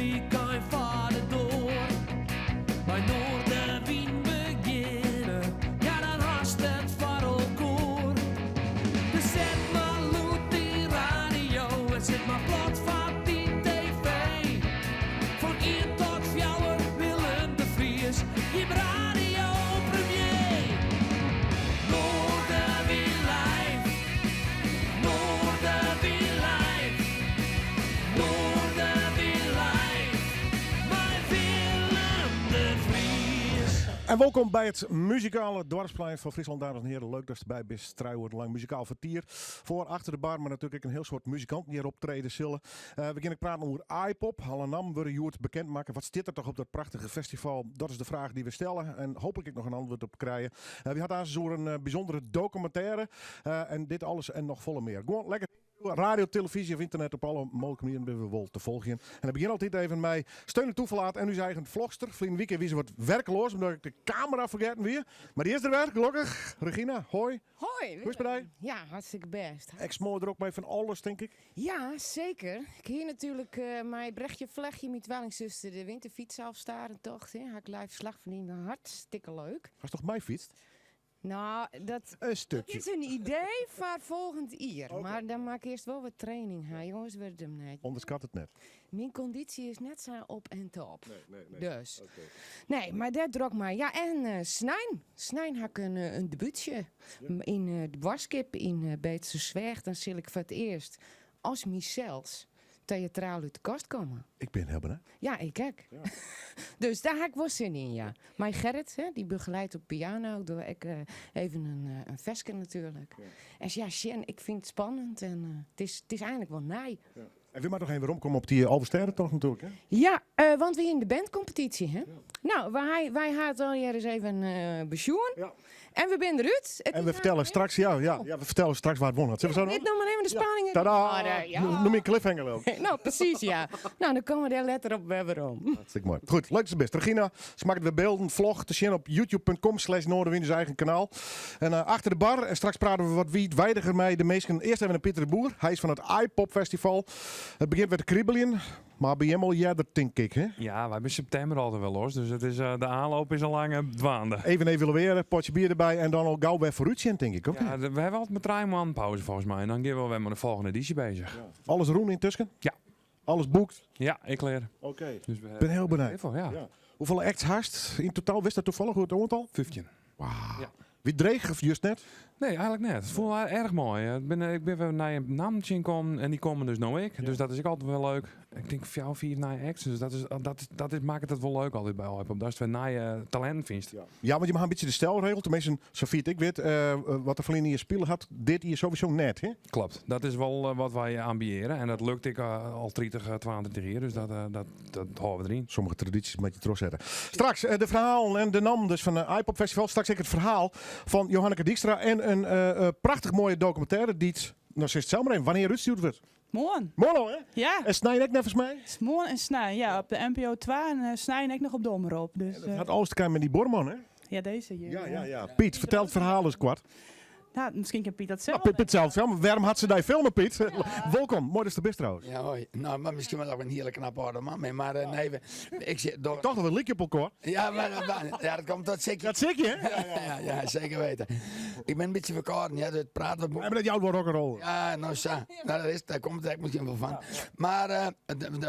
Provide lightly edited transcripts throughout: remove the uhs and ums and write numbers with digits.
muziek kan voor de door. Bij Noorderwien beginnen, ja dan hast het voor elkaar. Dus zet maar loet die radio en zet maar plat van die tv. Van 1 tot 4 Willem de Vries, je radio premier. Noorderwien live, Noorderwien live, Noorderwien live, bij Willem de Vries. En welkom bij het muzikale dwarsplein van Friesland, dames en heren. Leuk dat je erbij bent. 3 uur lang muzikaal vertier. Voor achter de bar, maar natuurlijk een heel soort muzikanten die hier optreden zullen. We beginnen praten over iPop. Alle namen worden Joert bekendmaken. Wat zit er toch op dat prachtige festival? Dat is de vraag die we stellen. En hopelijk ik nog een antwoord op krijgen. We hadden aan zo'n bijzondere documentaire. En dit alles en nog volle meer. Gewoon lekker. Radio, televisie of internet op alle mogelijke manieren ben we wel te volgen. En dan begin altijd even mij steun en toeverlaat en uw eigen vlogster. Vriend Wieke, wie ze wordt werkeloos omdat ik de camera vergeten weer. Maar die is er weer, gelukkig. Regina, hoi. Hoi. Hoe is het bij? Ja, hartstikke best. Ex-mooi er ook mee van alles, denk ik. Ja, zeker. Ik hier natuurlijk mijn Brechtje Vlechtje met tweelingzuster de winterfiets afstaren toch. Ga ik live slag verdienen. Hartstikke leuk. Has toch mij fietst? Nou, dat Een stukje. is een idee voor volgend jaar. Oké. Maar dan maak ik eerst wel wat training. Hè. Jongens, werd hem net. Onderschat het net. Mijn conditie is net zo op en top. Nee. Dus. Nee, maar dat drok maar. Ja, en Snijn. Snijn had een debuutje in de Warskip in Beetse Zwerg. Dan zal ik voor het eerst als mezelf theatraal uit de kast komen. Ik ben heel benieuwd. Ja, ik ook. Ja. Dus daar heb ik wel zin in, ja. Mijn Gerrit, hè, die begeleidt op piano. Doe ik even een veske natuurlijk. Ja. En ja, Sjen, ik vind het spannend. En het is eigenlijk wel naai. En wie mag nog even omkomen op die Alversterren toch natuurlijk, hè? Ja, want we in de bandcompetitie, hè? Nou, wij hadden al hier eens even bezoen. Ja. En we zijn eruit. En we vertellen straks, ja, we vertellen straks waar het won had. Zullen we zo Dit doen? nog maar even de spanning. Tadaa! Maar, ja. Noem je een cliffhanger ook. Nou, precies, ja. Nou, dan komen we daar letter op waarom. Hartstikke mooi. Goed, leuk is het best. Regina, ze maakt weer beelden, vlog te zien op youtube.com/Noorderwind, zijn eigen kanaal. En achter de bar, en straks praten we wat wijdiger mee de meesten. Eerst even naar Pieter de Boer. Hij is van het iPop Festival. Het begint met de kriebelin, maar bij hem al jaren, denk ik, hè? Ja, wij hebben september altijd wel los. Dus het is, de aanloop is al lang dwaande. Even evalueren, potje bier erbij en dan al gauw weer vooruit zien, denk ik, ook. Ja, we hebben altijd met 3 maanden pauze volgens mij. En dan gaan we weer met de volgende editie bezig. Alles roen intussen? Ja. Alles boekt? Ja, ik leer. Oké. Dus we Ben heel benieuwd. Even, ja. Ja. Hoeveel acts haast in totaal? Wist dat toevallig hoe het aantal? 15. Wauw. Ja. Wie dreig of juist net? Nee, eigenlijk net. Het voelt wel erg mooi. Ik ben weer naar een naamtje gekomen en die komen dus nou ik. Dus dat is ook altijd wel leuk. Ik denk 4 acts. Dus dat maakt het wel leuk altijd bij iPop. Dat is weer naar je talent vindt. Ja, want je mag een beetje de stelregel. Tenminste, Sofie ik weet, wat er van in je spelen had, dit hier sowieso net, hè? Klopt. Dat is wel wat wij ambiëren. En dat lukt ik al 32 jaar. Dus dat houden we erin. Sommige tradities moet je trots zetten. Straks de verhaal en de naam dus van het iPop Festival. Straks ik het verhaal van Johanneke Dijkstra en een prachtig mooie documentaire die het, nou zegt zelf maar even, wanneer uitgestuurd wordt. Morgen. Mono, hè? Ja, En snij ik net volgens mij. het is morgen en snij. Ja, op de NPO 2 en snij ik nog op de omroep. Dus, Dat had alles te kijken met die Borman, hè? ja, deze hier. Ja. Piet, vertel het verhaal eens kwart. Nou, misschien kan Piet dat zelf. Nou, Piet zelf filmen. Waarom had ze die filmen, Piet? Welkom, mooi dat je er best trouwens. Ja, hoi. Nou, maar misschien wel ook een hele knappe oude man mee. Maar nee, ik zit door. Toch nog wel een likje op elkaar. Ja, maar ja, dat komt tot zeker. Dat zeg je, hè? Ja, zeker weten. Ik ben een beetje verkouden, ja, het praten. We hebben dat jou wel rock'n'roll. Ja, nou, daar komt het eigenlijk misschien wel van. Maar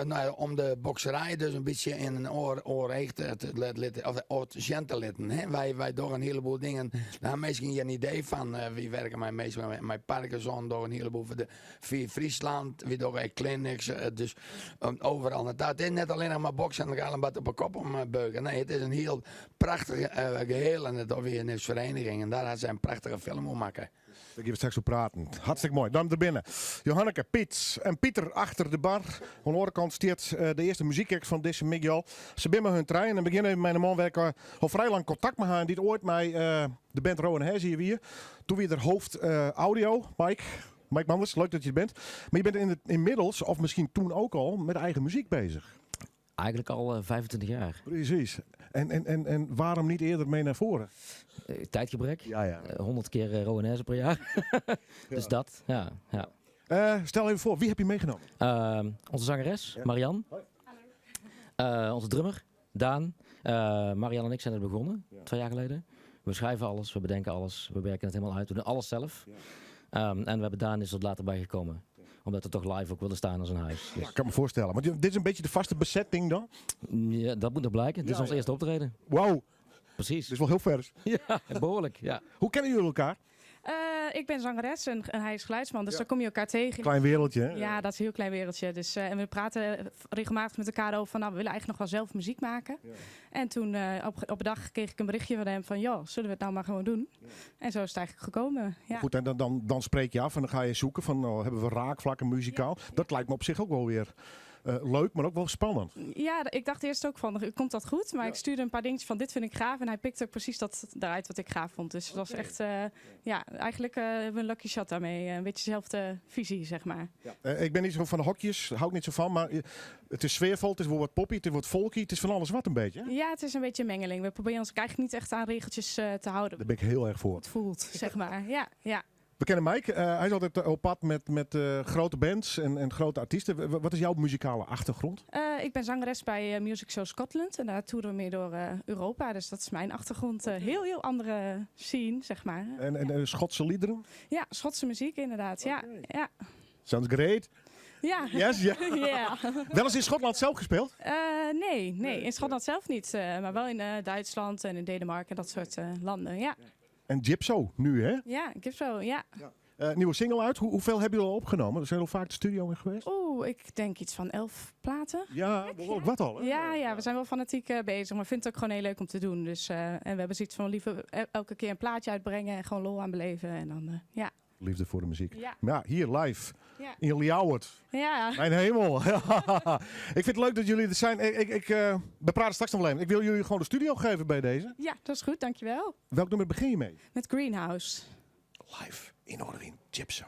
nou, om de bokserij dus een beetje in een oorrecht te letten. Wij doen een heleboel dingen. Daar hebben misschien geen idee van. Wie werken meestal met Parkinson door een heleboel via Friesland. We doen clinics, dus overal. Het is net alleen maar boksen en dan gaan we op een kop ombeuken. Nee, het is een heel prachtig geheel en het is weer een vereniging. En daar had ze een prachtige film op maken. Daar gaan we straks op praten. Hartstikke mooi. Dan er binnen. Johanneke, Piet en Pieter achter de bar. Aan de andere kant staat de eerste muziekact van deze Miguel. Ze binnen hun trein en beginnen met mijn man werken al vrij lang contact met haar. Die ooit mij de band Rowan Hers hier weer. Toen weer de hoofd audio, Mike Manders, leuk dat je er bent. Maar je bent inmiddels, of misschien toen ook al, met eigen muziek bezig. Eigenlijk al 25 jaar. Precies. En waarom niet eerder mee naar voren? Tijdgebrek. Ja. 100 keer Rowanese per jaar. Dus dat, ja. Stel even voor, wie heb je meegenomen? Onze zangeres, Marianne. Onze drummer, Daan. Marianne en ik zijn er begonnen, 2 jaar geleden. We schrijven alles, we bedenken alles, we werken het helemaal uit. We doen alles zelf. En we hebben Daan is er later bij gekomen. Omdat we toch live ook willen staan als een huis. Dus. Ja, ik kan me voorstellen. Maar dit is een beetje de vaste bezetting dan? Ja, dat moet nog blijken. Dit is ons eerste optreden. Wauw, Precies. dit is wel heel vers. Ja, behoorlijk. Ja. Hoe kennen jullie elkaar? Ik ben zangeres en hij is geluidsman, dus daar kom je elkaar tegen. Klein wereldje, hè? Ja, dat is een heel klein wereldje. Dus, en we praten regelmatig met elkaar over van, nou, we willen eigenlijk nog wel zelf muziek maken. Ja. En toen op een dag kreeg ik een berichtje van hem van, joh, zullen we het nou maar gewoon doen? Ja. En zo is het eigenlijk gekomen. Ja. Goed, en dan spreek je af en dan ga je zoeken van, hebben we raakvlakken muzikaal? Ja. Dat lijkt me op zich ook wel weer leuk, maar ook wel spannend. Ja, ik dacht eerst ook van, komt dat goed? Maar ik stuurde een paar dingetjes van, dit vind ik gaaf. En hij pikte ook precies dat daaruit wat ik gaaf vond. Dus het was echt, eigenlijk hebben we een lucky shot daarmee. Een beetje dezelfde visie, zeg maar. Ja. Ik ben niet zo van de hokjes, hou ik niet zo van. Maar het is sfeervol, het is wel wat poppy, het is wat folky. Het is van alles wat een beetje. Hè? Ja, het is een beetje een mengeling. We proberen ons eigenlijk niet echt aan regeltjes te houden. Daar ben ik heel erg voor. Het voelt, zeg maar. Ja. We kennen Mike. Hij is altijd op pad met grote bands en grote artiesten. Wat is jouw muzikale achtergrond? Ik ben zangeres bij Music Show Scotland. En daar toeren we mee door Europa. Dus dat is mijn achtergrond. Heel andere scene, zeg maar. En Schotse liederen? Ja, Schotse muziek inderdaad. Ja. Sounds great. Ja. Yes, ja. Yeah. Wel eens in Schotland zelf gespeeld? Nee, in Schotland zelf niet. Maar wel in Duitsland en in Denemarken en dat soort landen, ja. En Gypso, nu hè? Ja, Gypso, ja. Nieuwe single uit. Hoeveel hebben jullie al opgenomen? Er zijn al vaak de studio in geweest. Ik denk iets van 11 platen. Ja, behoorlijk wat al. Hè? Ja, we zijn wel fanatiek bezig, maar vinden het ook gewoon heel leuk om te doen. Dus, en we hebben zoiets van liever elke keer een plaatje uitbrengen en gewoon lol aan beleven. En dan, Liefde voor de muziek. Ja. Ja, hier live. Ja. In Ljouwert. Ja. Mijn hemel. Ik vind het leuk dat jullie er zijn. We praten straks nog wel even. Ik wil jullie gewoon de studio geven bij deze. Ja, dat is goed, dankjewel. Welk nummer begin je mee? Met Greenhouse. Live in Oorlewin, Gypso.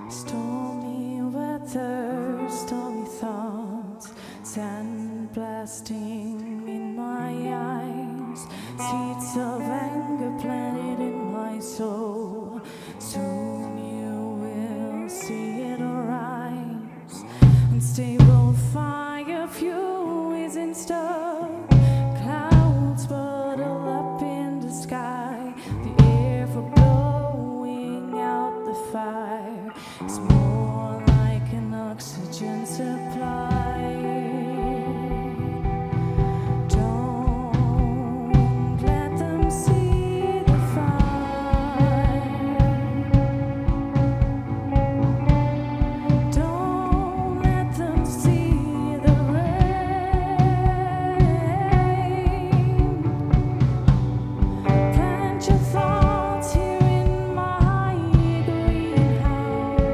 Stormy weather, stormy thoughts, sand blasting in my eyes, seeds of anger planted in my soul. Soon you will see it arise. Unstable fire fuel is in store. Clouds bottle up in the sky. The air for blowing out the fire. It's more like an oxygen supply. Don't let them see the fire. Don't let them see the rain. Plant your thoughts here in my greenhouse.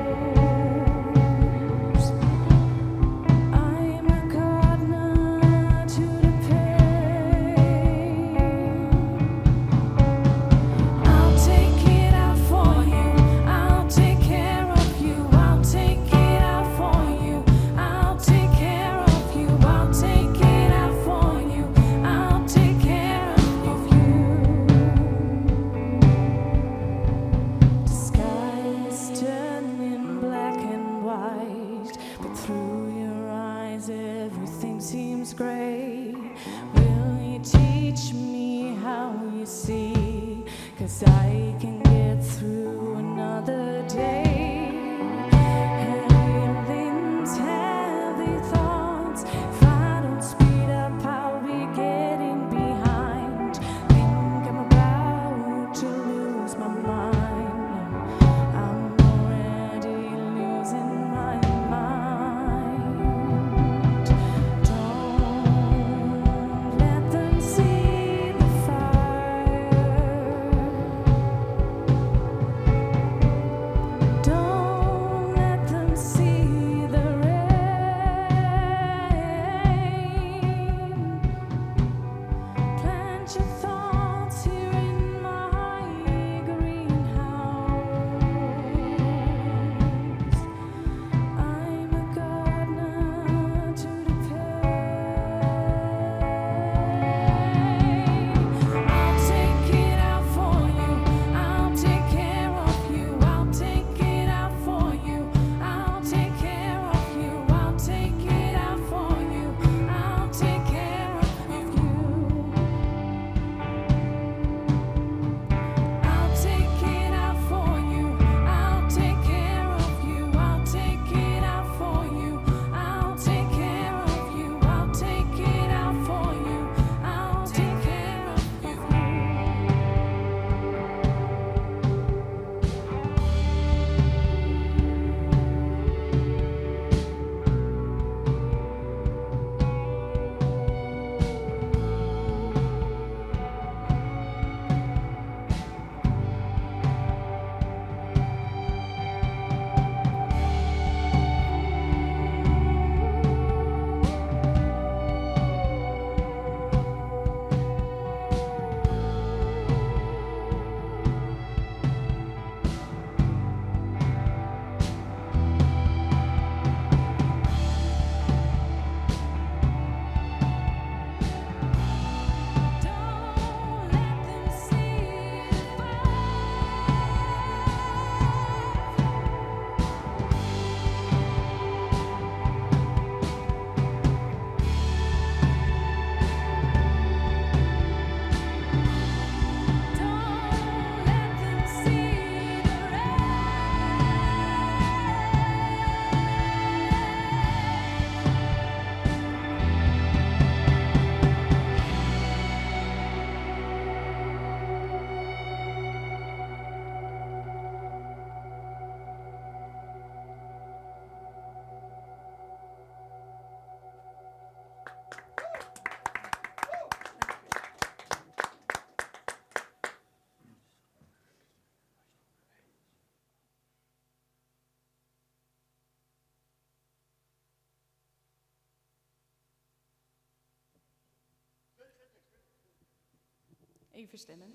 Even stemmen.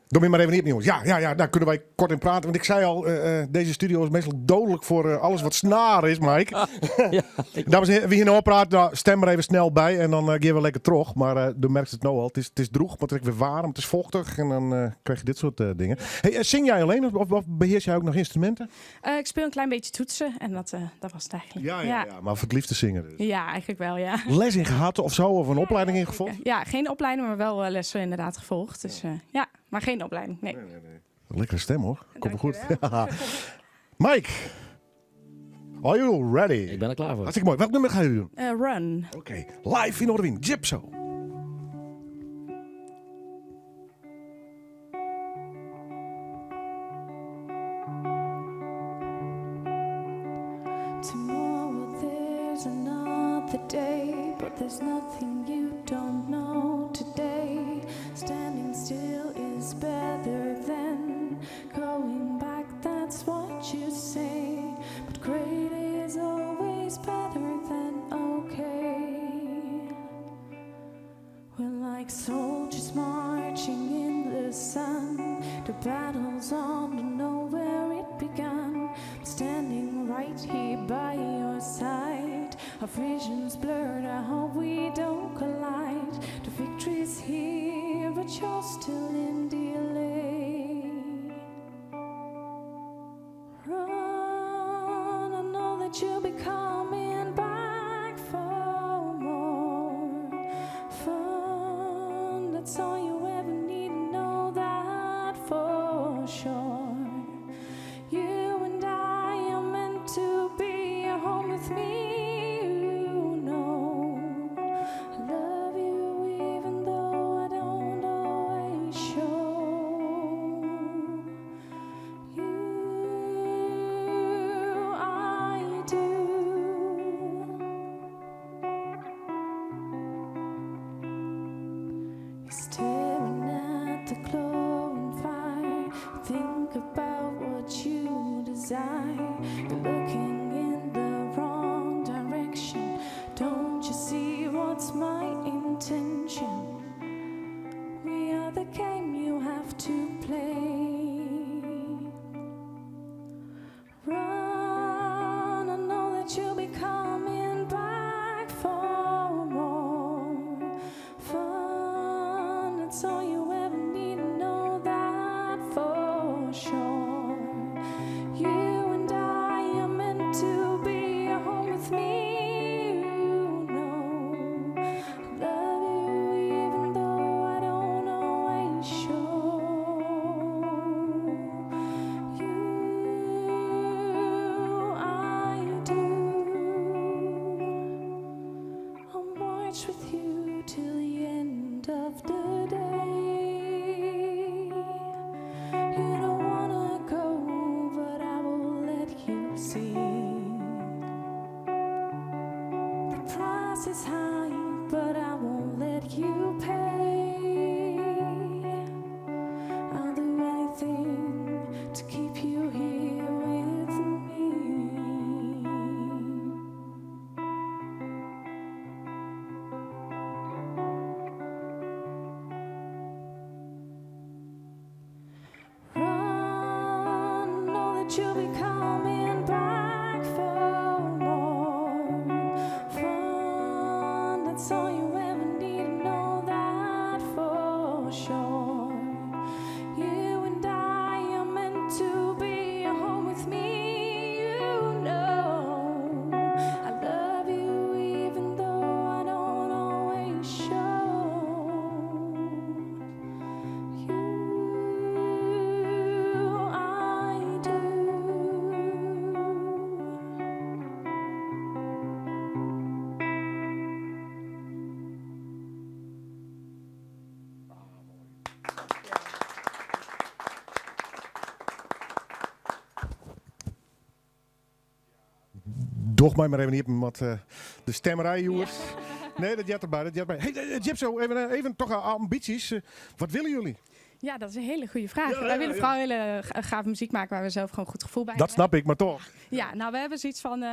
Doe me maar even niet, jongens. Ja, daar kunnen wij kort in praten. Want ik zei al, deze studio is meestal dodelijk voor alles wat snaar is, Mike. Dames en heren, wie hier nou praat, nou, stem er even snel bij en dan gaan we lekker terug. Maar je merkt het nou al, het is droeg, maar het is weer warm, het is vochtig en dan krijg je dit soort dingen. Hey, zing jij alleen of beheers jij ook nog instrumenten? Ik speel een klein beetje toetsen en dat was het eigenlijk. Ja, maar voor het liefste zingen dus. Ja, eigenlijk wel, ja. Les in gehad of zo, of een opleiding in gevolgd? Ja, geen opleiding, maar wel lessen inderdaad gevolgd. Dus ja, maar geen opleiding, nee. Lekkere stem hoor, komt wel goed. Dankjewel. Mike, are you ready? Ik ben er klaar voor. Hartstikke mooi. Welk nummer ga je doen? Run. Oké, live in Noorderwien, Gypso. Tomorrow there's another day, but there's nothing you don't know today. Standing still is better than going back, that's what you say. But great is always better than okay. We're like soldiers marching in the sun. The battle's on to know where it began. I'm standing right here by your side. Our visions blurred, I hope we don't collide. The victory's here, but you're still in delay. Run, I know that you'll be coming back for more fun. That's all you ever need to know, that for sure. You and I are meant to be at home with me, you know. I love you even though I don't always show you. I do. You're staring at the glowing fire. Think about what you desire. You're looking in the wrong direction. Don't you see what's my intention? We are the game you have to play. Run, I know that you'll be coming back for more fun. It's all you ever need to know, that for sure. You and I are meant to be at home with me, you know. I love you even though I don't always show you. I do. I'll march with you till the end of the day. You don't wanna go, but I will let you see. The price is high, but I won't let you pay. I'll do anything to keep you here with me. Run, know that you'll be coming back for more fun. That's all you ever need to know, that for sure. You and I are meant to be at home with me, you know. I love you even though I don't always show you. I do. Doch mij maar even niet wat de stemmerij, jongens. Nee, dat jet erbij. Hey, Gypso, even toch ambities. Wat willen jullie? Ja, dat is een hele goede vraag. Ja, Wij willen vooral hele gave muziek maken waar we zelf gewoon goed gevoel bij Dat hebben. snap ik, maar toch. Ja, nou we hebben zoiets van,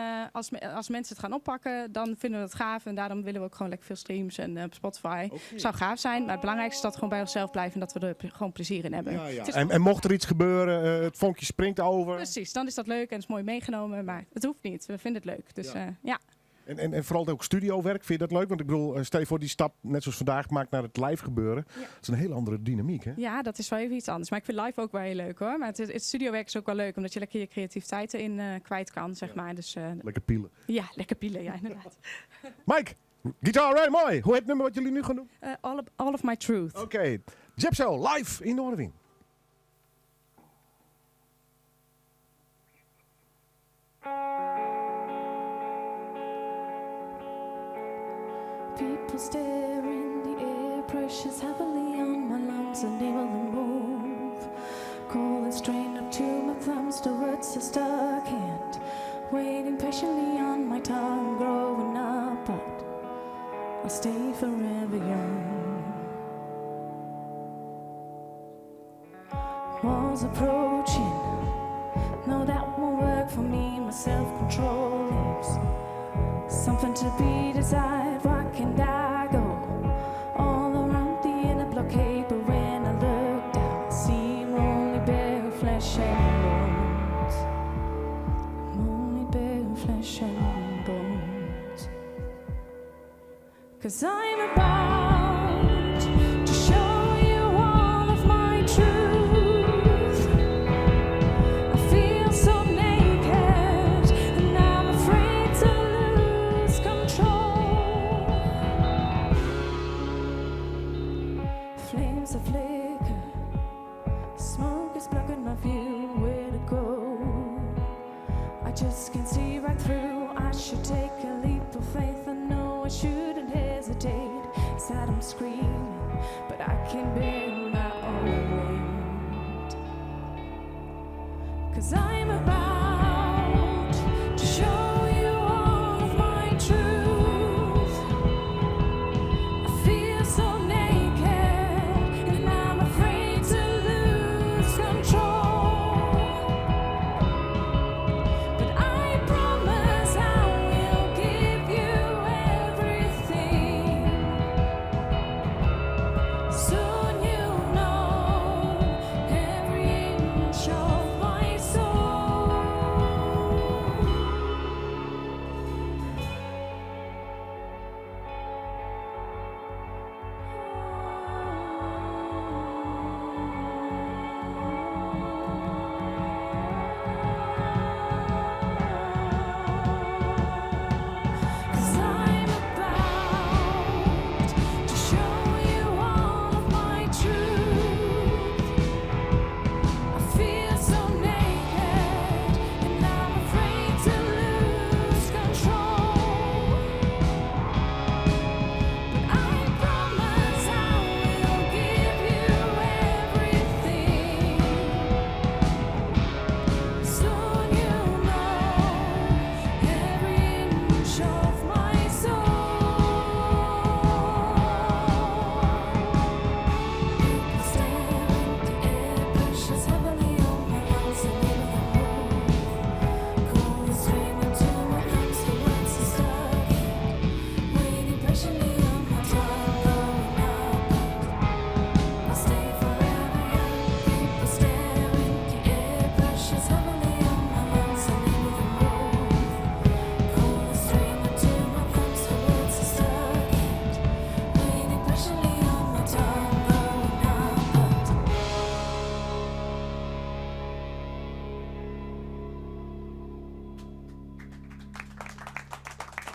als mensen het gaan oppakken, dan vinden we het gaaf. En daarom willen we ook gewoon lekker veel streams en op Spotify. Zou gaaf zijn, maar het belangrijkste is dat we gewoon bij onszelf blijven en dat we er gewoon plezier in hebben. Het is En mocht er iets gebeuren, het vonkje springt over. Precies, dan is dat leuk en is mooi meegenomen, maar het hoeft niet. We vinden het leuk. Dus ja. En vooral ook studiowerk, vind je dat leuk? Want ik bedoel, stel je voor die stap, net zoals vandaag, maakt naar het live gebeuren. Ja. Dat is een hele andere dynamiek, hè? Ja, dat is wel even iets anders. Maar ik vind live ook wel heel leuk hoor. Maar het studiowerk is ook wel leuk, omdat je lekker je creativiteit in kwijt kan, zeg maar. Dus, Lekker pielen. ja, lekker pielen, ja inderdaad. Mike, gitaar, right, mooi. Hoe heet het nummer wat jullie nu gaan doen? All of My Truth. Oké, Gypso, live in Noorderwien. People stare in the air, pressures heavily on my lungs, unable to move. Cold and strained up to my thumbs, the words are stuck and waiting patiently on my tongue. Growing up, but I'll stay forever young. Walls approaching, no that won't work for me. My self-control leaves something to be desired. Why can't I go all around the inner blockade? But when I look down, I see I'm only bare flesh and bones. I'm only bare flesh and bones. 'Cause I'm about to show you all of my truth. I feel so naked and I'm afraid to lose control. Flames are flicker, smoke is blocking my view. Where to go? I just can't see right through. I should take a leap of faith. I know I shouldn't hesitate. Inside I'm screaming, but I can't bear my own weight. 'Cause I'm about to show you all of my truth. I feel so naked and I'm afraid to lose control. But I promise I will give you everything. Soon you'll know every inch of my soul. Cause I'm about to show you all of my truth. I feel so naked and I'm afraid to lose control. But I promise I will give you everything. Soon you'll know every inch of my soul. People stare into the air, pressures heavily on my lungs, unable to move. Cold is streaming to my lungs, the words are stuck in, waiting patiently on my tongue. Growing up, I'll stay forever young. People stare into the air, pressures heavily on my lungs, unable to move. Cold is streaming to my lungs, the words are stuck in, waiting patiently on my tongue. Growing up.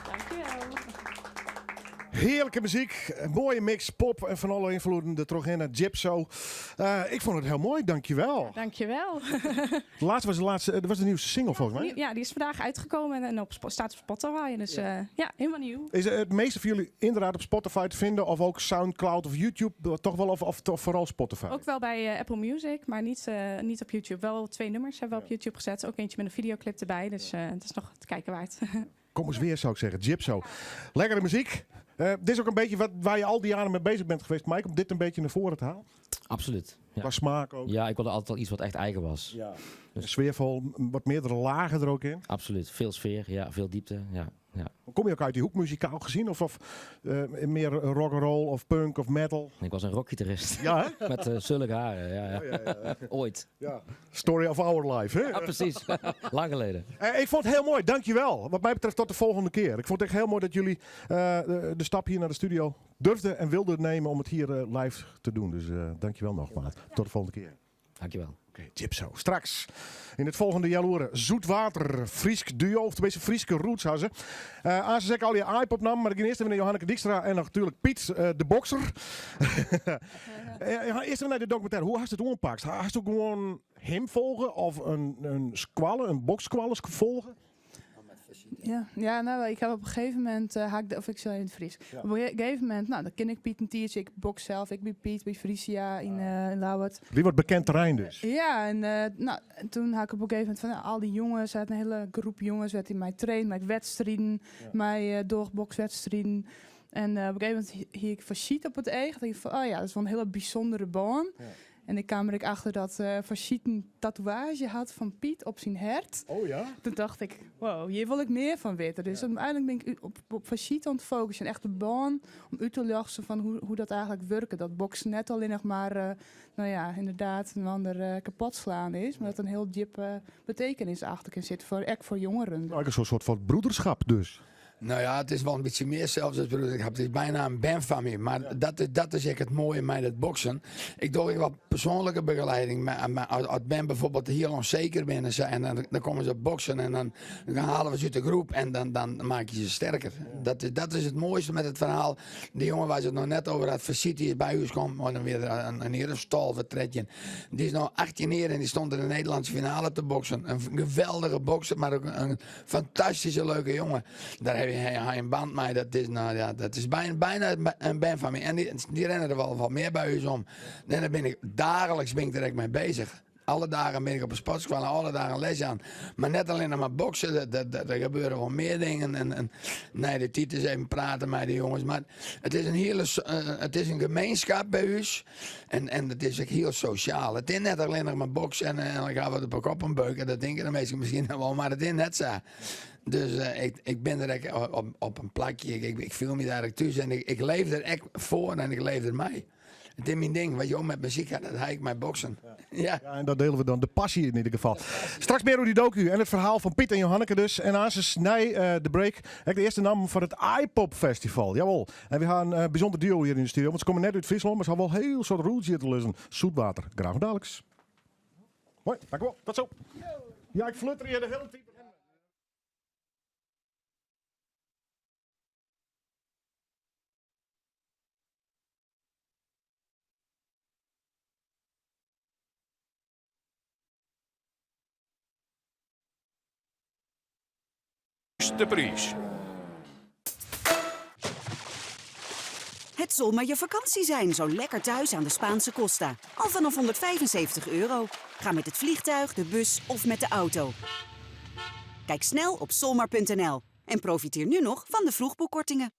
Dankjewel. Heerlijke muziek, een mooie mix, pop en van alle invloeden er terug in naar Gypso. Ik vond het heel mooi, dankjewel. Dankjewel. De laatste, dat was de nieuwste single volgens mij. Ja, die is vandaag uitgekomen en staat op Spotify. Dus ja, helemaal nieuw. Is het meeste van jullie inderdaad op Spotify te vinden of ook Soundcloud of YouTube? Toch wel of toch vooral Spotify? Ook wel bij Apple Music, maar niet op YouTube. Wel 2 nummers hebben we op YouTube gezet. Ook eentje met een videoclip erbij. Dus het is nog te kijken waard. Kom eens weer, zou ik zeggen. Gypso. Lekkere muziek. Dit is ook een beetje waar je al die jaren mee bezig bent geweest, Mike, om dit een beetje naar voren te halen. Absoluut. Ja. Qua smaak ook. Ja, ik wilde altijd al iets wat echt eigen was. Ja. Sfeervol, wat meerdere lagen er ook in. Absoluut. Veel sfeer, ja, veel diepte. Ja. Kom je ook uit die hoek muzikaal gezien? Of meer rock'n'roll of punk of metal? Ik was een rockgitarist. Ja, hè? Met zulke haren, ja. Ja. Ooit. Ja. Story of our life, hè? Ja, precies. Lang geleden. Ik vond het heel mooi, dankjewel. Wat mij betreft tot de volgende keer. Ik vond het echt heel mooi dat jullie de stap hier naar de studio durfden en wilden nemen om het hier live te doen. Dus dankjewel nogmaals. Tot de volgende keer. Dankjewel. Oké, Gypso. Straks in het volgende jaloeren Zoetwater, Friesk duo, of tenminste Frieske roots hadden ze. Als ze al je iPop nam, maar ik ging eerst even naar Johanneke Dijkstra en natuurlijk Piet, de bokser. Eerst even naar de documentaire. Hoe hast je het oongepakt? Hast je gewoon hem volgen of een squalle, een boksqualle volgen? Ja, nou, ik heb op een gegeven moment, of ik zei in het Fries. Ja. Op een gegeven moment, nou, dan ken ik Piet een tiertje. Ik boks zelf, ik ben Piet bij Frisia in Lauwert. Die wordt bekend terrein dus. Ja, en toen had ik op een gegeven moment van al die jongens, uit een hele groep jongens, werd in mij trainen, met wedstrijden, mij doorbokswedstrijden. En op een gegeven moment hier ik verschiet op het eigen. Dacht ik van, oh ja, dat is wel een hele bijzondere baan. Ja. En ik kwam er achter dat Verschiet een tatoeage had van Piet op zijn hart. Oh ja? Toen dacht ik, wow, hier wil ik meer van weten. Dus uiteindelijk ben ik op Verschiet aan het focussen. Echt de baan om uit te leggen van hoe dat eigenlijk werkt. Dat boksen net alleen nog maar, inderdaad een ander kapot slaan is. Maar dat een heel diep betekenis achter kan zitten, echt voor jongeren. Nou, een soort van broederschap dus. Nou ja, het is wel een beetje meer zelfs als broederschap. Het is bijna een band van me. Maar dat is echt het mooie met het boksen. Ik doe wat persoonlijke begeleiding. Als ben bijvoorbeeld hier onzeker ben en dan komen ze boksen en dan halen we ze uit de groep en dan maak je ze sterker. Dat is het mooiste met het verhaal. De jongen waar ze het nog net over had, Versiet, die is bij u gekomen, maar dan weer een hele stal vertredje. Die is nou 18 jaar en die stond in de Nederlandse finale te boksen. Een geweldige bokser, maar ook een fantastische leuke jongen. Daar heb je een band mee, dat is bijna een band van me. En die rennen er wel wat meer bij u om. En dan ben ik dagelijks direct mee bezig. Alle dagen ben ik op een sportschool en alle dagen les aan. Maar net alleen nog maar boksen, er gebeuren wel meer dingen. Nee, de titels even praten met de jongens. Maar het is het is een gemeenschap bij u. En het is ook heel sociaal. Het is net alleen nog maar boksen en dan gaan we op een beuken. Dat denken de meesten misschien wel, maar het is net zo. Dus ik ben er op een plakje, ik voel me daar thuis en ik leef er echt voor en ik leef er mee. Het is mijn ding, wat je ook met muziek gaat, dat ga ik met boksen. Ja. Ja, en dat delen we dan, de passie in ieder geval. Straks meer over die docu en het verhaal van Piet en Johanneke dus. En aan ze snij de break. De eerste naam van het iPop Festival, jawel. En we gaan een bijzonder duo hier in de studio, want ze komen net uit Friesland, maar ze hebben wel heel soort roots hier te luisteren. Zoetwater, graag dadelijks. Mooi, dankjewel, tot zo. Ja, ik flutter hier de hele tijd. De prijs. Het zal maar je vakantie zijn, zo lekker thuis aan de Spaanse Costa. Al vanaf €175. Ga met het vliegtuig, de bus of met de auto. Kijk snel op solmar.nl en profiteer nu nog van de vroegboekkortingen.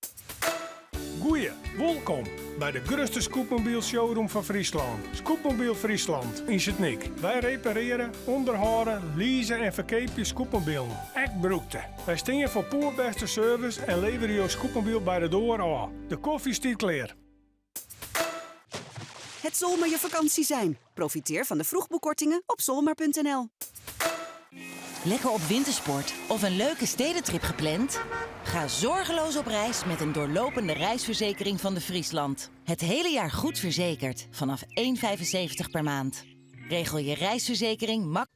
Goeie, welkom bij de grootste scootmobiel showroom van Friesland. Scootmobiel Friesland in Sint-Nick. Wij repareren, onderhouden, leasen en verkopen scootmobielen. Echt broekte. Wij staan voor poerbeste service en leveren je scootmobiel bij de deur aan. De koffie staat klaar. Het zal maar je vakantie zijn. Profiteer van de vroegboekkortingen op solmar.nl. Lekker op wintersport of een leuke stedentrip gepland? Ga zorgeloos op reis met een doorlopende reisverzekering van de Friesland. Het hele jaar goed verzekerd, vanaf €1,75 per maand. Regel je reisverzekering makkelijk.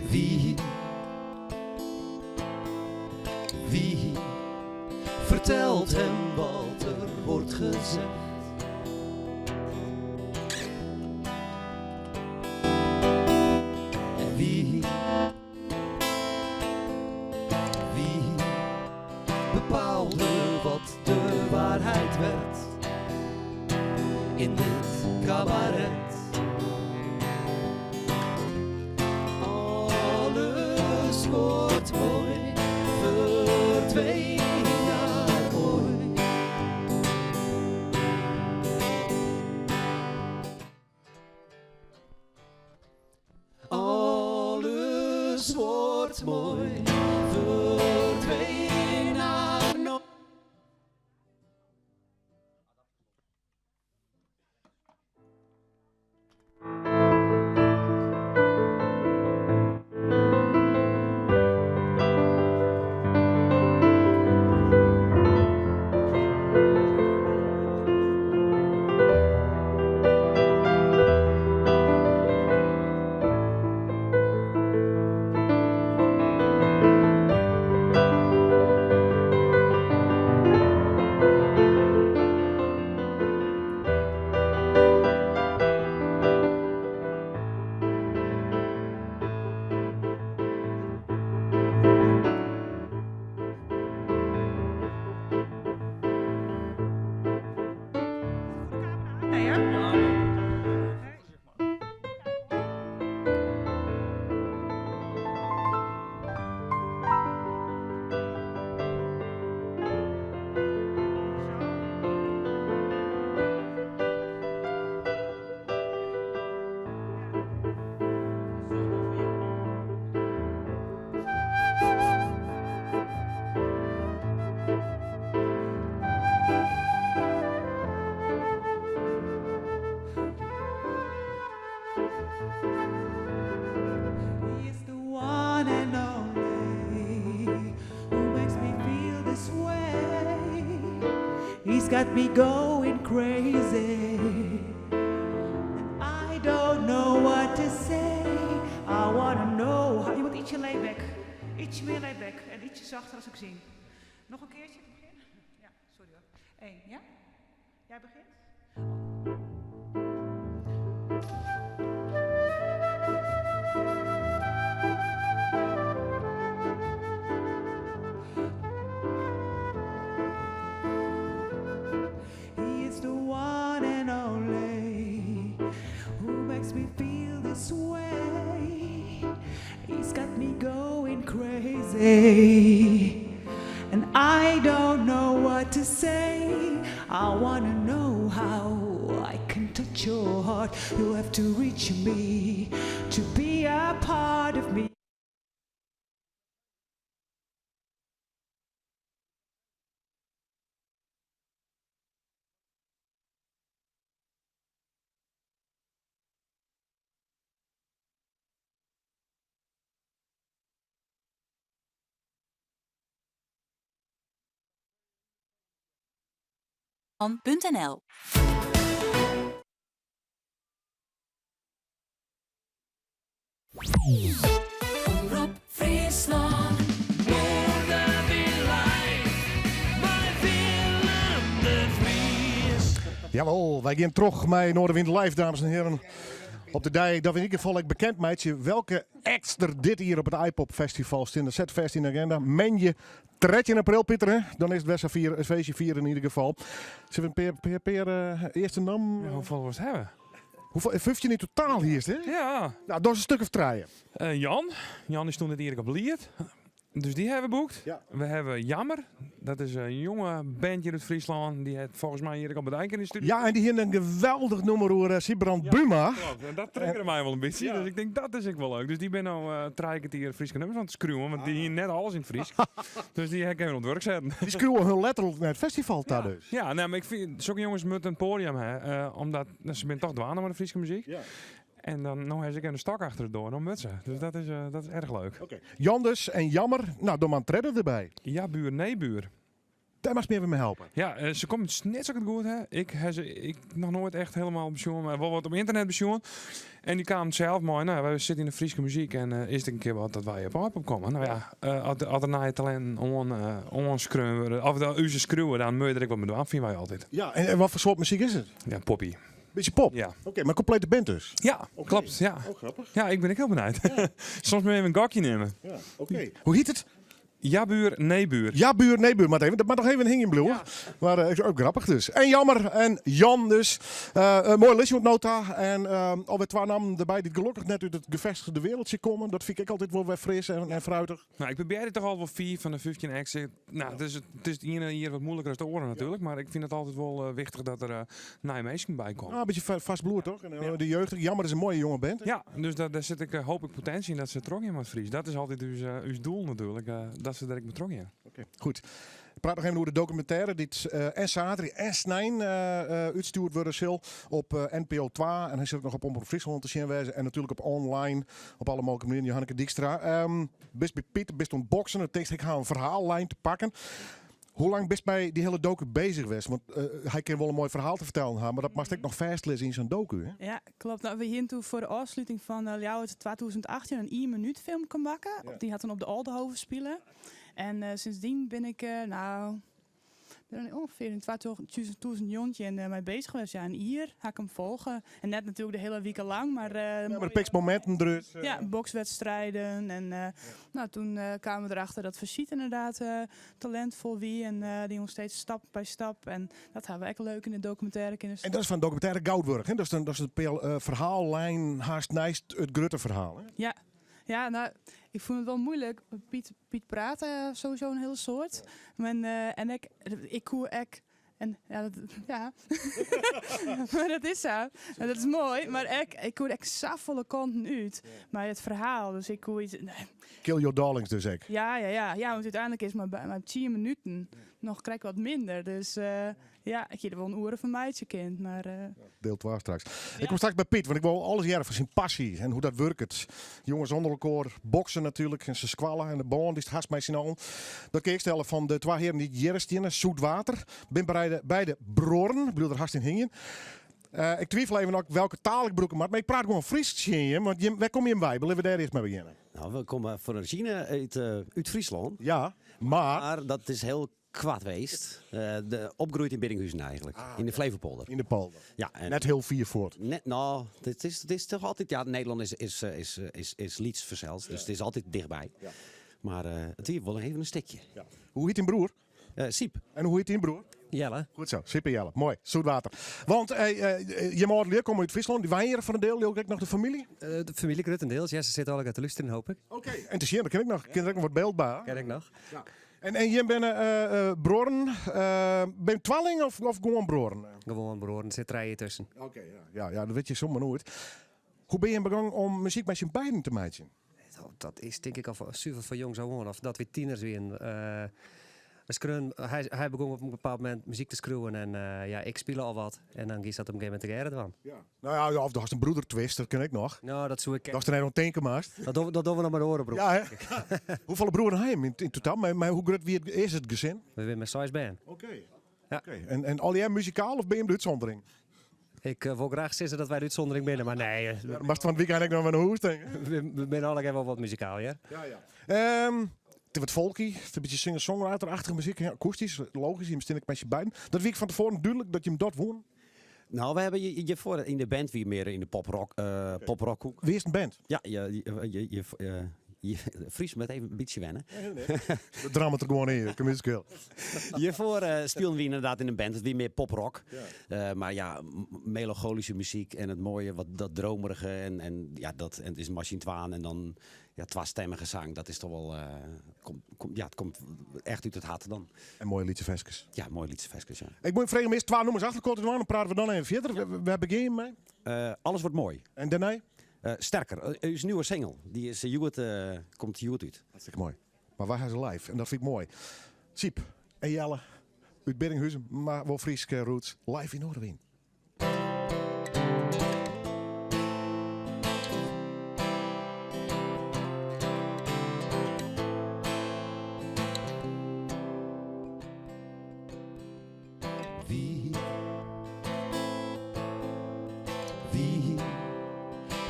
Wie vertelt hem wat er wordt gezegd? En wie bepaalde wat de waarheid werd in dit cabaret? Alles wordt mooi, verdween naar ooit. Alles wordt mooi, verdween naar nooit. He's the one and only who makes me feel this way. He's got me going crazy, and I don't know what to say. I wanna know how. Je moet ietsje layback, ietsje meer layback en ietsje zachter als ik zing. Nog een keertje beginnen? Ja, sorry hoor. 1, ja? Jij begint? He is the one and only who makes me feel this way. He's got me going crazy, and I don't know what to say. I wanna know how I can touch your heart. You have to reach me to be a part of me. .nl. Omroep Friesland. Morgen weer live bij Willem de Vries. Jawel, wij gaan terug met Noorderwind Live, dames en heren. Op de dag dat we in ieder geval bekend meidje welke acts er dit hier op het iPop Festival staan. De Zetvest in de agenda. Men je 13 april, Pieter, hè? Dan is het best een feestje vieren in ieder geval. Zullen we een per eerste naam? Ja, hoeveel was het hebben? Hoeveel? 15 in totaal hier, hè? Ja. Nou, dat is een stuk of draaien. Jan is toen het hier op Liert. Dus die hebben we boekt. Ja. We hebben Jammer. Dat is een jonge bandje uit Friesland. Die heeft volgens mij hier op de dijk in de studio. Ja, en die heeft een geweldig nummer door Sibrand Buma. Klopt. En dat triggerde mij wel een beetje. Ja. Dus ik denk, dat is ik wel leuk. Dus die ben nou het hier Friese nummers aan het screwen. Want die hier net alles in het Fries. Dus die heb ik even op het werk zetten. Die screwen hun letterlijk naar het festival daar dus. Ja, nee, maar ik vind zulke jongens moeten een podium hebben. Omdat ze zijn toch dwaan met de Friese muziek. Ja. En dan nou heb ik een stok achter het door. Dan met ze. Dus dat is erg leuk. Jan dus en Jammer. Nou, dan man Tredder erbij. Ja, buur, nee buur. Daar mag je me even mee helpen. Ja, ze komt net zo goed, hè. Ik nog nooit echt helemaal bezoen, maar wel wat op internet bezoen. En die kwamen zelf mooi. Nou, we zitten in de Friese muziek en is het een keer wat dat wij op komen. Nou ja, als er naar je talent onschreeuwen, of de uze schreeuwen, dan moet je er ook wat mee doen, vinden wij altijd. Ja, en wat voor soort muziek is het? Ja, poppy. Beetje pop? Ja. Oké, maar complete band dus? Ja, klopt. Ja. Oh, grappig. Ja, ik ben heel benieuwd. Ja. Soms moet je even een gokje nemen. Ja, oké. Hoe heet het? Ja, buur, nee, buur. Ja, buur, nee, buur. Maar even, dat mag nog even een hing in bloed. Ja. Maar ook grappig dus. En Jammer en Jan dus. Mooi Lisjondnota. En alweer 2 namen erbij die gelukkig net uit het gevestigde wereldje komen. Dat vind ik altijd wel weer fris en fruitig. Nou, ik probeer het toch al wel 4 van de 15 acts. Nou, het is het ene hier wat moeilijker als de oren natuurlijk. Maar ik vind het altijd wel wichtig dat er Nijmeesken bij komt. Ah, een beetje vast bloed toch? En, de jeugd. Jammer is een mooie jonge band. Ja, dus daar zit ik, hoop ik potentie in dat ze trok in wat Fries. Dat is altijd uw doel natuurlijk. Dat ze direct betrokken zijn. Oké, goed. Ik praat nog even over de documentaire die en zaterdag en snijn uitgestuurd worden zal op NPO 2. En hij zit ook nog op Omroep Friesland te zien wezen. En natuurlijk op online, op alle mogelijke manieren. Johanneke Dijkstra. Best bij Piet, best om boksen. Het tekst, ik ga een verhaallijn te pakken. Hoe lang best bij die hele docu bezig geweest? Want hij kan wel een mooi verhaal te vertellen, maar dat mag ik nog vastlezen in zijn docu. Hè? Ja, klopt. Nou, we hier toen voor de afsluiting van jou uit 2018 een 1 minuut film kan maken. Ja. Die had dan op de Aldenhoven spelen. En sindsdien ben ik ongeveer in 2000 jontje mee bezig geweest. Ja, en hier ga ik hem volgen. En net natuurlijk de hele week lang. Maar de piks momenten dus. Ja, bokswedstrijden. En toen kwamen we erachter dat Verschiet inderdaad talentvol wie. En die nog steeds stap bij stap. En dat hebben we echt leuk in de documentaire kunnen zien. En dat is van documentaire Goudburg. Hè? Dat is het verhaallijn haast nijst het Grutte verhaal. Hè? Ja. Ja, nou, ik vond het wel moeilijk. Piet praten sowieso een hele soort. En ik hoor ek. En ja, maar dat is zo. En dat is mooi. Maar ik hoor echt volle kanten uit. Ja. Maar het verhaal, dus ik hoor iets. Nee. Kill your darlings dus ik. Ja, want uiteindelijk is maar 10 minuten. Nog krijg ik wat minder. Dus ik heb er wel een oren van meidje kind. Maar, Deel 2 straks. Ja. Ik kom straks bij Piet, want ik wil alles jaren van zijn passie en hoe dat werkt. Jongens onder elkaar, boksen natuurlijk en ze squallen en de baan die is haast mij al. Dat kan ik stellen van de 2 heren die Jerstien, zoet water. Ben bij de broren, ik bedoel er haast in hingen. Ik twijfel even ook welke taal ik broeken maar ik praat gewoon Fries, want waar kom je in bij? Willen we daar eerst mee beginnen? Nou, we komen van origine uit Friesland. Ja, maar dat is heel kwaad geweest. Opgegroeid in Biddinghuizen eigenlijk. In de Flevopolder. In de polder. Ja, en net heel Viervoort. Het is toch altijd... Ja, Nederland is Lieds verzeld. Dus het is altijd dichtbij. Ja. Maar het hier wel even een stukje. Ja. Hoe heet die broer? Siep. En hoe heet die broer? Jelle. Goed zo, Siep en Jelle. Mooi, zoetwater. Want je moeder komen uit Friesland. Die waren hier voor een deel. Die ook nog de familie? De familie grotendeels. Ja, ze zitten alle uit de luisteren, hoop ik. Oké. En te zien, dan ken ik nog wat beeld bij. Ken ik nog. Ja. En je bent broren. Ben je tweeling of gewoon broren? Gewoon broren. Er zit rijen tussen. Oké, ja, dat weet je zomaar nooit. Hoe ben je begonnen om muziek met je beiden te maken? Dat is denk ik al super van jongs af aan. Of dat we tieners weer. Hij begon op een bepaald moment muziek te schreeuwen en ik speel al wat. En dan is dat op een gegeven moment te van. Ja. Nou ja, of er was een broedertwist, dat ken ik nog. Nou, dat zou ik. Dat was er een tekenmaast. Dat doen we nog maar horen, broer. Ja, hè? Hoeveel broeren heb je in totaal? Maar hoe groot is het gezin? We zijn met 6 band. Oké. Ja. En al jij muzikaal of ben je de uitzondering? Ik wil graag zeggen dat wij de uitzondering binnen, maar nee. Ja, maar van het weekend ik nog met een hoest denken. We zijn allemaal wel wat muzikaal, ja? Ja. Het is wat folky, het is een beetje singer-songwriter-achtige muziek. Ja, akoestisch, logisch, je stil ik met je beiden. Dat weet ik van tevoren duidelijk dat je hem dat woont. Nou, we hebben je voor in de band weer meer in de poprockhoek. Wie is een band? Ja, Fries met even een beetje wennen. De drama er gewoon in, kom eens keel. Hiervoor spelen we inderdaad in een band, het weer meer poprock. Ja. Maar ja, melancholische muziek en het mooie, wat dat dromerige en het is Machine Twaan en dan twaalfstemmige zang. Dat is toch wel, het komt echt uit het hart dan. En mooie liedjesveskes. Ja, mooie liedjesveskes, ja. Ik moet vragen, eerst 2 nummers achterkorten doen, dan praten we dan even verder. Waar begin je mee? Alles wordt mooi. En daarna? Sterker, uw nieuwe single, die is komt Joet uit. Hartstikke mooi. Maar wij gaan ze live en dat vind ik mooi. Siep en Jelle uit Biddinghuizen, maar wel Frieske roots, live in Noorderwien. Wie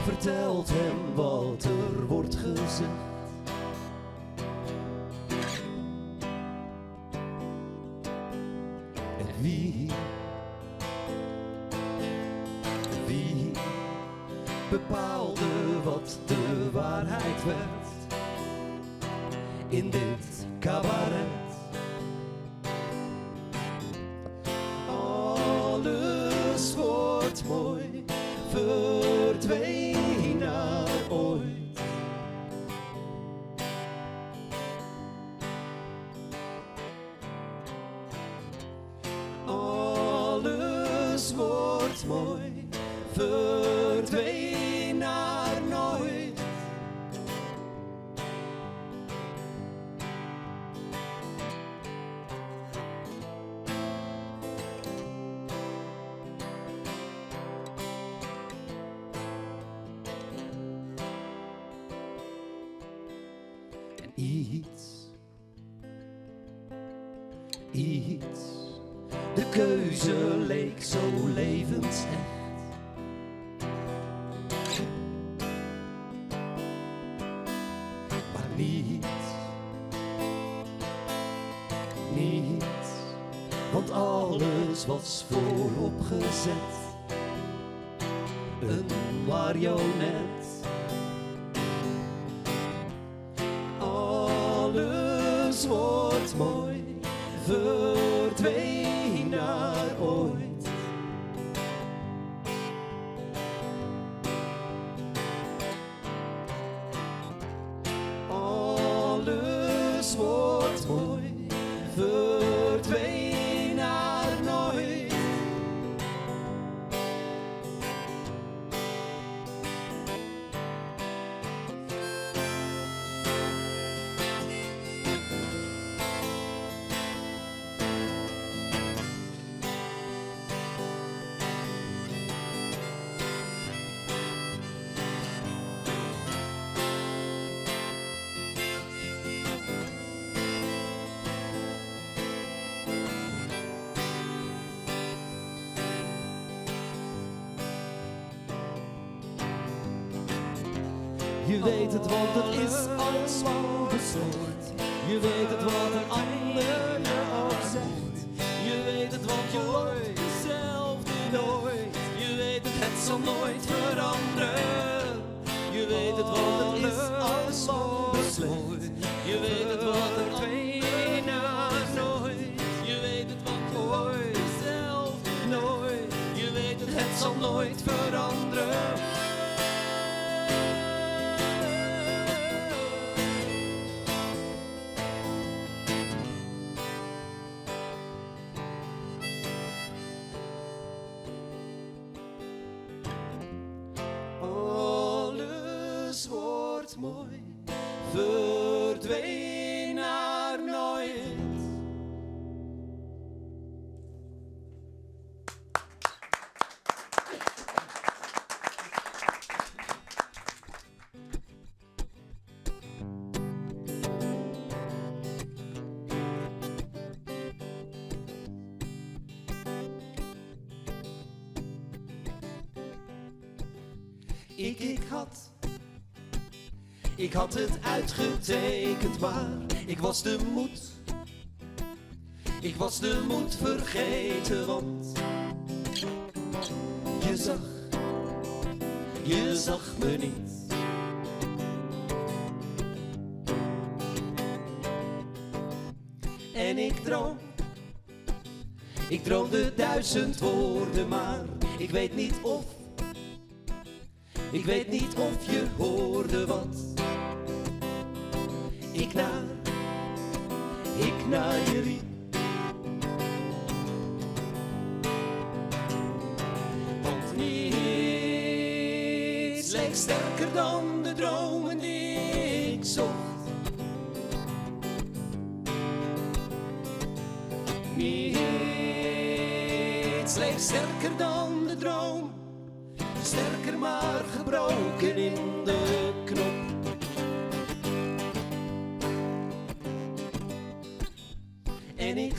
vertelt hem wat er wordt gezegd? En wie bepaalde wat de waarheid werd in dit cabaret? Alles wordt mooi, verdween naar ooit. Alles wordt mooi, verdween naar nooit. En iets, de keuze leek zo levensecht. Maar niets, want alles was voorop gezet. Een marionet. Alles wordt mooi, verdween naar ooit. Alles wordt mooi, verdween naar nooit. Je weet het, want het is alles lang besloten. Je weet het, wat een ander je ook zegt. Je weet het, want je hoort jezelf nooit. Je weet het, het zal nooit veranderen. Je weet het, want het is alles lang besloten. Je weet het, wat er twee na nooit. Je weet het, want je hoort jezelf nooit. Je weet het, het zal nooit veranderen. Alles wordt mooi, verdween naar nooit. Ik had het uitgetekend, maar ik was de moed vergeten, want je zag me niet. En ik droomde 1000 woorden, maar ik weet niet of je hoorde wat ik naar je riep. Want niets leek sterker dan de dromen die ik zocht. Niets leek sterker dan de droom. Sterker maar gebroken in de knop. En ik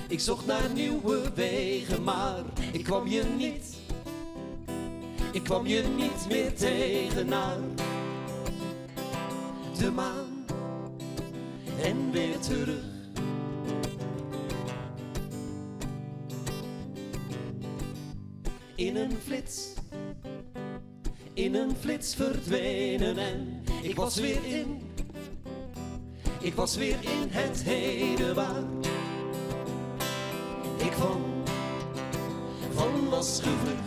Ik zocht naar nieuwe wegen, maar ik kwam je niet. Ik kwam je niet meer tegen naar de maan en weer terug. In een flits verdwenen en ik was weer in het heden waar ik van was gevlucht.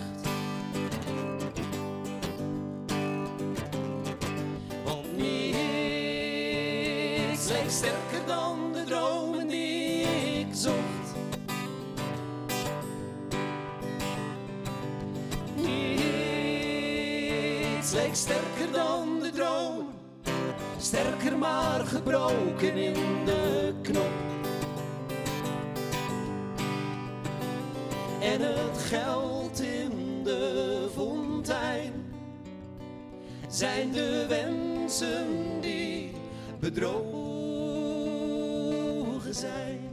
Want niets leek sterker dan de dromen die ik zocht. Niets leek sterker dan de droom, sterker maar gebroken in de knop. En het geld in de fontein zijn de wensen die bedrogen zijn.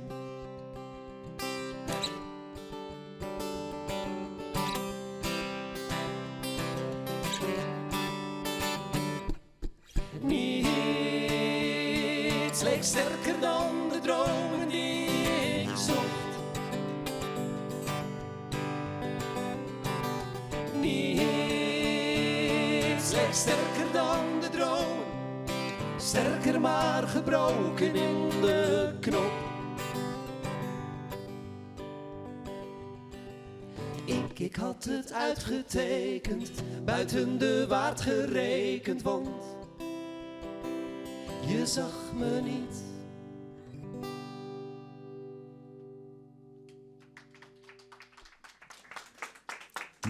Niets leek sterker dan de dromen die ik zocht. Niets leek sterker dan de droom, sterker maar gebroken in de knop. Ik had het uitgetekend, buiten de waard gerekend, want je zag me niet.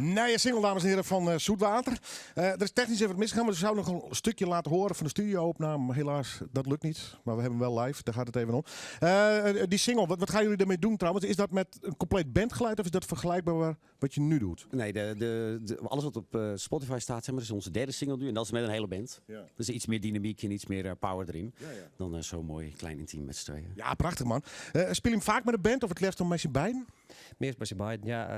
Nieuwe single, dames en heren, van Zoetwater. Er is technisch even wat misgegaan, maar we zouden nog een stukje laten horen van de studio-opname. Maar helaas, dat lukt niet. Maar we hebben hem wel live, daar gaat het even om. Die single, wat gaan jullie ermee doen trouwens? Is dat met een compleet bandgeluid of is dat vergelijkbaar wat je nu doet? Nee, alles wat op Spotify staat, zeg maar, is onze derde single nu. En dat is met een hele band. Ja. Dus iets meer dynamiek en iets meer power erin. Ja, ja. Dan zo mooi, klein intiem met z'n tweeën. Ja, prachtig man. Speel je hem vaak met een band of het liefst om met je beiden? Meest bij je beiden, ja.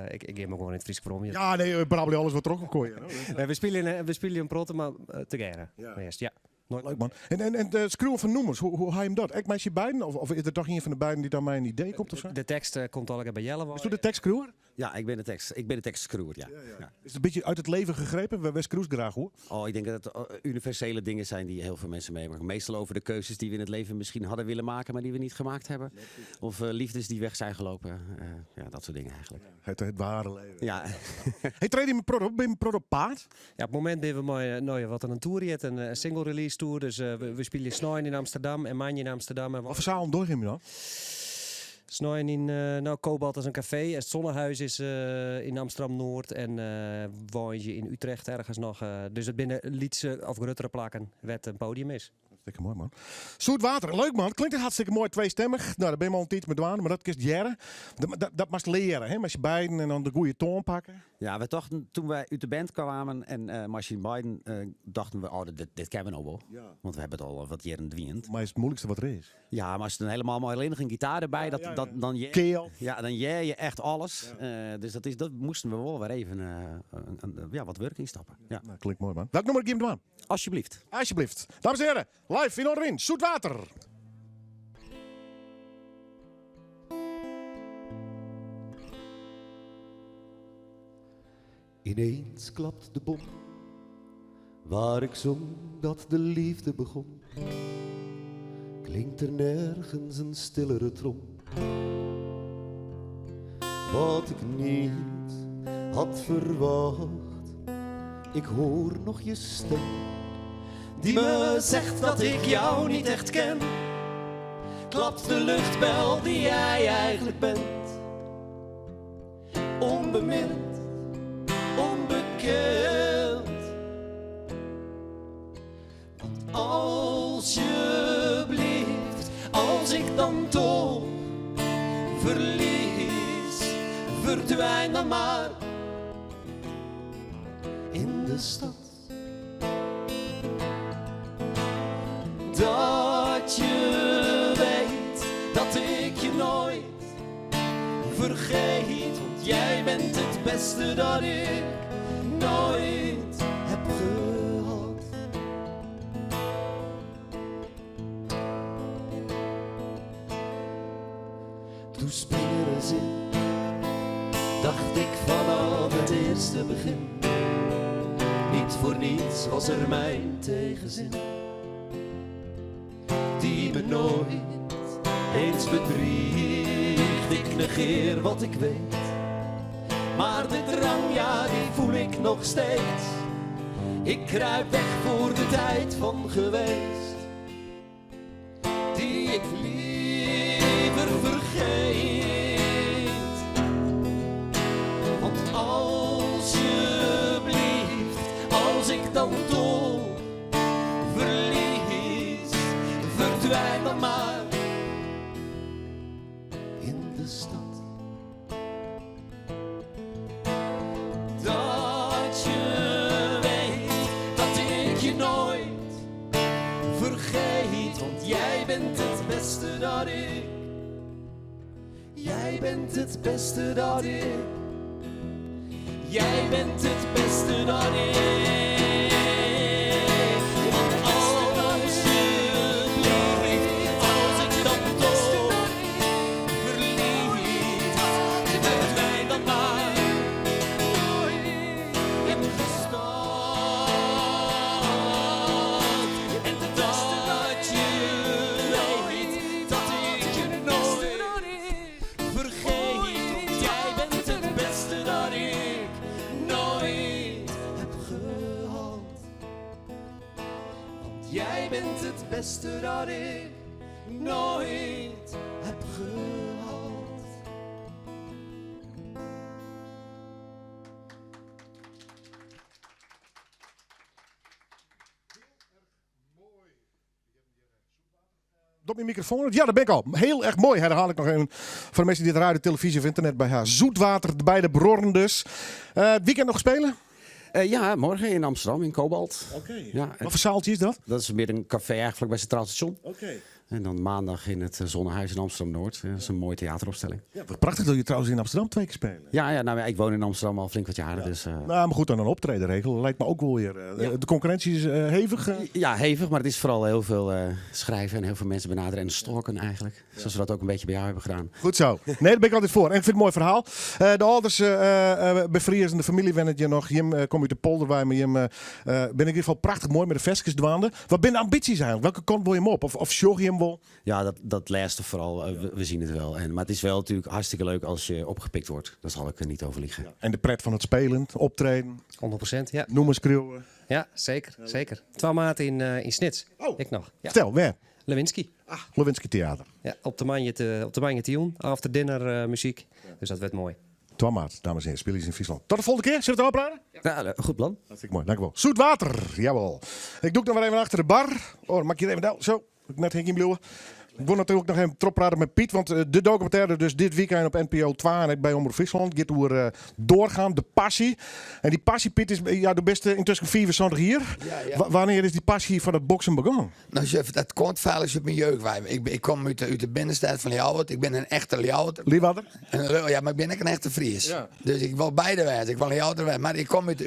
Ik geef me gewoon in het Fries voor om. Ja, nee, brabbel alles wat er ook al kon. We spelen een proto, maar together. Ja. Eerst, ja. Nooit. Leuk man. En de screwen van nummers, hoe haal je hem dat? Ik met je beiden? Of is er toch een van de beiden die dan mij een idee komt of zo? De tekst komt al bij Jelle. Is toen de tekstskrewer? Ja, ik ben de tekstskrewer, ja. Ja. Is het een beetje uit het leven gegrepen? We skrews graag hoor. Oh, ik denk dat het universele dingen zijn die heel veel mensen meemaken. Meestal over de keuzes die we in het leven misschien hadden willen maken, maar die we niet gemaakt hebben. Of liefdes die weg zijn gelopen. Ja, dat soort dingen eigenlijk. Het ware leven. Ja. Hey, treed je met Prodo? Ben je met Prodo paard? Ja, op het moment ben we mooi wat een tour hier, een single release tour. Dus we spelen Snoin in Amsterdam en Manje in Amsterdam. Wat voor zaal doorgaan we dan? Snoin in Cobalt is een café. Het Zonnehuis is in Amsterdam-Noord. En Woonje in Utrecht ergens nog. Dus het binnen Lietse of Gruttere plakken werd een podium is. Hartstikke mooi man. Zoetwater, leuk man. Klinkt hartstikke mooi, tweestemmig. Nou, daar ben je al een tijdje met douane, maar dat kun je jaren. Dat moest leren, hè? Met je beiden en dan de goede toon pakken. Ja, we dachten toen wij uit de band kwamen en Machine Biden dachten we, dit kennen we nou wel. Ja. Want we hebben het al wat jaren dwingend. Maar is het moeilijkste wat er is. Ja, maar als je dan helemaal mooi alleen nog een gitaar erbij, dan je echt alles. Ja. Dus dat moesten we wel weer even wat werk instappen. Ja. Nou, klinkt mooi man. Welk nummer geef je hem aan? Alsjeblieft. Alsjeblieft. Dames en heren, live in Orwin, Zoetwater. Ineens klapt de bom, waar ik zong dat de liefde begon. Klinkt er nergens een stillere trom. Wat ik niet had verwacht, ik hoor nog je stem. Die me zegt dat ik jou niet echt ken. Klapt de luchtbel die jij eigenlijk bent. Onbemind, onbekend. Want alsjeblieft, als ik dan toch verlies, verdwijn dan maar in de stad. Dat je weet dat ik je nooit vergeet, want jij bent het beste dat ik nooit heb gehad. Toen springen zin, dacht ik vanaf het eerste begin. Niet voor niets was er mijn tegenzin, die me nooit eens bedriegt. Ik negeer wat ik weet, maar de drang, ja, die voel ik nog steeds. Ik kruip weg voor de tijd van geweest, die ik liever vergeet. Want alsjeblieft, als ik dan toch verlies, verdwijn dan maar in de stad. Dat je weet dat ik je nooit vergeet, want jij bent het beste dat ik. Jij bent het beste dat ik. Jij bent het beste dat ik. Want alsjeblieft, als ik dan toch verlies, verdwijn dan maar in de stad. En dat je weet dat ik je nooit vergeet, want jij bent het beste dat ik nooit heb gehad. Want jij bent het beste dat ik nooit heb gehad. Op mijn microfoon. Ja, daar ben ik al. Heel erg mooi. Herhaal ik nog even voor de mensen die het radio, televisie of internet bij haar. Zoetwater bij de Brorren dus. Weekend nog spelen? Ja, morgen in Amsterdam, in Cobalt. Oké. Ja, Wat voor zaaltje is dat? dat is meer een café eigenlijk bij Centraal Station. Oké. En dan maandag in het Zonnehuis in Amsterdam-Noord. Dat is een mooie theateropstelling. Ja, wat prachtig dat je trouwens in Amsterdam 2 keer spelen. Ja, nou, ik woon in Amsterdam al flink wat jaren. Dus, Nou, maar goed, dan een optreden regelen lijkt me ook wel weer. De concurrentie is hevig. Ja, hevig, maar het is vooral heel veel schrijven en heel veel mensen benaderen en stalken eigenlijk. Zoals we dat ook een beetje bij jou hebben gedaan. Goed zo. Nee, daar ben ik altijd voor. En ik vind het een mooi verhaal. De ouders bevriers en de familie wennen je nog. Jim kom uit de polder bij me. Jim ben in ieder geval prachtig mooi met de vestjes dwaande. Wat ben de ambities eigenlijk? Welke kant wil je hem op? Of show je hem wel? Ja, dat laatste vooral. We zien het wel. Maar het is wel natuurlijk hartstikke leuk als je opgepikt wordt. Daar zal ik er niet over liegen. Ja. En de pret van het spelen, optreden. 100%, ja. Noem eens schreeuwen. Ja, zeker. Zeker. 12 maart in Snits. Oh. Ik nog. Ja. Vertel, waar? Lewinsky. Lewinsky Theater. Ja, op de Manje after dinner muziek. Dus dat werd mooi. 12 maart, dames en heren, spelen in Friesland. Tot de volgende keer. Zullen we het opraden? Ja, goed plan. Hartstikke mooi, dankjewel. Zoetwater, jawel. Ik doe het dan weer even achter de bar. Oh, dan maak je het even down. Zo, ik net geen bloeien. Ik wil natuurlijk nog even tropraden met Piet, want de documentaire dus dit weekend op NPO 2 bij Omroep Friesland gaat door doorgaan, de passie. En die passie, Piet, is ja, de beste intussen 24 hier. Ja. Wanneer is die passie van het boksen begonnen? Nou, chef, dat komt veilig uit mijn jeugd. Ik kom uit de binnenstad van Ljouwert. Ik ben een echte Ljouwerter. Liewater? Ja, maar ik ben ook een echte Fries. Ja. Dus ik wil beide wijzen. Ik wil Ljouwerter wijzen. Maar ik kom uit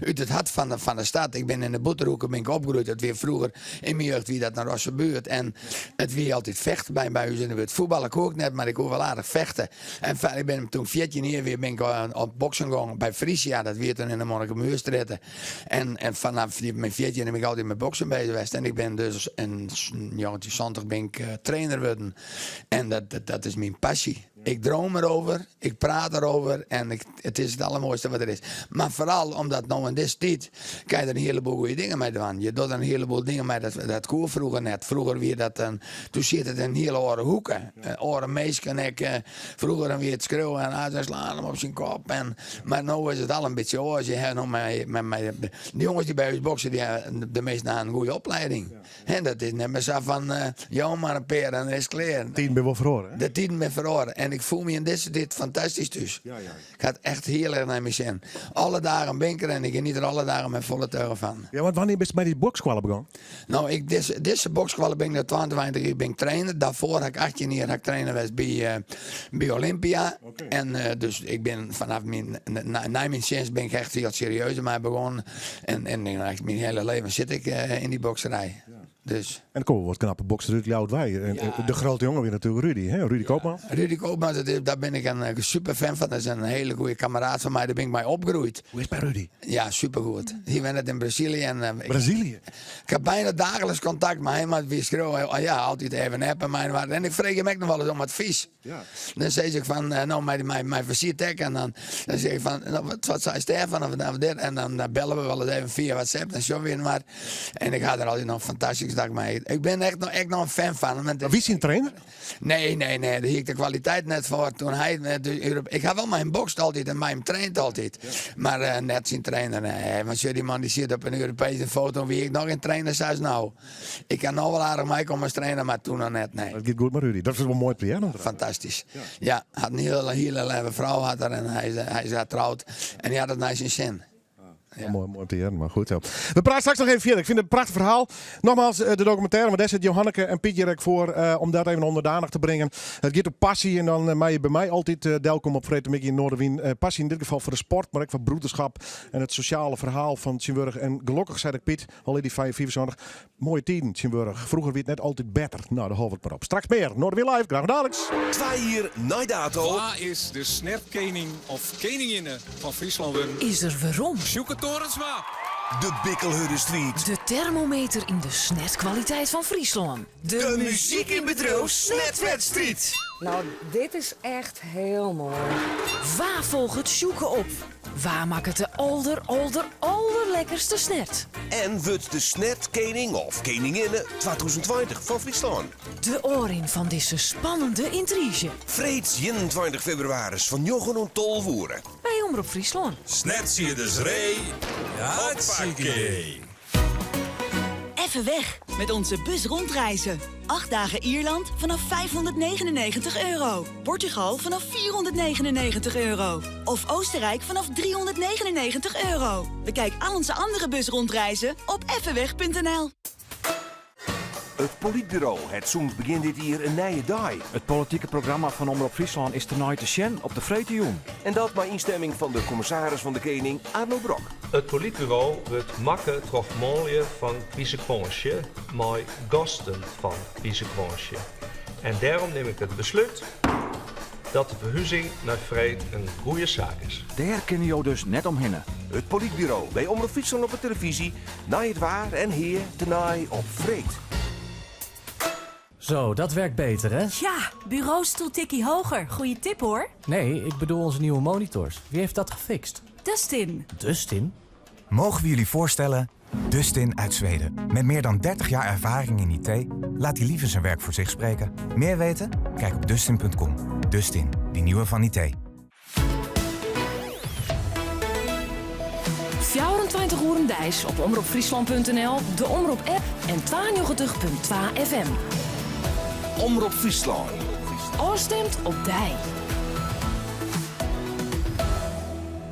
het hart van de stad. Ik ben in de Boterhoeken ben ik opgegroeid. Het weer vroeger in mijn jeugd wie dat naar was gebeurd. En het weer altijd vechten bij ons in de buurt. Voetbal ik ook net, maar ik hoor wel aardig vechten. En ik ben toen 14 jaar weer ben ik op boksen gegaan bij Frisia. Dat weer toen in de Monnikenmuurstraat. En vanaf mijn 14 ben ik altijd met boksen bezig geweest. En ik ben dus in 1970 ben ik trainer geworden. En dat is mijn passie. Ik droom erover, ik praat erover en het is het allermooiste wat er is. Maar vooral omdat nou in deze tijd kan je er een heleboel goede dingen mee doen. Je doet een heleboel dingen mee dat koer vroeger net. Vroeger weer dat toen zit het in hele oren hoeken. Oren meesken ik vroeger dan weer het schreeuwen en uit en slaan hem op zijn kop. Maar nu is het al een beetje oors. Je hebt nog de jongens die bij ons boksen, die hebben de meest na een goede opleiding. Ja. En dat is net maar zo van, ja maar een peer en er is kleren. De tien ben wel verhoren. De tien ben verhoren. En ik voel me in deze dit fantastisch dus. Ja. Ik had echt heel erg naar mijn zin. Alle dagen binken en ik geniet er alle dagen met volle teugen van. Ja, want wanneer ben je bij die bokskwallen begonnen? Nou, deze bokskwallen ben ik nu 22 jaar ben ik trainer. Daarvoor heb ik 18 jaar trainer geweest bij Olympia. En dus ik ben vanaf mijn zins ben ik echt heel serieus mee begonnen. En eigenlijk mijn hele leven zit ik in die bokserij. Dus. En dan komen we wat knappe bokser Ruud Oudwij. De grote jongen weer natuurlijk Rudy, hè? Rudy Koopman. Rudy Koopman, daar ben ik een super fan van. Dat is een hele goede kameraad van mij. Daar ben ik mee opgegroeid. Hoe is het bij Rudy? Ja, supergoed. Hier ben het in Brazilië. En, Brazilië? Ik heb bijna dagelijks contact met hem. We schreeuwen altijd even appen. En ik vreeg hem ook nog wel eens om advies. Ja. Dan zei ik van, mijn versiertek. En dan zeg ik van, wat zei Stefan of dit? En dan bellen we wel eens even via WhatsApp. En zo weer maar. En ik ga er altijd nog fantastisch dag mee. Ik ben echt nog een fan van hem. Maar wie is zijn trainer? Nee. Daar heb ik de kwaliteit net voor. Toen hij ik ga wel mijn bokst altijd en mij traint altijd. Ja. Maar net zijn trainer. Nee. Want die man die zit op een Europese foto. Wie ik nog in trainer zoals nou. Ik kan nog wel aardig mij komen als trainer, maar toen nog net. Nee. Dat gaat goed met Rudy. Dat is wel mooi piano. Fantastisch. Ja, had een hele lieve vrouw had er en hij is getrouwd. En die had het naar zijn zin. Ja. Mooi te horen, maar goed. Ja. We praten straks nog even verder. Ik vind het een prachtig verhaal. Nogmaals, de documentaire, maar daar zit Johanneke en Pietje voor om dat even onder de aandacht te brengen. Het gaat op passie en dan bij mij altijd welkom op Vreet Mickey in Noorderwien. Passie in dit geval voor de sport, maar ook voor broederschap en het sociale verhaal van Tjinburg. En gelukkig, zei ik Piet, al in die 25, mooie tijden Tjinburg. Vroeger werd het net altijd beter. Nou, daar houden we het maar op. Straks meer. Noorderwien live, graag dadelijks. 2 uur na dato. Waar is de snapkening of keninginne van Friesland? Is er waarom? Torensma. De Bikkelhudde Street. De thermometer in de snetkwaliteit van Friesland. De muziek in bedrijf Snetwedstrijd. Nou, dit is echt heel mooi. Waar volgt het zoeken op? Waar maakt het de allerlekkerste snet? En wordt de snetkening of keninginne 2020 van Friesland. De oorring van deze spannende intrige. Vreeds 21 februari van Jochen en Tolvoeren. Bij Omroep Friesland. Snet zie je dus ree. Hartstikke. Even weg met onze busrondreizen. 8 dagen Ierland vanaf €599. Portugal vanaf €499. Of Oostenrijk vanaf €399. Bekijk al onze andere busrondreizen op effenweg.nl. Het politbureau, het soms begint dit hier een nieuwe dag. Het politieke programma van Omroep Friesland is tonight te zien op de Vreetioen. En dat bij instemming van de commissaris van de Koning, Arno Brok. Het politbureau wordt makke toch mooier van Piesekronsje, maar gasten van Piesekronsje. En daarom neem ik het besluit dat de verhuizing naar Vreet een goede zaak is. Daar kunnen je dus net omheen. Het politbureau bij Omroep Friesland op de televisie, na het waar en hier tenaai op Vreet. Zo, dat werkt beter, hè? Ja, bureaustoel tikkie hoger. Goeie tip, hoor. Nee, ik bedoel onze nieuwe monitors. Wie heeft dat gefixt? Dustin. Dustin? Mogen we jullie voorstellen? Dustin uit Zweden. Met meer dan 30 jaar ervaring in IT laat hij liever zijn werk voor zich spreken. Meer weten? Kijk op Dustin.com. Dustin, die nieuwe van IT. 24 uur Dijs op omroepfriesland.nl, de Omroep-app en 92.2 FM. Omroep Friesland. Oorstemt op Dij.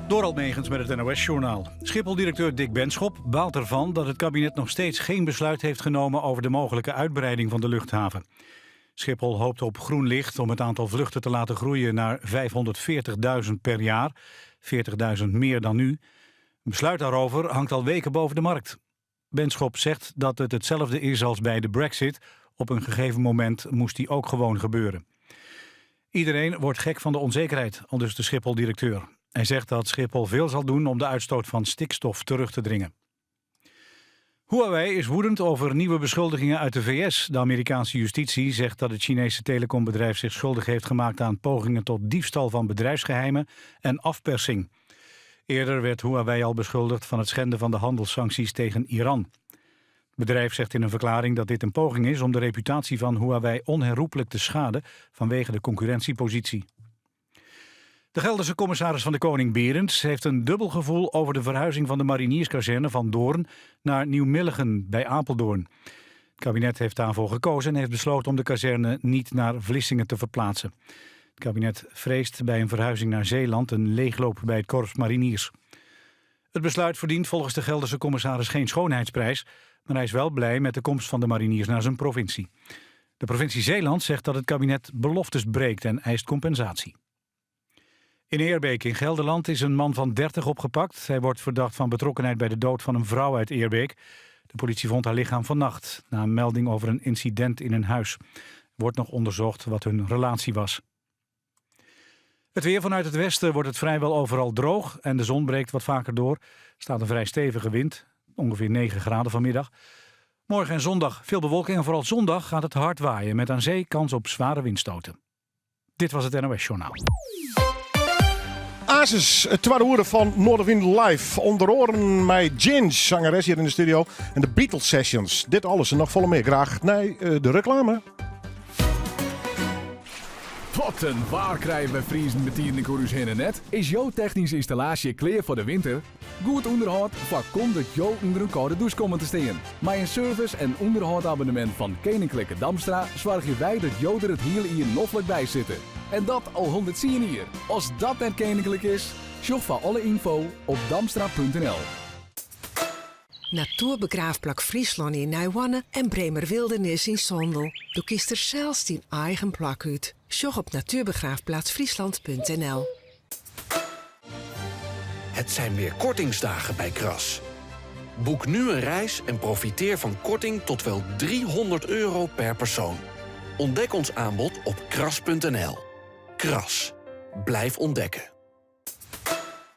Dorald Megens met het NOS-journaal. Schiphol-directeur Dick Benschop baalt ervan dat het kabinet nog steeds geen besluit heeft genomen over de mogelijke uitbreiding van de luchthaven. Schiphol hoopt op groen licht om het aantal vluchten te laten groeien naar 540.000 per jaar, 40.000 meer dan nu. Een besluit daarover hangt al weken boven de markt. Benschop zegt dat het hetzelfde is als bij de Brexit. Op een gegeven moment moest die ook gewoon gebeuren. Iedereen wordt gek van de onzekerheid, aldus de Schiphol-directeur. Hij zegt dat Schiphol veel zal doen om de uitstoot van stikstof terug te dringen. Huawei is woedend over nieuwe beschuldigingen uit de VS. De Amerikaanse justitie zegt dat het Chinese telecombedrijf zich schuldig heeft gemaakt aan pogingen tot diefstal van bedrijfsgeheimen en afpersing. Eerder werd Huawei al beschuldigd van het schenden van de handelssancties tegen Iran. Het bedrijf zegt in een verklaring dat dit een poging is om de reputatie van Huawei onherroepelijk te schaden vanwege de concurrentiepositie. De Gelderse commissaris van de Koning Berends heeft een dubbel gevoel over de verhuizing van de marinierskazerne van Doorn naar Nieuw-Milligen bij Apeldoorn. Het kabinet heeft daarvoor gekozen en heeft besloten om de kazerne niet naar Vlissingen te verplaatsen. Het kabinet vreest bij een verhuizing naar Zeeland een leegloop bij het Korps Mariniers. Het besluit verdient volgens de Gelderse commissaris geen schoonheidsprijs, maar hij is wel blij met de komst van de mariniers naar zijn provincie. De provincie Zeeland zegt dat het kabinet beloftes breekt en eist compensatie. In Eerbeek in Gelderland is een man van 30 opgepakt. Hij wordt verdacht van betrokkenheid bij de dood van een vrouw uit Eerbeek. De politie vond haar lichaam vannacht na een melding over een incident in een huis. Er wordt nog onderzocht wat hun relatie was. Het weer vanuit het westen wordt het vrijwel overal droog en de zon breekt wat vaker door. Er staat een vrij stevige wind, ongeveer 9 graden vanmiddag. Morgen en zondag veel bewolking en vooral zondag gaat het hard waaien met aan zee kans op zware windstoten. Dit was het NOS Journaal. Asus, het tweede uur van Noorderwind Live. Onder oren mij Ginge, zangeres hier in de studio. En de Beatles Sessions. Dit alles en nog volle meer. Graag naar de reclame. Wat een waar krijgen we vriezen met hier in de net? Is jouw technische installatie klaar voor de winter? Goed onderhoud voorkomt dat jou onder een koude douche komt te staan. Met een service- en onderhoudabonnement van Koninklijke Damstra zorgen wij dat jou er het hele hier noffelijk bij zitten. En dat al 110 hier. Als dat net koninklijk is, show voor alle info op damstra.nl. Natuurbegraafplak Friesland in Nijwanne en Bremer Wildernis in Sondel. Du kiest er zelfs die eigen plak uit. Sjog op natuurbegraafplaatsfriesland.nl. Het zijn weer kortingsdagen bij Kras. Boek nu een reis en profiteer van korting tot wel €300 per persoon. Ontdek ons aanbod op kras.nl. Kras. Blijf ontdekken.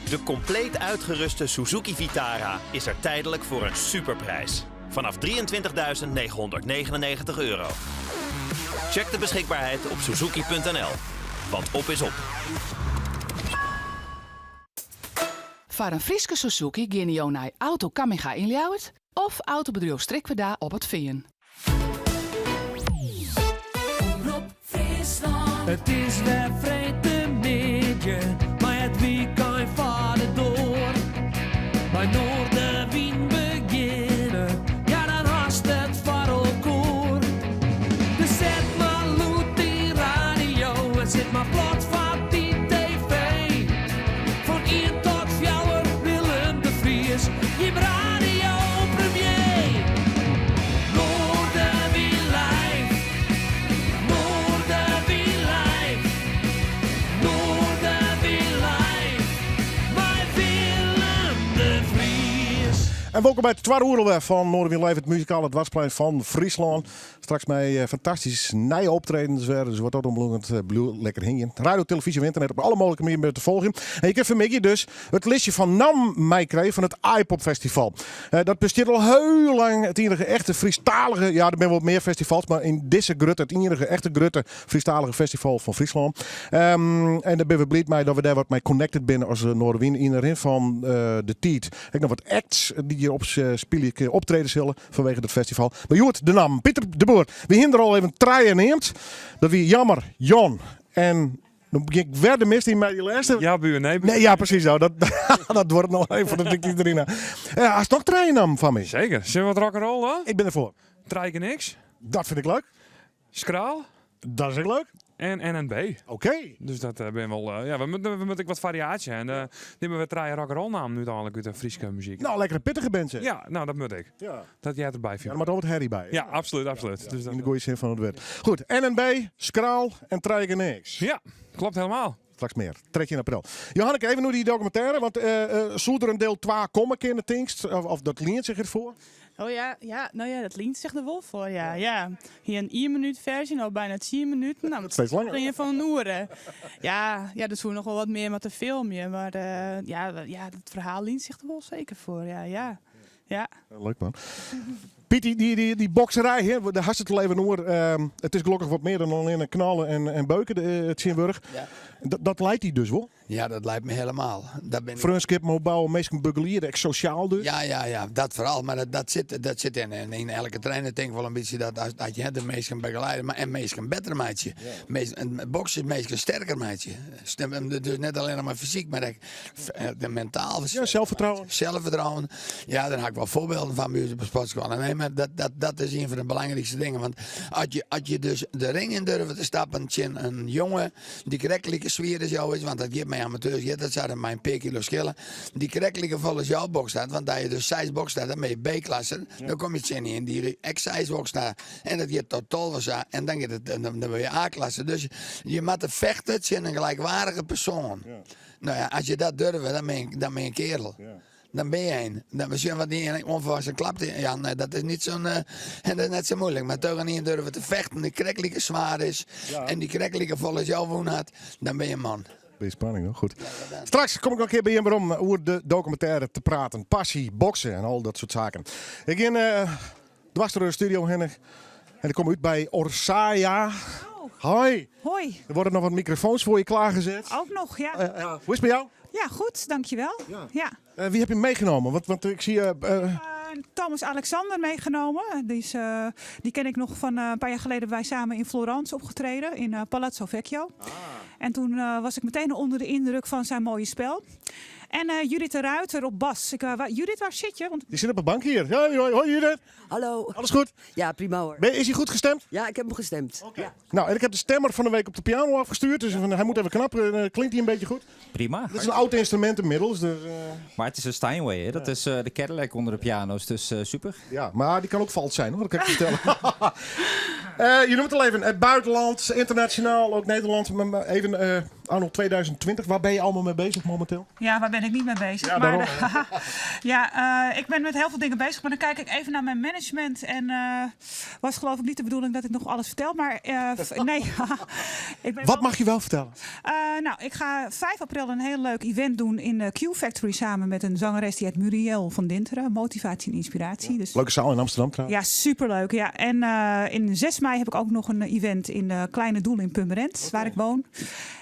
De compleet uitgeruste Suzuki Vitara is er tijdelijk voor een superprijs. Vanaf €23.999. Check de beschikbaarheid op suzuki.nl. Want op is op. Voor een Frieske Suzuki gaan je naar Auto Kamminga in Ljouwert of Autobedrijf Strikweda op het Veen. Het is weer vreemde maar het weekend vaart door. Bij Noorderwind beginnen, ja dan haast het voor elkaar. Dus zet maar loet die radio en zet maar plat van die tv. Van 1 tot 4 Willem de Vries, je radio premier. Noorderwind live, Noorderwind live, Noorderwind live, bij Willem de Vries. En welkom bij het tweede uur van Noorderwind Live, het muzikale dwarsplein van Friesland. Straks met fantastisch nieuwe optredens weer. Dus wordt ook onbloemend lekker hingen. Radio, televisie, internet op alle mogelijke manieren te volgen. En je kunt vanmiddag dus het listje van NAM meekrijgen van het iPop Festival. Dat bestaat al heel lang het enige echte Friestalige, ja er zijn wel meer festivals, maar in deze grutte, het enige echte grutte Friestalige festival van Friesland. En daar ben we blij mee dat we daar wat mee connected binnen als Noorderwind. Iedereen van de Tiet. Ik heb nog wat acts die hier optreden zullen vanwege het festival. Maar Joert de NAM, Pieter de Boer. We hebben er al even treien neemt. Dat wie jammer, Jon. En dan begin ik weer de mist in met die laatste. Ja, buur, nee. Nee, ja, precies zo. Dat wordt nog even dat ik iedereen. Als het nog treien nam van mij. Zeker. Zullen we wat rock'n'roll dan? Ik ben ervoor. Treien niks. Dat vind ik leuk. Skraal. Dat is ook leuk. En NNB. Oké. Dus dat ben wel. Ja, we moeten wat variatie. En nemen we treien rock'n'roll naam nu eigenlijk uit de Friese muziek. Nou, lekkere pittige mensen. Ja, nou dat moet ik. Ja. Dat jij erbij vindt. Ja, maar daar wordt Harry bij. Ja, absoluut, absoluut. Ja, dus dat, in de goede zin van het woord. Goed, NNB, Skraal en treien niks. Ja, klopt helemaal. Straks meer. 13 april. Johanneke, even nu die documentaire. Want zou er een deel 2 komen, kennen Tinkst? Of dat leent zich ervoor? Oh ja, nou ja, dat leent zich er wel voor, ja. Hier een 1 minuut versie, nou bijna 10 minuten. Nou, dat steeds langer. Spring je van een uur. Ja, dat is nog wel wat meer met de film. Maar het verhaal leent zich er wel zeker voor, ja. Leuk man. Piet, die bokserij, hè, daar had het al even over. Het is gelukkig wat meer dan alleen knallen en beuken, het Zinburg. Ja. Dat leidt hij dus wel? Ja, dat lijkt me helemaal. Vriendschap, mobiel, meestal buggelieren, echt sociaal dus? Ja, dat vooral. Maar dat zit in elke trainer denk ik wel een beetje dat je de meesten begeleiden maar en meesten beter meidje. Ja. Boksen is meesten sterker meidje. Dus net alleen maar fysiek, maar de mentaal. Ja, zelfvertrouwen. Zelfvertrouwen. Ja, daar heb ik wel voorbeelden van bij ons op de sportschool. En dat is een van de belangrijkste dingen. Want als je dus de ring in durft te stappen, een jongen die krekkelijke sfeer is jou is, want dat geeft mij amateurs, dat zou mij een paar kilo schillen. Die krekkelijke volgens jouw box staat, want als je dus 6 box staat, dan ben je B-klasse. Dan kom je het in die excise box staat. En dat gaat tot 12 en dan ben je A-klasse. Dus je moet vechten, het is een gelijkwaardige persoon. Ja. Nou ja, als je dat durft, dan ben je een kerel. Ja. Dan ben je een. Dan misschien wat die onverwachte klapt. Ja, nee, dat is niet dat is net zo moeilijk. Maar toch niet durven te vechten, die krekkelijke zwaar is. Ja. En die krekkelijke volgens jou woon had, dan ben je een man. Beetje spanning, hoor. Goed. Straks kom ik nog een keer bij je om over de documentaire te praten. Passie, boksen en al dat soort zaken. Ik ga dwars door de studio heen en ik kom uit bij Orsaya. Hoi. Hoi. Er worden nog wat microfoons voor je klaargezet. Ook nog, ja. Hoe is het bij jou? Ja, goed, dankjewel. Ja. Wie heb je meegenomen? Want ik zie... Thomas Alexander meegenomen. Die ken ik nog van een paar jaar geleden wij samen in Florence opgetreden. In Palazzo Vecchio. En toen was ik meteen onder de indruk van zijn mooie spel. En Judith de Ruiter op bas. Judith, waar zit je? Want... Die zit op een bank hier. Ja, hoi Judith. Hallo. Alles goed? Ja, prima hoor. Is hij goed gestemd? Ja, ik heb hem gestemd. Okay. Ja. Nou, en ik heb de stemmer van de week op de piano afgestuurd. Dus hij moet even knappen. Klinkt hij een beetje goed? Prima. Het is een oud instrument inmiddels. Dus, Maar het is een Steinway, hè? Dat is de Cadillac onder de piano's. Dus super. Ja, maar die kan ook vals zijn, hoor. Dat kan ik je vertellen. Je noemt het al even. Buitenland, internationaal, ook Nederland. Even anno 2020. Waar ben je allemaal mee bezig momenteel? Ja, waar ben ik niet mee bezig? Ik ben met heel veel dingen bezig. Maar dan kijk ik even naar mijn management. En was geloof ik niet de bedoeling dat ik nog alles vertel. Maar nee. Wat mag je wel vertellen? Ik ga 5 april een heel leuk event doen in de Q-Factory. Samen met een zangeres die heet Muriel van Dinteren. Motivatie en inspiratie. Ja. Dus... Leuke zaal in Amsterdam trouwens. Ja, superleuk. Ja. En in 6 mei heb ik ook nog een event in de Kleine Doel in Purmerend. Waar ik woon.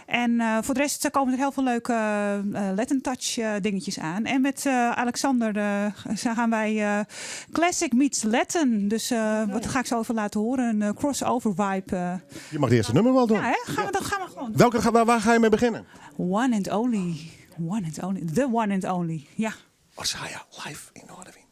En voor de rest komen er heel veel leuke Latin Touch dingetjes aan. En met Alexander gaan wij Classic meets Latin. Dus wat ga ik zo even laten horen. Een crossover vibe. Je mag de eerste nummer wel doen. Ja, hè? Dan gaan we gewoon. Waar ga je mee beginnen? One and only. The one and only. Ja. Orsaya, live in Noordewien.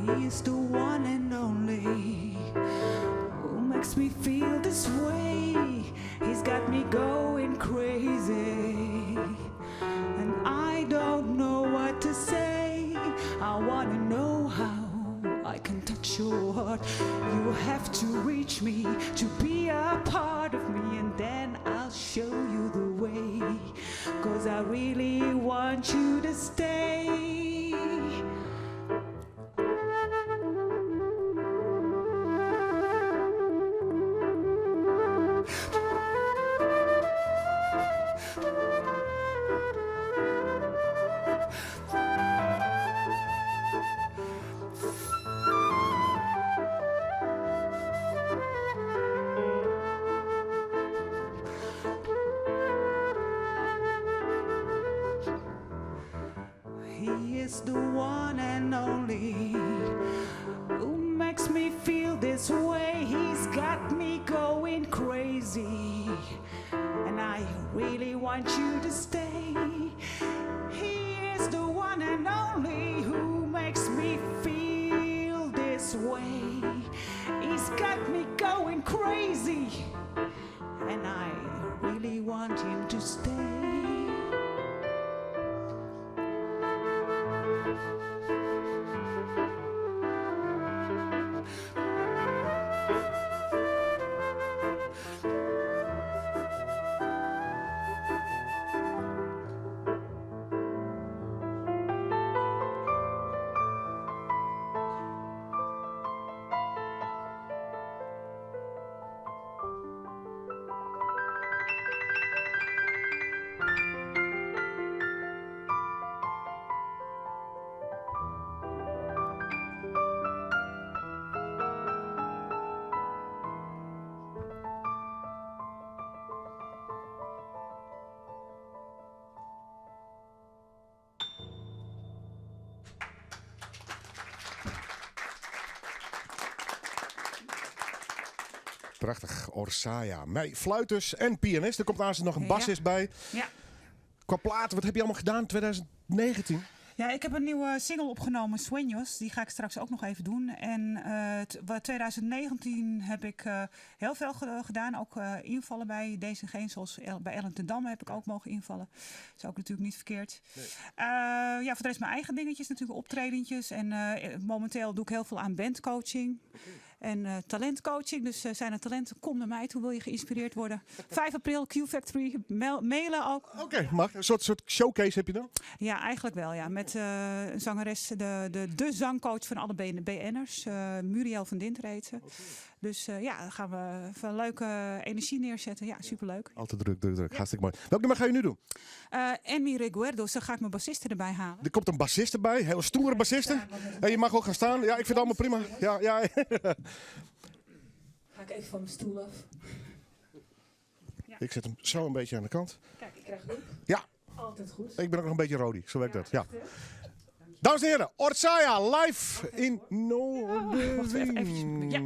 He is the one and only who makes me feel this way. He's got me going crazy, and I don't know what to say. I wanna know how I can touch your heart. You have to reach me to be a part of me, and then I'll show you the way. 'Cause I really want you to stay. He is the one and only who makes me feel this way. He's got me going crazy, and I really want you to stay. He is the one and only who makes me feel this way. He's got me going crazy, and I really want him to stay. Prachtig, Orsaya. Mij fluiters en pianist. Er komt naast nog een bassist bij. Ja. Qua platen, wat heb je allemaal gedaan in 2019? Ja, ik heb een nieuwe single opgenomen, Sueños. Die ga ik straks ook nog even doen. En 2019 heb ik heel veel gedaan. Ook invallen bij deze geen, zoals bij Ellen ten Damme heb ik ook mogen invallen. Dat is ook natuurlijk niet verkeerd. Nee. Ja, voor de rest mijn eigen dingetjes, natuurlijk optredentjes. En momenteel doe ik heel veel aan bandcoaching. Okay. En talentcoaching. Dus zijn er talenten, kom naar mij toe, wil je geïnspireerd worden. 5 april, Q-Factory, mailen ook. Oké, mag. Een soort showcase heb je dan? Ja, eigenlijk wel. Ja. Met een zangeres, de zangcoach van alle BN'ers. Muriel van Dinter heet ze. Okay. Dus ja, dan gaan we van leuke energie neerzetten. Ja, superleuk. Altijd druk. Hartstikke mooi. Welk nummer ga je nu doen? En Mi Recuerdos, dan ga ik mijn bassisten erbij halen. Er komt een bassist erbij, hele stoere bassisten. En je mag ook gaan staan. Ja, ik vind het allemaal prima. Ja. Ga ik even van mijn stoel af. Ja. Ik zet hem zo een beetje aan de kant. Kijk, ik krijg hulp. Ja. Altijd goed. Ik ben ook nog een beetje rodi, zo werkt dat. Ja. Dames en heren, Orsaya live in Noorderwien. Ja.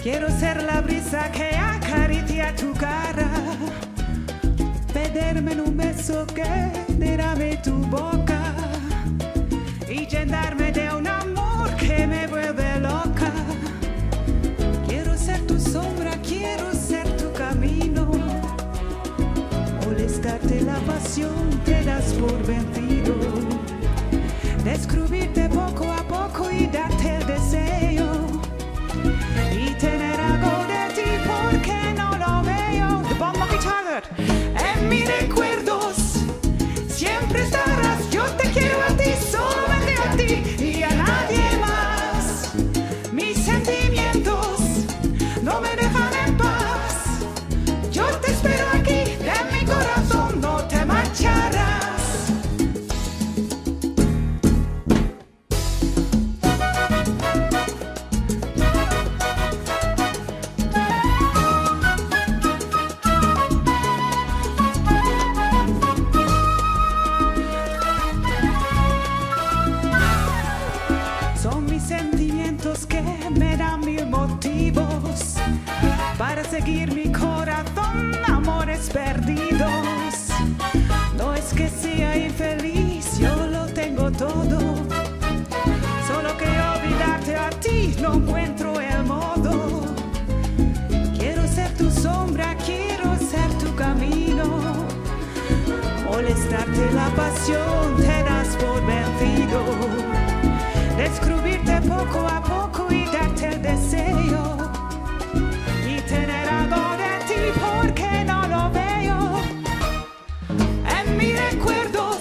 Quiero ser la brisa que acaricia tu cara, perderme en un beso que derrame tu boca y llenarme de un amor que me vuelve loca. Quiero ser tu sombra, quiero ser tu camino, molestarte la pasión te das por vencido, descubrirte poco a poco y darte el deseo. Y tener algo de ti porque no lo veo. De bomba guitarra. En mis recuerdos siempre estarás. Yo te quiero a ti, solamente a ti y a nadie más. Mis sentimientos no me dejan en paz. Yo te espero aquí, de mi corazón no te marcharás. motivos para seguir mi corazón, amores perdidos. No es que sea infeliz, yo lo tengo todo. Solo que olvidarte a ti no encuentro el modo. Quiero ser tu sombra, quiero ser tu camino. Molestarte la pasión, te das por vencido. Descubrirte poco a poco y darte el deseo. Y tener algo de ti porque no lo veo. En mis recuerdos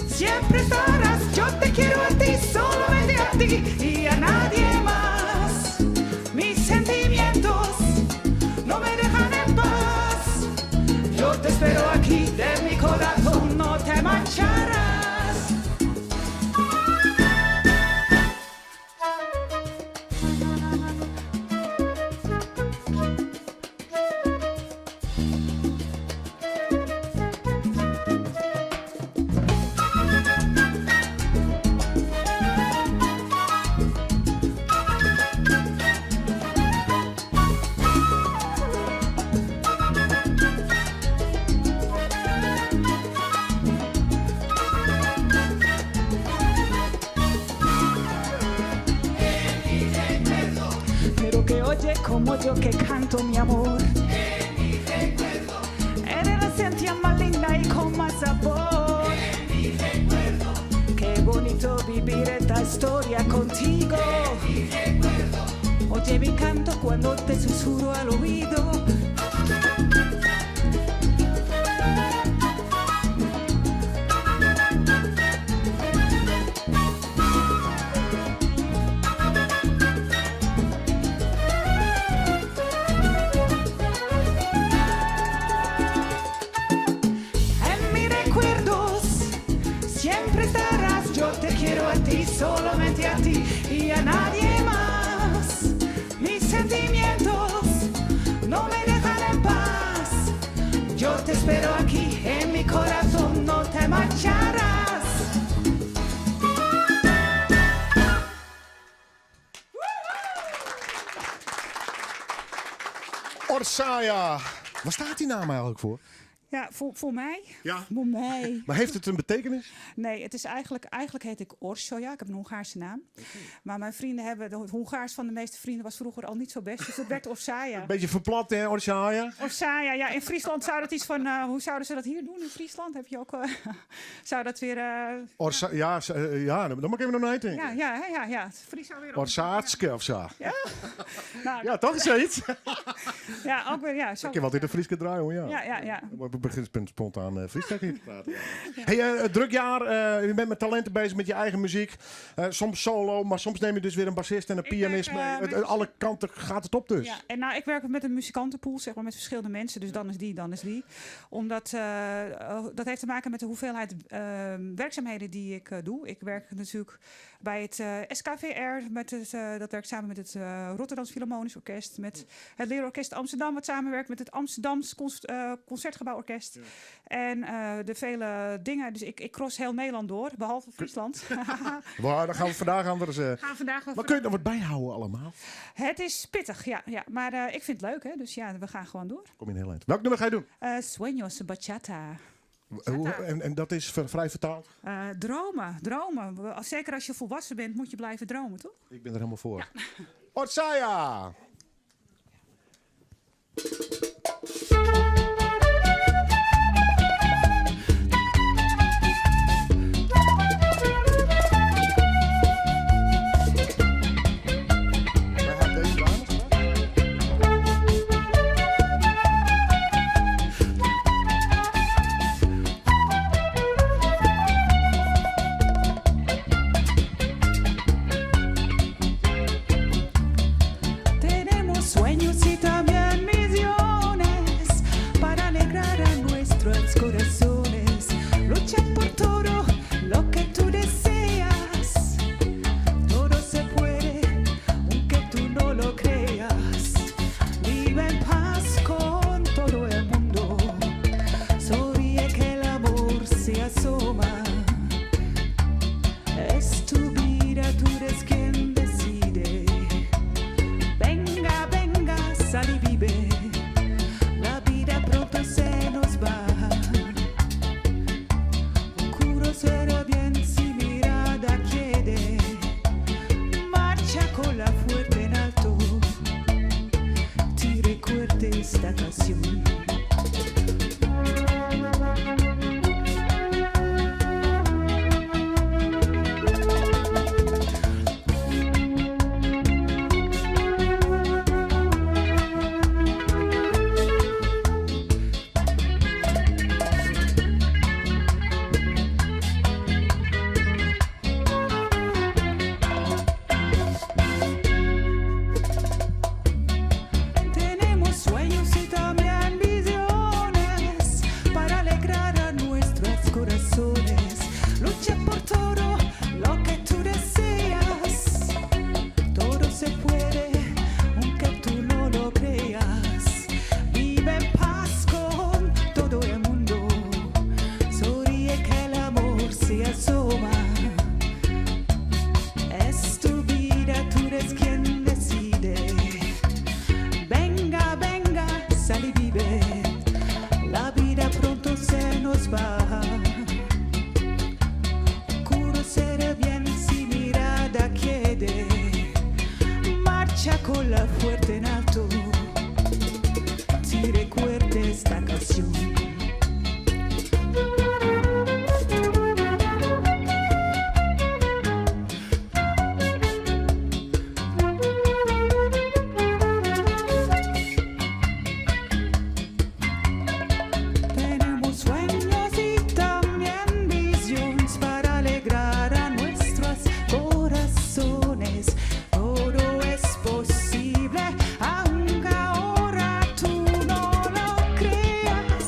siempre estarás. Yo te quiero a ti, solamente a ti y a nadie más. Mis sentimientos no me dejan en paz. Yo te espero aquí, de mi corazón no te marcharás. Como yo que canto mi amor. Eres la esencia más linda y con más sabor. Qué bonito vivir esta historia contigo. Oye mi canto cuando te susurro al oído. Solamente a ti y a nadie más. Mis sentimientos no me dejan en paz. Yo te espero aquí, en mi corazón no te marcharás. Orsaya. Waar staat die naam eigenlijk voor? Ja, voor mij. Ja. Voor mij. Maar heeft het een betekenis? Nee, het is eigenlijk heet ik Orsolya. Ik heb een Hongaarse naam. Maar mijn vrienden hebben, het Hongaars van de meeste vrienden was vroeger al niet zo best. Dus het werd Orsaya. Een beetje verplat, hè, Orsaya? Orsaya, ja. In Friesland zou dat iets van, hoe zouden ze dat hier doen in Friesland? Heb je ook, zou dat weer... Ja, dan moet ik even nog naar denken. Ja. Het Fries zou weer... Orsaatske of zo. Ja? Nou, ja, toch zoiets? ja, ook weer, ja. Zo. Ik heb altijd een Frieske draai, hoor, ja. Ja. Ik begin spontaan Fries te praten. Hey, druk jaar. Je bent met talenten bezig met je eigen muziek. Soms solo, maar soms neem je dus weer een bassist en een pianist mee. Alle kanten gaat het op dus. Ja, en nou, ik werk met een muzikantenpool, zeg maar, met verschillende mensen. Dus dan is die. Omdat dat heeft te maken met de hoeveelheid werkzaamheden die ik doe. Ik werk natuurlijk bij het SKVR. Dat werkt samen met het Rotterdams Philharmonisch Orkest. Met het Leerorkest Amsterdam, wat samenwerkt met het Amsterdams Concertgebouworkest. Ja. En de vele dingen. Dus ik cross heel Nederland door, behalve Friesland. Dan gaan we vandaag anders... Maar kun je er wat bijhouden allemaal? Het is pittig, ja. Maar ik vind het leuk, hè. Dus ja, we gaan gewoon door. Kom je een heel eind. Welk nummer ga je doen? Sueños Bachata. En dat is vrij vertaald? Dromen. Zeker als je volwassen bent, moet je blijven dromen, toch? Ik ben er helemaal voor. Ja. Orsaya! Te sal y vive. La vida pronto se nos va. Oscuro será bien si mirada quiere. Marcha con la fuerte en alto. Ti recuerde esta canción. Tenemos sueños y también visiones para alegrar a nuestros corazones. Lucha por todo lo que tú deseas. Todo se puede, aunque tú no lo creas. Vive en paz con todo el mundo. Sonríe que el amor se asoma. Es tu vida, tú eres quien decide. Venga, venga, sal y vive. La vida pronto se nos va. Oscuro será bien si mirada quiere. Marcha con la fuerte en alto. Si recuerde esta canción. Tenemos sueños y también visiones para alegrar a nuestros corazones. Todo es posible, aunque ahora tú no lo creas.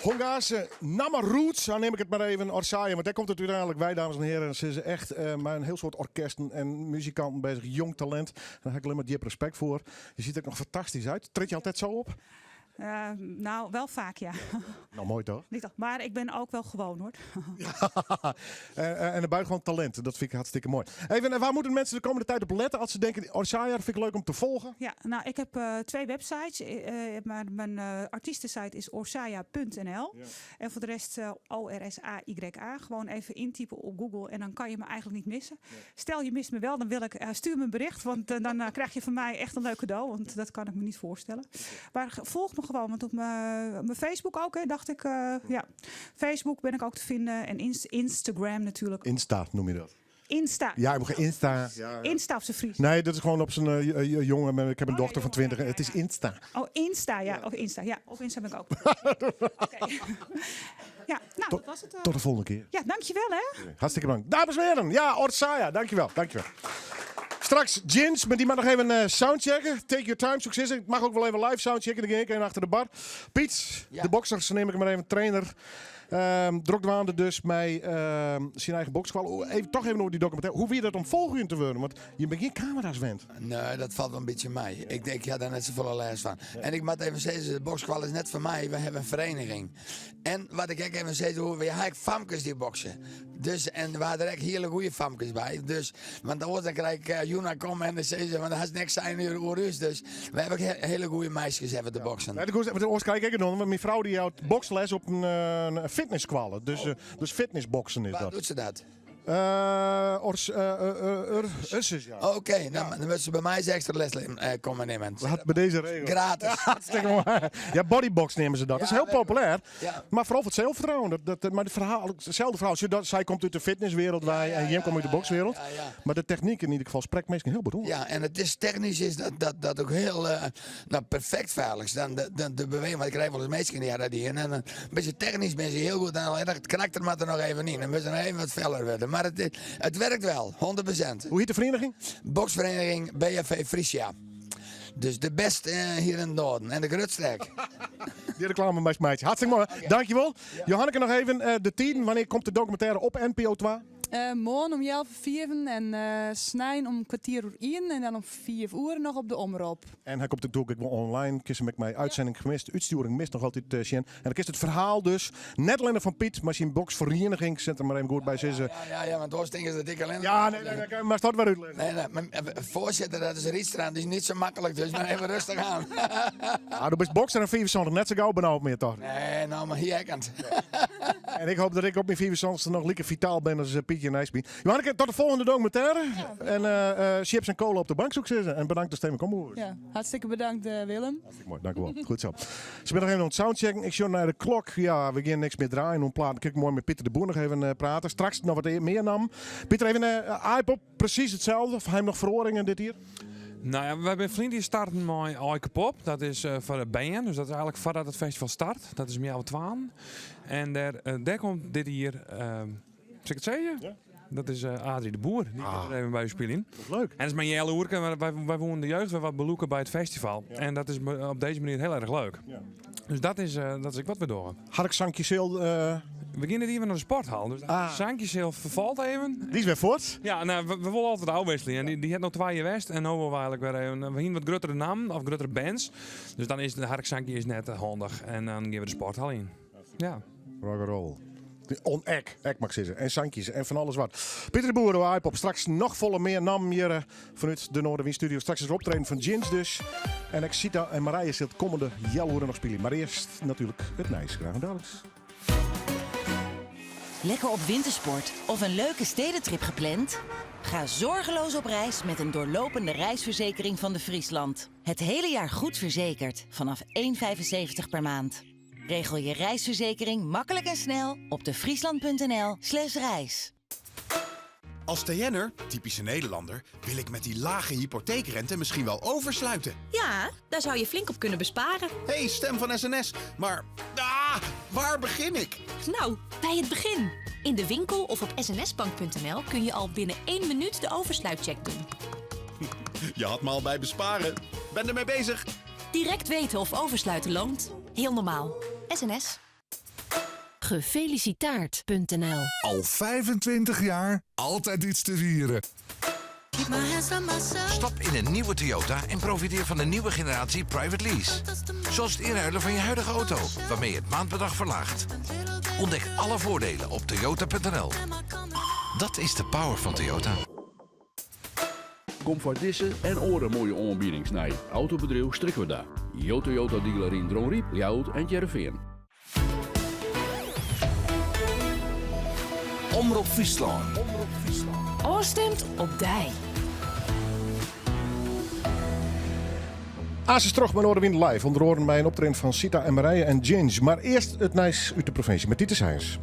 Hongaarse Nama Roots, dan neem ik het maar even, Orsaia. Want daar komt het uiteindelijk bij, dames en heren. Ze is echt met een heel soort orkesten en muzikanten bezig, jong talent. Daar heb ik alleen maar diep respect voor. Je ziet er ook nog fantastisch uit. Treed je altijd zo op? Nou, wel vaak, ja. Nou, mooi toch? Niet toch, maar ik ben ook wel gewoon, hoor. En een buitengewoon talent, dat vind ik hartstikke mooi. Even, waar moeten mensen de komende tijd op letten als ze denken, Orsaia, dat vind ik leuk om te volgen? Ja, nou, ik heb 2 websites. Mijn artiestensite is orsaia.nl. Ja. En voor de rest ORSAYA. Gewoon even intypen op Google en dan kan je me eigenlijk niet missen. Ja. Stel je mist me wel, dan wil ik stuur me een bericht. Want dan krijg je van mij echt een leuk cadeau. Want dat kan ik me niet voorstellen. Maar volg me gewoon, want op mijn Facebook ook, hè, dacht ik. Ja, Facebook ben ik ook te vinden. En Instagram natuurlijk. Insta noem je dat. Insta. Ja, ik moet geen Insta. Ja. Insta of zijn Fries? Nee, dat is gewoon op zijn jongen. Ik heb een dochter van 20. Het is Insta. Oh, Insta, ja. Of Insta. Ja, op Insta ben ik ook. Okay. Ja, nou, dat was het. Tot de volgende keer. Ja, dankjewel, hè. Hartstikke bedankt. Dames en heren, ja, Orsaia, dankjewel. Straks Jins, maar die mag nog even soundchecken. Take your time, succes. Ik mag ook wel even live soundchecken. Dan ga ik even achter de bar. Piet, de boxers, neem ik maar even trainer. Drokdwaande dus met zijn eigen bokskwal. Toch even over die documentaire. Hoe wil je dat om volgen te worden? Want je bent geen camera's wend. Nee, dat valt wel een beetje mij. Ik denk, ja, daar net zoveel les van. Ja. En ik moet even zeggen, de bokskwal is net voor mij. We hebben een vereniging. En wat ik even zeggen, we hebben famkes die boksen. Dus, en we hadden er echt hele goede famkes bij. Dus, want dan krijg ik Juna komen en dan zeggen ze, want dan has niks zijn uur. Dus we hebben hele goede meisjes even te boksen. Ja, de kijk ik dan, want mijn vrouw die houdt boksles op een fitnesskwallen. Dus fitnessboksen is waar dat. Waar doet ze dat? Oké, dan moeten ze bij mij eens extra les komen nemen. Bij deze regel. Gratis. Ja, bodybox nemen ze dat. Dat is heel populair. Ja. Maar vooral voor het zelfvertrouwen. Maar hetzelfde verhaal. Zij komt uit de fitnesswereld en Jim komt uit de bokswereld. Ja. Maar de techniek in ieder geval spreekt meestal heel beroemd. Ja, en het is technisch is dat ook heel perfect veilig. Dan de beweging, want ik krijg wel eens meisjes die en een beetje technisch ben je heel goed. En het karakter moet er nog even in. Dan moeten we nog even wat feller worden. Maar het werkt wel, 100%. Hoe heet de vereniging? Boksvereniging BFV Friesia. Dus de beste hier in Doorn. En de Grutstek. Die reclame bij Smeitje. Hartstikke mooi. Dankjewel. Johanneke, nog even de tien. Wanneer komt de documentaire op NPO 2? Morgen om 11:04 en snijn om 1:15 en dan om 4 uur nog op de omroep. En hij komt natuurlijk ook online. Kissen met mij uitzending gemist. Uitsturing mist nog altijd Sjen. En dan is het verhaal dus. Net alleen van Piet, maar zijn boxvereniging. Zet er maar even goed bij zitten. Ja, want daar denken ze dat ik alleen. Ja, nee, maar staat wel uitleggen. Nee, maar voorzitter, dat is Rietstraat. Die is niet zo makkelijk, dus maar even rustig aan. Du bent bokser en 25 net zo gauw benauwd meer toch? Nee, nou maar hier kant. En ik hoop dat ik op mijn 25 nog lekker vitaal ben als Pietje en IJsbien. Johanneke, tot de volgende documentaire. En chips en cola op de bank zoek zitten. En bedankt dat Stemmen komen. Ja, hartstikke bedankt Willem. Hartstikke mooi, dank u wel. Goed zo. Ze ben nog even aan het soundchecken. Ik zie naar de klok. Ja, we gaan niks meer draaien. Om platen. Kijk mooi met Pieter de Boer nog even praten. Straks nog wat meer nam. Pieter, even iPop, precies hetzelfde. Of hij heeft nog verhoringen dit hier? Nou ja, we hebben vrienden die starten met Ike Pop. Dat is voor de band. Dus dat is eigenlijk voordat het festival start. Dat is om jou 12. En daar komt dit hier... Zal ik het zeggen? Ja. Dat is Adrie de Boer. Die komt er even bij u spelen. Dat is leuk. En dat is mijn Jelle Oerke. Wij wonen de jeugd weer wat beloeken bij het festival. Ja. En dat is op deze manier heel erg leuk. Ja. Dus dat is wat we doen. Had ik Sankjeseel... We beginnen hier naar de sporthal. Dus Sankjeseel vervalt even. Die is weer voort? Ja, nou, we willen altijd uitwisselen. En die heeft nog 2 jaar west. En nu willen we eigenlijk weer even... We hebben wat grotere namen of grotere bands. Dus dan is de Harksankje is net handig. En dan gaan we de sporthal in. Ja. Rock'n'roll. On-ek mag ik zeggen. En Sankjes en van alles wat. Pieter de Boer, de iPop. Straks nog volle meer nam hier vanuit de Noorderwind Studio. Straks is er optreden van Jins dus. En Exita en Marije zit komende Jelhoeren nog spelen. Maar eerst natuurlijk het Nijs. Graag en dadelijk. Lekker op wintersport of een leuke stedentrip gepland? Ga zorgeloos op reis met een doorlopende reisverzekering van de Friesland. Het hele jaar goed verzekerd vanaf 1,75 per maand. Regel je reisverzekering makkelijk en snel op defriesland.nl/reis. Als TN'er, typische Nederlander, wil ik met die lage hypotheekrente misschien wel oversluiten. Ja, daar zou je flink op kunnen besparen. Hey, stem van SNS. Maar waar begin ik? Nou, bij het begin. In de winkel of op snsbank.nl kun je al binnen 1 minuut de oversluitcheck doen. Je had me al bij besparen. Ben ermee bezig. Direct weten of oversluiten loont. Heel normaal. SNS. Gefelicitaard.nl. Al 25 jaar, altijd iets te vieren. Stap in een nieuwe Toyota en profiteer van de nieuwe generatie private lease. Zoals het inruilen van je huidige auto, waarmee je het maandbedrag verlaagt. Ontdek alle voordelen op toyota.nl. Dat is de power van Toyota. Kom voor deze en andere mooie aanbiedingen naar Autobedrijf Strikweda. Jouw Toyota dealer in Dronriep, Ljouwert en Jereveen. Omroep Friesland. Oorstemt op Dij. Aas is terug bij Noorderwind live. Onder oren bij een optreden van Sita en Marije en Ginge. Maar eerst het Nijs uit de provincie met Dieter Sijns.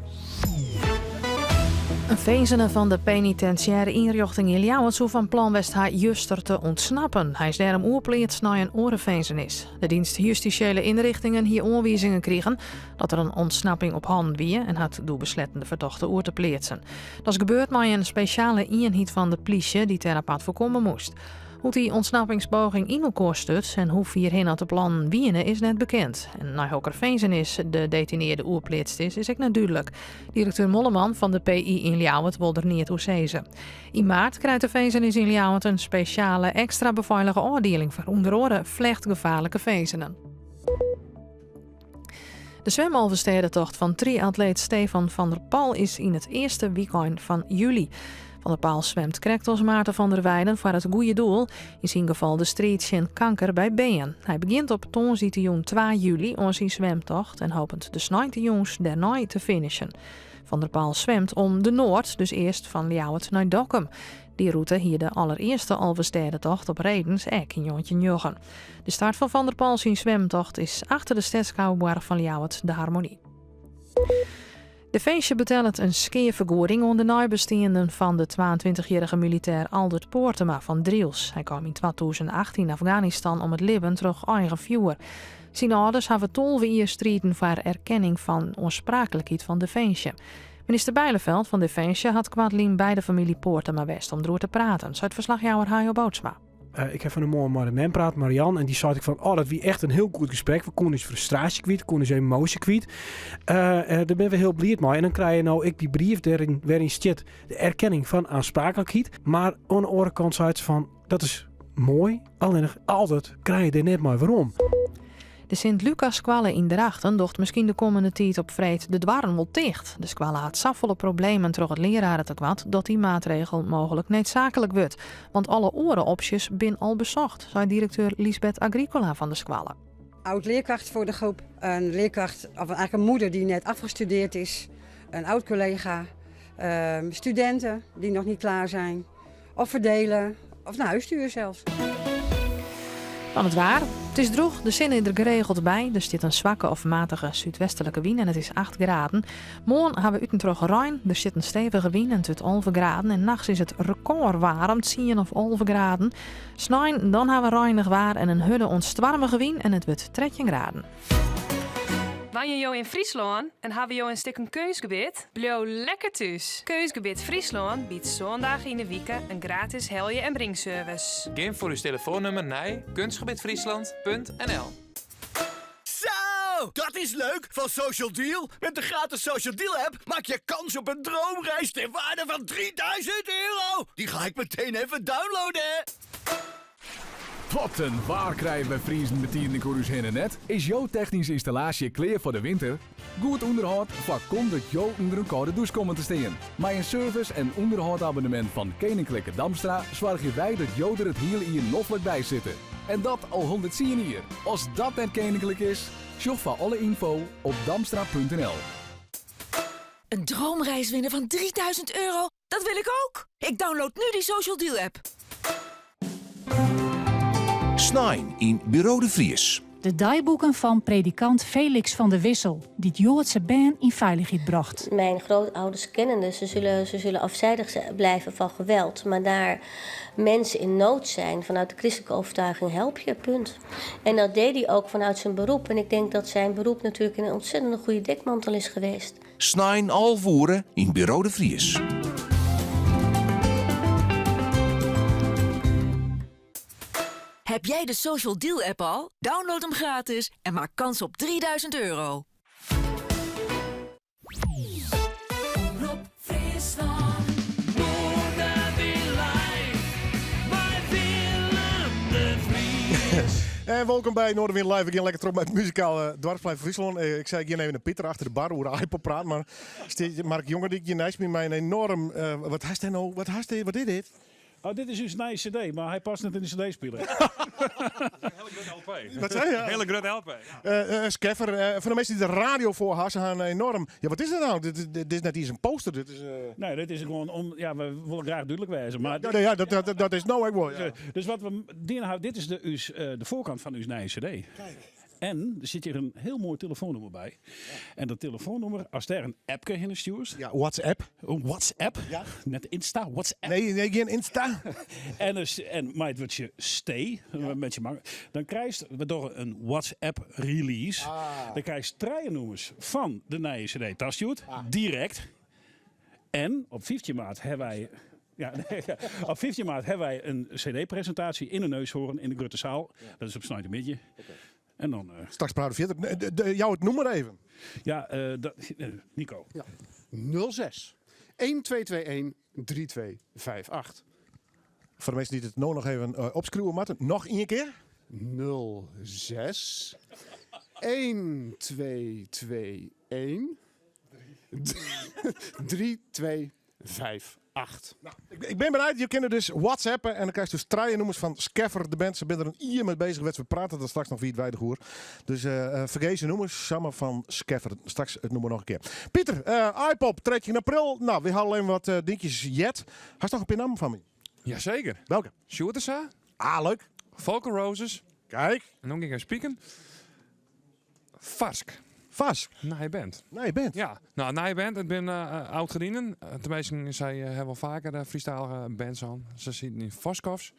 Een vezene van de penitentiaire inrichting in Ljouwert zou van plan was haar juster te ontsnappen. Hij is daarom oorpleerd naar een orenvezenis. De dienst justitiële inrichtingen hier aanwijzingen kregen dat er een ontsnapping op hand wie en had door beslettende verdachte oor te pleetsen. Dat is gebeurd met een speciale eenheid van de politie die therapeut voorkomen moest. Hoe die ontsnappingspoging in elkaar stut en hoe hierheen aan te plannen wienen is net bekend. En naar welke vezenis de detineerde oerpleetst is ook net duidelijk. Directeur Molleman van de PI in Ljouwert wil er niet toe zeggen. In maart krijgt de vezenis in Ljouwert een speciale extra beveilige afdeling voor onder andere vlechtgevaarlijke vezenen. De zwemhalverstedentocht van triatleet Stefan van der Pal is in het eerste weekend van juli. Van der Paal zwemt krekt als Maarten van der Weijden voor het goede doel. In zijn geval de strijd tegen kanker bij been. Hij begint op tonzitioen 2 juli aan zijn zwemtocht en hopend de 19 jongens daarna te finishen. Van der Paal zwemt om de Noord, dus eerst van Ljouwert naar Dokkum. Die route hier de allereerste Alverstedentocht op Redens ek in Jontje Njuggen. De start van der Paal zijn zwemtocht is achter de Stedskouwborg van Ljouwert de Harmonie. Defensie betelt een skeervergoeding aan de nabestaanden van de 22-jarige militair Aldert Poortema van Driels. Hij kwam in 2018 in Afghanistan om het leven terug eigen vuur. Zijn ouders hebben 12 jaar streden voor erkenning van onsprakelijkheid van Defensie. Minister Bijleveld van Defensie had kwadlien bij de familie Poortema West om erover te praten, zei het verslagjouwer Hajo Boutsma. Ik heb van een mooie met hem praat, Marianne. En die zei ik van, dat wie echt een heel goed gesprek. We konden eens frustratie kwijt, konden eens emotie kwijt. Daar ben we heel blij mee. En dan krijg je nou ik die brief waarin staat de erkenning van aansprakelijkheid. Maar aan de andere kant zei het van, dat is mooi. Alleen nog altijd krijg je er net maar waarom. De Sint-Lucas-squale in Drachten docht misschien de komende tijd op vreed de dwarren wel dicht. De squale had zoveel problemen door het lerarentekort dat die maatregel mogelijk noodzakelijk wordt. Want alle opties bin al bezocht, zei directeur Lisbeth Agricola van de squale. Oud-leerkracht voor de groep, een leerkracht of eigenlijk een moeder die net afgestudeerd is, een oud-collega, studenten die nog niet klaar zijn, of verdelen, of naar huisstuur zelfs. Van het waar. Het is droog, de zon is er geregeld bij. Er zit een zwakke of matige zuidwestelijke wind en het is 8 graden. Morgen hebben we uitentroch ruim. Er zit een stevige wind en het wordt 11 graden. En nachts is het record warm, 10 of 11 graden. S'nachts dan hebben we reinig waar en een hudde onstwarmige wind en het wordt 13 graden. Wanneer je in Friesland en hebben je een stuk een keusgebied, blijf lekker thuis. Keusgebied Friesland biedt zondag in de weekend een gratis helje- en bringservice. Geef voor uw telefoonnummer naar kunstgebiedfriesland.nl. Zo, dat is leuk van Social Deal. Met de gratis Social Deal app maak je kans op een droomreis ter waarde van 3000 euro. Die ga ik meteen even downloaden. Wat een waar krijgen we vriezen met die in de net? Is jouw technische installatie klaar voor de winter? Goed onderhoud voorkomt dat jou onder een koude douche komen te staan. Met een service- en onderhoudabonnement van Koninklijke Damstra zorgen wij dat jou er het hele jaar noffelijk bij zitten. En dat al 110 jaar. Als dat net koninklijk is, show voor alle info op damstra.nl. Een droomreis winnen van 3000 euro? Dat wil ik ook. Ik download nu die Social Deal app. Snijn in Bureau de Vries. De dagboeken van predikant Felix van der Wissel, die het Joodse band in veiligheid bracht. Mijn grootouders kennende, ze zullen afzijdig blijven van geweld. Maar daar mensen in nood zijn, vanuit de christelijke overtuiging help je, punt. En dat deed hij ook vanuit zijn beroep. En ik denk dat zijn beroep natuurlijk een ontzettend goede dekmantel is geweest. Snijn alvoeren in Bureau de Vries. Heb jij de Social Deal app al? Download hem gratis en maak kans op 3000 euro. Omroep Friesland. Morgen weer live bij Willem de Vries. En welkom bij Noorderwind Live. Ik ga lekker terug met het muzikaal dwarsplein van Friesland. Ik zei, ik ga even naar Pieter achter de bar hoe de iPod praat. Maar Mark Jongen, die je naast me mij een enorm... wat heeft hij nou? Wat is dit? Oh, dit is dus een nice cd, maar hij past net in de cd-speler. Hele grote LP. Wat zei je? Hele grote LP. Skeffer, voor de mensen die de radio voor hebben, ze gaan enorm... Ja, wat is dat nou? Dit is net iets een poster. Dit is, Nee, dit is gewoon ja, we willen graag duidelijk wijzen. Maar dat is nou ook wel. Ja. Dus wat we dit is de voorkant van uw nieuwe cd. Kijk. En er zit hier een heel mooi telefoonnummer bij. Ja. En dat telefoonnummer, als daar een appje in stuurt. Ja, WhatsApp. WhatsApp? Ja. Net Insta, WhatsApp. Nee, geen Insta. en maar het wordt je stay, met je dan krijg je door een WhatsApp release. Dan krijg je traaien-nummers van de nieuwe CD Tastjoet, direct. En op 15 maart hebben wij... op 15 maart hebben wij een CD-presentatie in de Neushoorn in de Gruttezaal. Ja. Dat is op Snijdermidje. Okay. En dan... Straks praten we verder. Jou het noemer even. Ja, Nico. Ja. 06 1221 3258. Voor de mensen die het nog even opschrijven moeten, nog één keer. 06 1221 3258. Nou, ik ben bereid. Je kunt dus WhatsAppen en dan krijg je dus traaien-nummers van Skeffer, de band. Ze zijn er een uur mee bezig. We praten er straks nog via het Weidegoer. Dus vergeet je nummers samen van Skeffer. Straks het nummer nog een keer. Pieter, iPop, 13 april. Nou, we hadden alleen wat dingetjes jet. Had je nog een naam van me? Jazeker. Welke? Shortesa. Ah, leuk. Volker Roses. Kijk. En dan ging ik spieken. Varsk. Varsk? Nee, band. Nee, band? Ja. Nou, nee, band. Ik ben oud gedienden. Tenminste, zij hebben wel vaker freestyle bands aan. Ze zitten in Voskovs.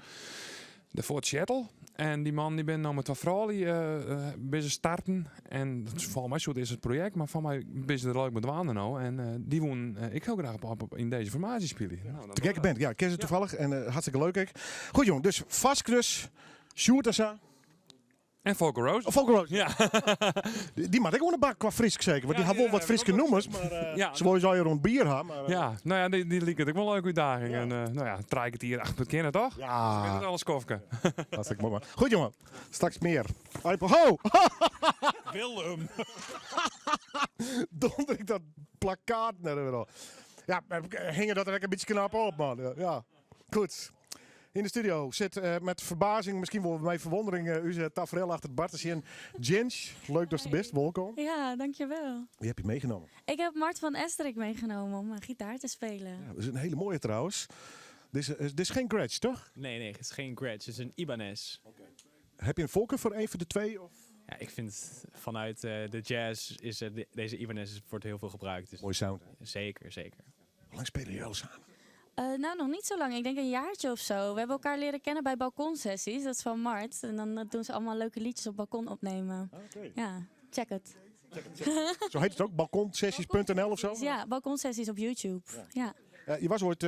De Fort Seattle. En die man die ben nou met wat vrouwen bezig starten. En dat is volgens mij zo is het project. Maar van mij ben ze er leuk met waanden nou. En die woon ik heel graag op in deze formatie spelen. Nou, Te gekke band. Ja, ik ken ze toevallig. En hartstikke leuk. Ik. Goed jong, dus Vaskrus, Sjoerd en zo. En Volker Roos. Oh, Volker Roos. Ja. die maakt ik gewoon een bak qua Fries zeker. Want die had wel wat Friske noemers. Maar ja. ze willen zo je rond bier hebben. Maar, ja, nou ja, die liep het ook wel een leuke uitdaging. Ja. En nou ja, draai ik het hier achter het kennen toch? Ja. Ik weet het alles kofke. Hartstikke mooi man. Goed jongen, straks meer. Ho! Willem. Donder ik dat plakkaat naar weer al. Ja, hingen dat er een beetje knap op man. Ja, goed. In de studio zit met verbazing, misschien wel met verwondering, uw tafereel achter het bar te zien. Ginge, leuk dat je er bent, welkom. Ja, dankjewel. Wie heb je meegenomen? Ik heb Mart van Esterik meegenomen om gitaar te spelen. Ja, dat is een hele mooie trouwens. Dit is geen Gretsch, toch? Nee, het is geen Gretsch, het is een Ibanez. Okay. Heb je een voorkeur voor een van de twee? Of? Ja, ik vind vanuit de jazz is deze Ibanez wordt heel veel gebruikt. Dus mooi sound. Zeker. Hoe lang spelen jullie al samen? Nou, nog niet zo lang. Ik denk een jaartje of zo. We hebben elkaar leren kennen bij balkonsessies. Dat is van Mart. En dan doen ze allemaal leuke liedjes op balkon opnemen. Okay. Ja, check het. Zo heet het ook? Balkonsessies.nl of zo? Ja, balkonsessies op YouTube. Ja. Je was ooit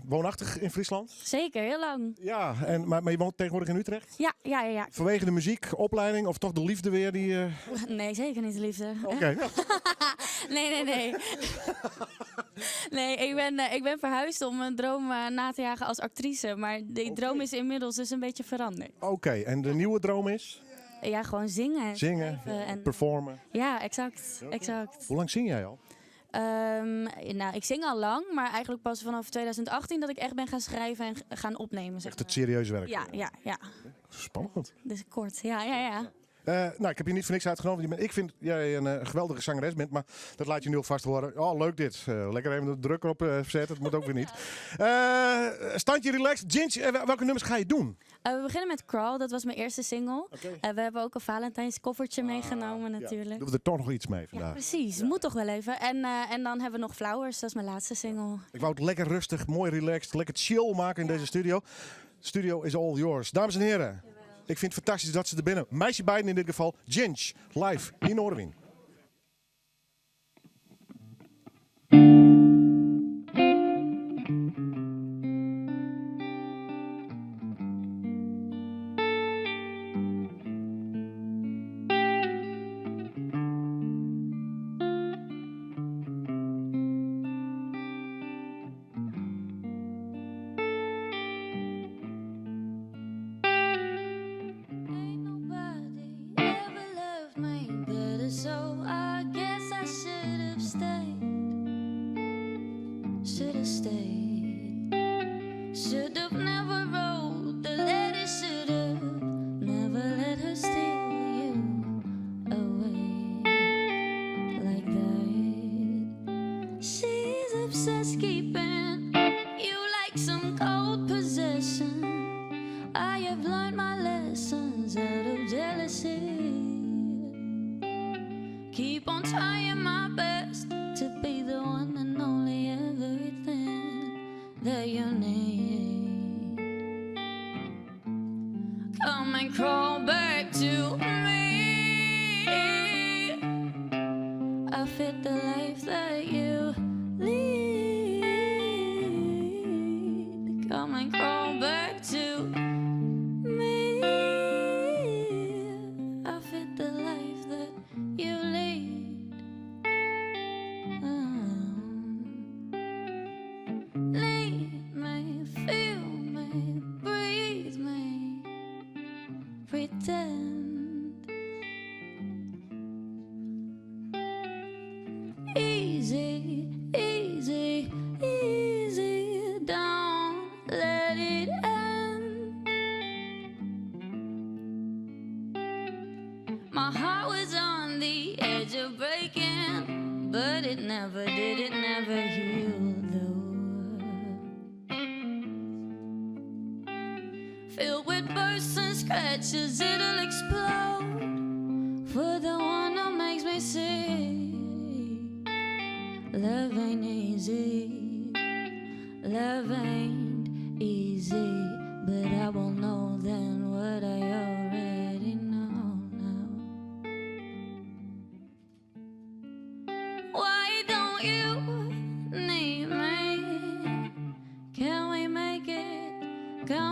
woonachtig in Friesland? Zeker, heel lang. Ja, maar je woont tegenwoordig in Utrecht? Ja. Vanwege de muziek, opleiding of toch de liefde weer die... Nee, zeker niet de liefde. Oké. Nee. Nee, ik ben verhuisd om mijn droom na te jagen als actrice. Maar die droom is inmiddels dus een beetje veranderd. Oké, en de nieuwe droom is? Ja, gewoon zingen. Zingen, en performen. Ja, exact. Hoe lang zing jij al? Nou, ik zing al lang, maar eigenlijk pas vanaf 2018 dat ik echt ben gaan schrijven en gaan opnemen. Zeg echt het serieuze werk? Ja. Spannend. Dus kort, ja. Nou, ik heb je niet voor niks uitgenomen. Ik vind jij een geweldige zangeres bent, maar dat laat je nu alvast horen. Oh, leuk dit. Lekker even de druk erop zetten. Het moet ook weer niet. Standje relaxed. Ginge, welke nummers ga je doen? We beginnen met Crawl. Dat was mijn eerste single. Okay. We hebben ook een Valentijns koffertje meegenomen natuurlijk. Ja. Doen we er toch nog iets mee vandaag? Ja, precies. Moet toch wel even. En dan hebben we nog Flowers. Dat is mijn laatste single. Ik wou het lekker rustig, mooi relaxed, lekker chill maken in deze studio. Studio is all yours. Dames en heren. Ik vind het fantastisch dat ze er binnen. Meisje beiden in dit geval. Ginge, live in Noorderwien. Keep on trying my best to be the one and only everything that you need. Come and crawl back to me. I fit the life that you lead. Come and crawl back to me. I fit the life that you lead. Lead me, feel me, breathe me, pretend. Easy, easy, easy, don't let it end. My heart was on the edge of breaking, but it never did, it never healed though. Filled with bursts and scratches, it'll explode for the one who makes me see. Love ain't easy, love ain't easy, but I will know then what I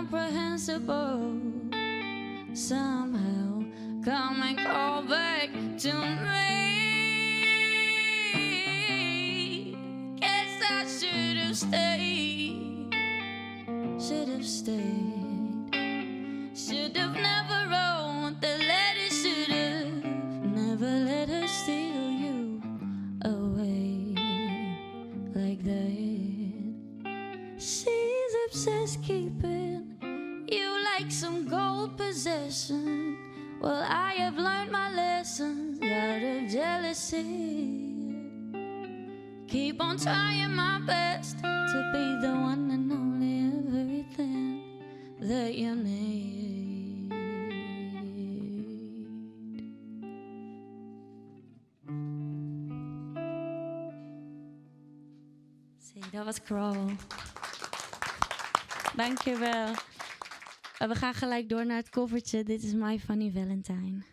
incomprehensible. Somehow come and call back to me. Guess I should have stayed. Should have stayed. Should have never wrote the letter. Should have never let her steal you away like that. She's obsessed keeping you like some gold possession. Well, I have learned my lessons out of jealousy. Keep on trying my best to be the one and only everything that you need. Zie, dat was Crawl. Dankjewel. We gaan gelijk door naar het covertje. Dit is My Funny Valentine.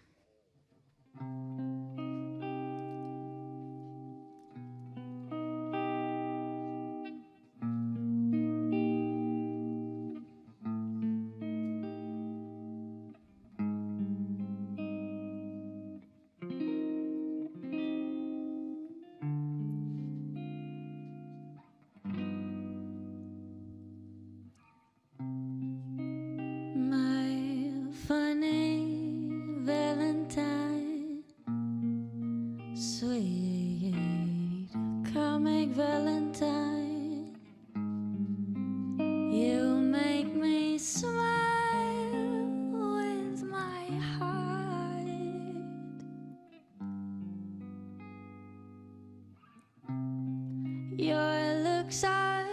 Your looks are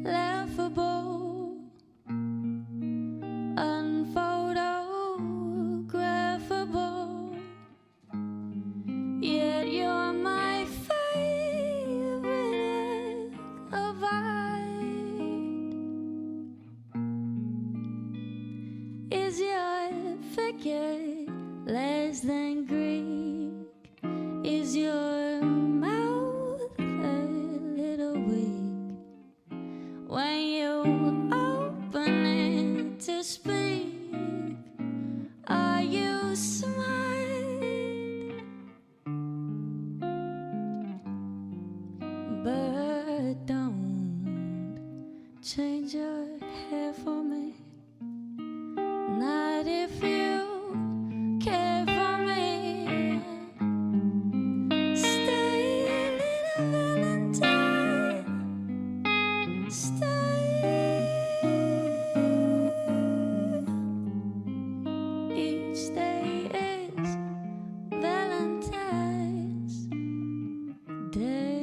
laughable, unphotographable, yet you're my favorite of art. Is your figure less than Greek? Is your mouth a little weak when you open it to speak? Are you smart? But don't change your hair for me. Not if you care for me. Stay, little Valentine. Stay. Each day is Valentine's Day.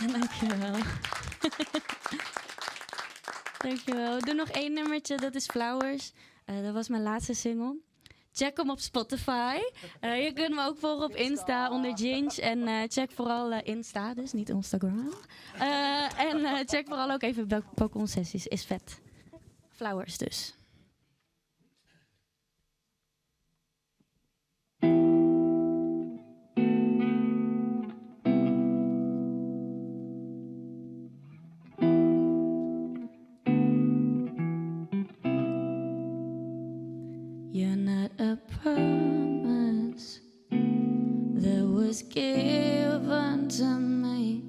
Dankjewel. Dankjewel. We doen nog één nummertje, dat is Flowers. Dat was mijn laatste single. Check hem op Spotify. Je kunt me ook volgen op Insta onder Ginge. En check vooral Insta, dus niet Instagram. En check vooral ook even balkonsessies, is vet. Flowers dus. You're not a promise that was given to me.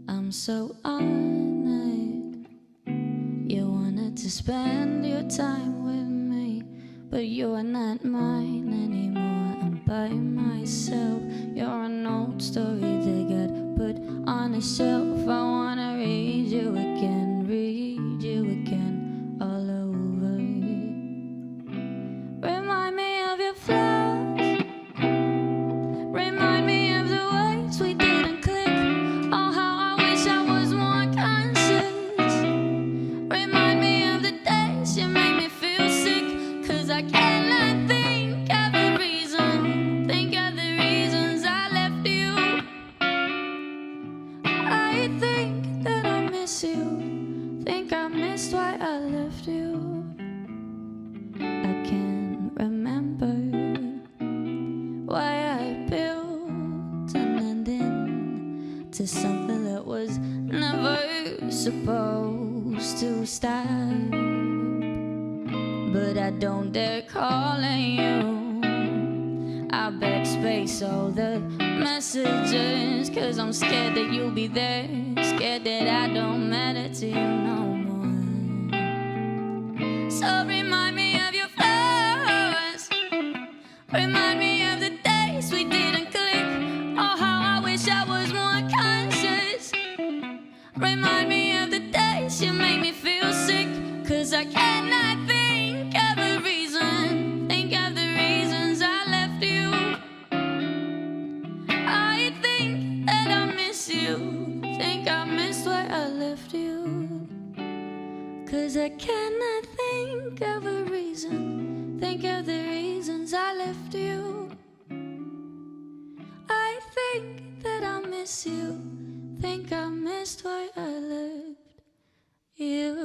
I'm so honored. You wanted to spend your time with me, but you're not mine anymore. I'm by myself. You're an old story that got put on a shelf. I wanna read you again, all over. Remind me of your flaws. Remind me of the ways we didn't click. Oh, how I wish I was more conscious. Remind me of the days you made me feel sick. 'Cause I cannot think of the reasons I left you. I to something that was never supposed to stop. But I don't dare calling you. I backspace all the messages, 'cause I'm scared that you'll be there, scared that I don't matter to you no more. So remind me of your flowers, remind me of the days we didn't click. Oh, how I wish I was more conscious. Remind me of the days you made me feel sick, 'cause I cannot think of the reason, think of the reasons I left you. I think that I miss you, think I missed why I left you. 'Cause I cannot think of a reason, think of the reasons I left you. I think that I miss you, think I missed why I left you.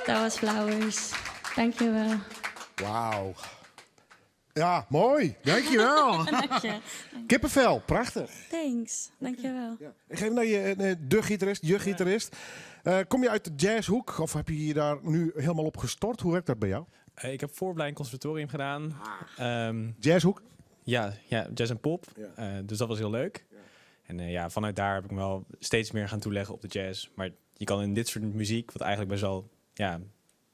Dat was Flowers. Dankjewel. Wauw. Ja, mooi. Dankjewel. Dank je. Kippenvel, prachtig. Thanks. Dankjewel. Ja. Ik geef naar je gitarist. Kom je uit de jazzhoek of heb je je daar nu helemaal op gestort? Hoe werkt dat bij jou? Ik heb vooropleiding conservatorium gedaan. Jazzhoek? Ja, jazz en pop. Dus dat was heel leuk. En vanuit daar heb ik me wel steeds meer gaan toeleggen op de jazz. Maar je kan in dit soort muziek, wat eigenlijk best wel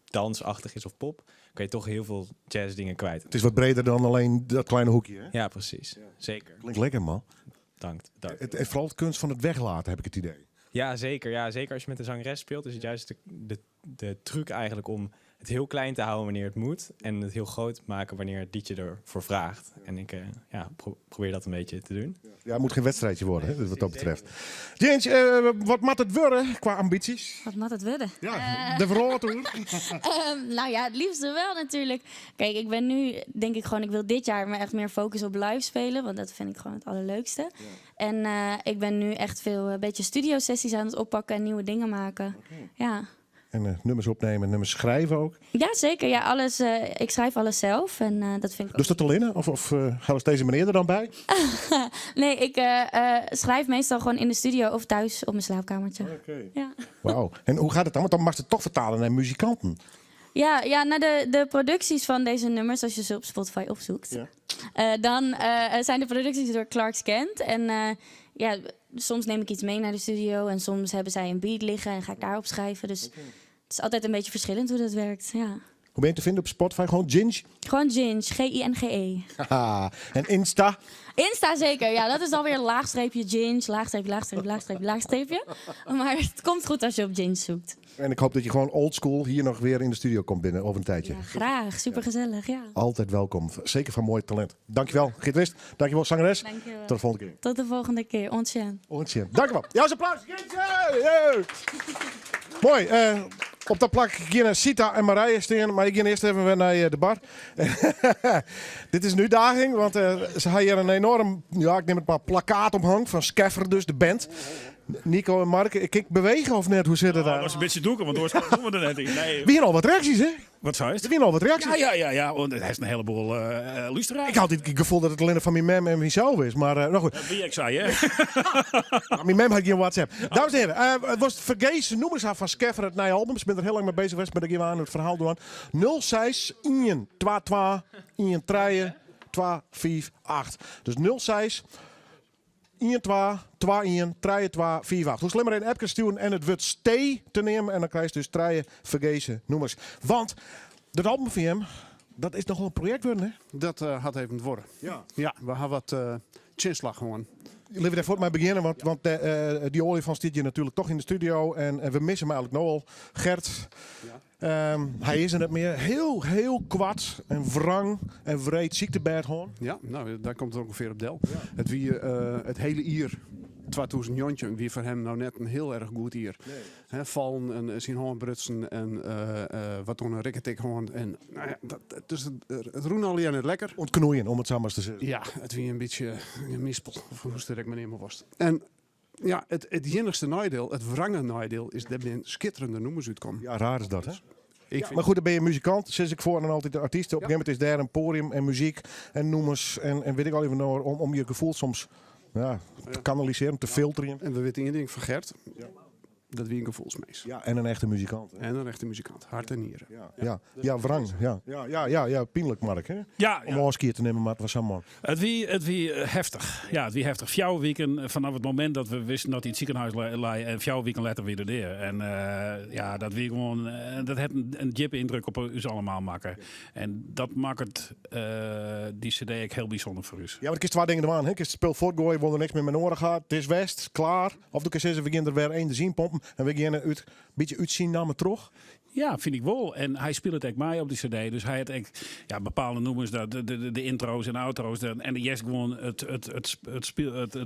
dansachtig is of pop, kan je toch heel veel jazz dingen kwijt. Het is wat breder dan alleen dat kleine hoekje, hè? Ja, precies. Ja. Zeker. Klinkt lekker, man. Dank. Het is vooral de kunst van het weglaten, heb ik het idee. Ja, zeker. Ja, zeker als je met een zangeres speelt, is het juist de truc eigenlijk om het heel klein te houden wanneer het moet en het heel groot maken wanneer het liedje ervoor vraagt. En ik probeer dat een beetje te doen. Ja, het moet geen wedstrijdje worden, hè, wat dat betreft. Jens, wat moet het worden qua ambities? Wat moet het worden? Ja, de verloren. Nou ja, het liefste wel natuurlijk. Kijk, ik ben nu, denk ik gewoon, ik wil dit jaar me echt meer focussen op live spelen. Want dat vind ik gewoon het allerleukste. Ja. En ik ben nu echt veel een beetje studiosessies aan het oppakken en nieuwe dingen maken. Okay. Ja. En nummers opnemen, nummers schrijven ook? Ja, zeker. Ja, alles, ik schrijf alles zelf en dat vind ik Dus dat alleen? Of gaat deze meneer er dan bij? Nee, ik schrijf meestal gewoon in de studio of thuis op mijn slaapkamertje. Okay. Ja. Wauw. En hoe gaat het dan? Want dan mag je het toch vertalen naar muzikanten. Ja, naar de producties van deze nummers, als je ze op Spotify opzoekt. Ja. Dan zijn de producties door Clarks Kent. En soms neem ik iets mee naar de studio en soms hebben zij een beat liggen en ga ik daarop schrijven. Dus het is altijd een beetje verschillend hoe dat werkt. Ja. Hoe ben je te vinden op Spotify? Gewoon Ginge? Gewoon Ginge, G-I-N-G-E. En Insta? Insta zeker, ja. Dat is alweer laagstreepje Ginge, laagstreepje. Maar het komt goed als je op Ginge zoekt. En ik hoop dat je gewoon oldschool hier nog weer in de studio komt binnen over een tijdje. Ja, graag. Supergezellig, ja. Altijd welkom. Zeker van mooi talent. Dankjewel, gitarist. Dankjewel, zangeres. Dankjewel. Tot de volgende keer. Tot de volgende keer. Ontzettend. Dankjewel. Jouw applaus. Mooi. Op dat plak gaan Sita en Marije staan, maar ik ga eerst even weer naar de bar. Dit is een uitdaging, want ze hebben hier een enorm, ik neem het maar, plakkaat omhang van Skeffer, dus de band. Nico en Mark, ik bewegen of net? Hoe zit het daar? Dat is een beetje doeken, want doorspelen doen we er net in. Nee. Wie al wat reacties, hè? Wat zou je het? Wie al wat reacties? Ja. Want hij is een heleboel luisteraars. Ik had het gevoel dat het alleen van mijn mem en mezelf is, maar nou goed. Wie ik zei, hè? Mijn mem had geen WhatsApp. Dames en heren, het was vergezen noemers van Skeffer het nieuwe album. Ik ben er heel lang mee bezig geweest, maar ik even aan het verhaal doen. 06 1 22 1 3 2 5 8. Dus 06 1 2 2 3 2 4 8. Hoe slimmer een appje sturen en het wordt stay te nemen. En dan krijg je dus 3 vergezen noemers. Want dat album van hem, dat is nogal een project worden, hè? Dat had even het worden. Ja, we hebben wat chinslag gewoon. Laten we daarvoor maar beginnen, want die olifant zit je natuurlijk toch in de studio. En we missen hem eigenlijk nogal. Gert, hij is er net meer. Heel kwad en wrang en wreed ziektebed gewoon. Ja, nou, daar komt het ongeveer op del. Ja. Het hele jaar 2009 wie voor hem nou net een heel erg goed jaar. Nee. Vallen en zien gewoon brutsen en wat toen een rikketik gewoon. En nou ja, dus het roen al net lekker. Ontknoeien, om het zo maar te zeggen. Ja, het wie een beetje een mispel, of hoe sterk ik me nemen was. En ja, het enigste nadeel, het wrange nadeel, is dat er schitterende noemers uitkomen. Ja, raar is dat, hè? Maar goed, dan ben je muzikant, sinds ik voor en altijd de artiest. Op een gegeven moment is daar een podium en muziek en noemers en weet ik al even nou, om je gevoel soms te kanaliseren, te filteren. En we weten één ding van Gert. Dat wie een gevoelsmees. Ja, en een echte muzikant. Hè? En een echte muzikant. Hart en nieren. Ja, wrang. Ja, pijnlijk, Mark. Hè? Om ons keer te nemen, maar het was zo man. Het wie heftig. Ja, het wie heftig. 4 weken vanaf het moment dat we wisten dat hij in het ziekenhuis lag en 4 weken later weer er. En dat wie gewoon, dat heeft een diepe indruk op ons allemaal maken. En dat maakt het, die cd ook heel bijzonder voor u. Ja, maar ik is 2 dingen eraan. Ik is het speel voortgooien, waar er niks meer met oren gaat. Het is West, klaar. Of doe ik zeggen, we gaan er weer één de zien pompen en we gaan een beetje uitzien naar me terug. Ja, vind ik wel. En hij speelt het echt mij op die cd. Dus hij had bepaalde noemers, de intro's en outro's. En de yes gewoon het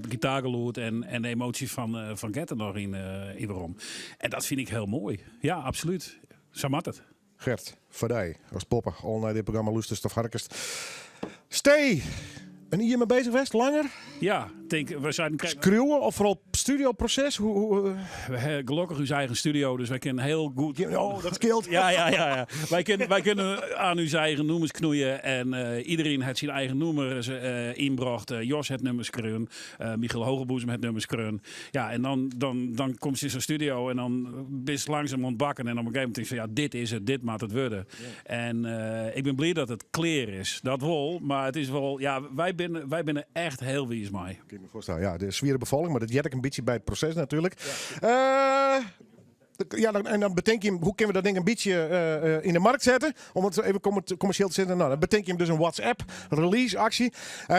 gitaargeluid en de emotie van Gert er nog in waarom. En dat vind ik heel mooi. Ja, absoluut. Zo mat het. Gert, voor jou als popper, al naar dit programma Loesters of Harkest. Stay! Ben je hiermee bezig geweest? Langer? Ja, we zijn... Schreeuwen of vooral studioproces? We hebben gelukkig uw eigen studio, dus wij kunnen heel goed... Oh, dat scheelt. Ja. Wij kunnen aan uw eigen nummers knoeien en iedereen heeft zijn eigen nummers inbracht. Jos het nummers kreun, Michiel Hogeboezem het nummers kreun. Ja, en dan komt ze in zo'n studio en dan ben je langzaam ontbakken en op een gegeven moment denk je van dit is het, dit maakt het worden. Ja. En ik ben blij dat het clear is. Dat wel, maar het is wel... Ja, wij binnen echt heel wie is mij. Ik me voorstellen, ja, de zware bevalling, maar dat jet ik een beetje bij het proces natuurlijk. En dan bedenk je hem, hoe kunnen we dat ding een beetje in de markt zetten? Om het even commercieel te zetten. Nou, dan bedenk je hem dus een WhatsApp release actie.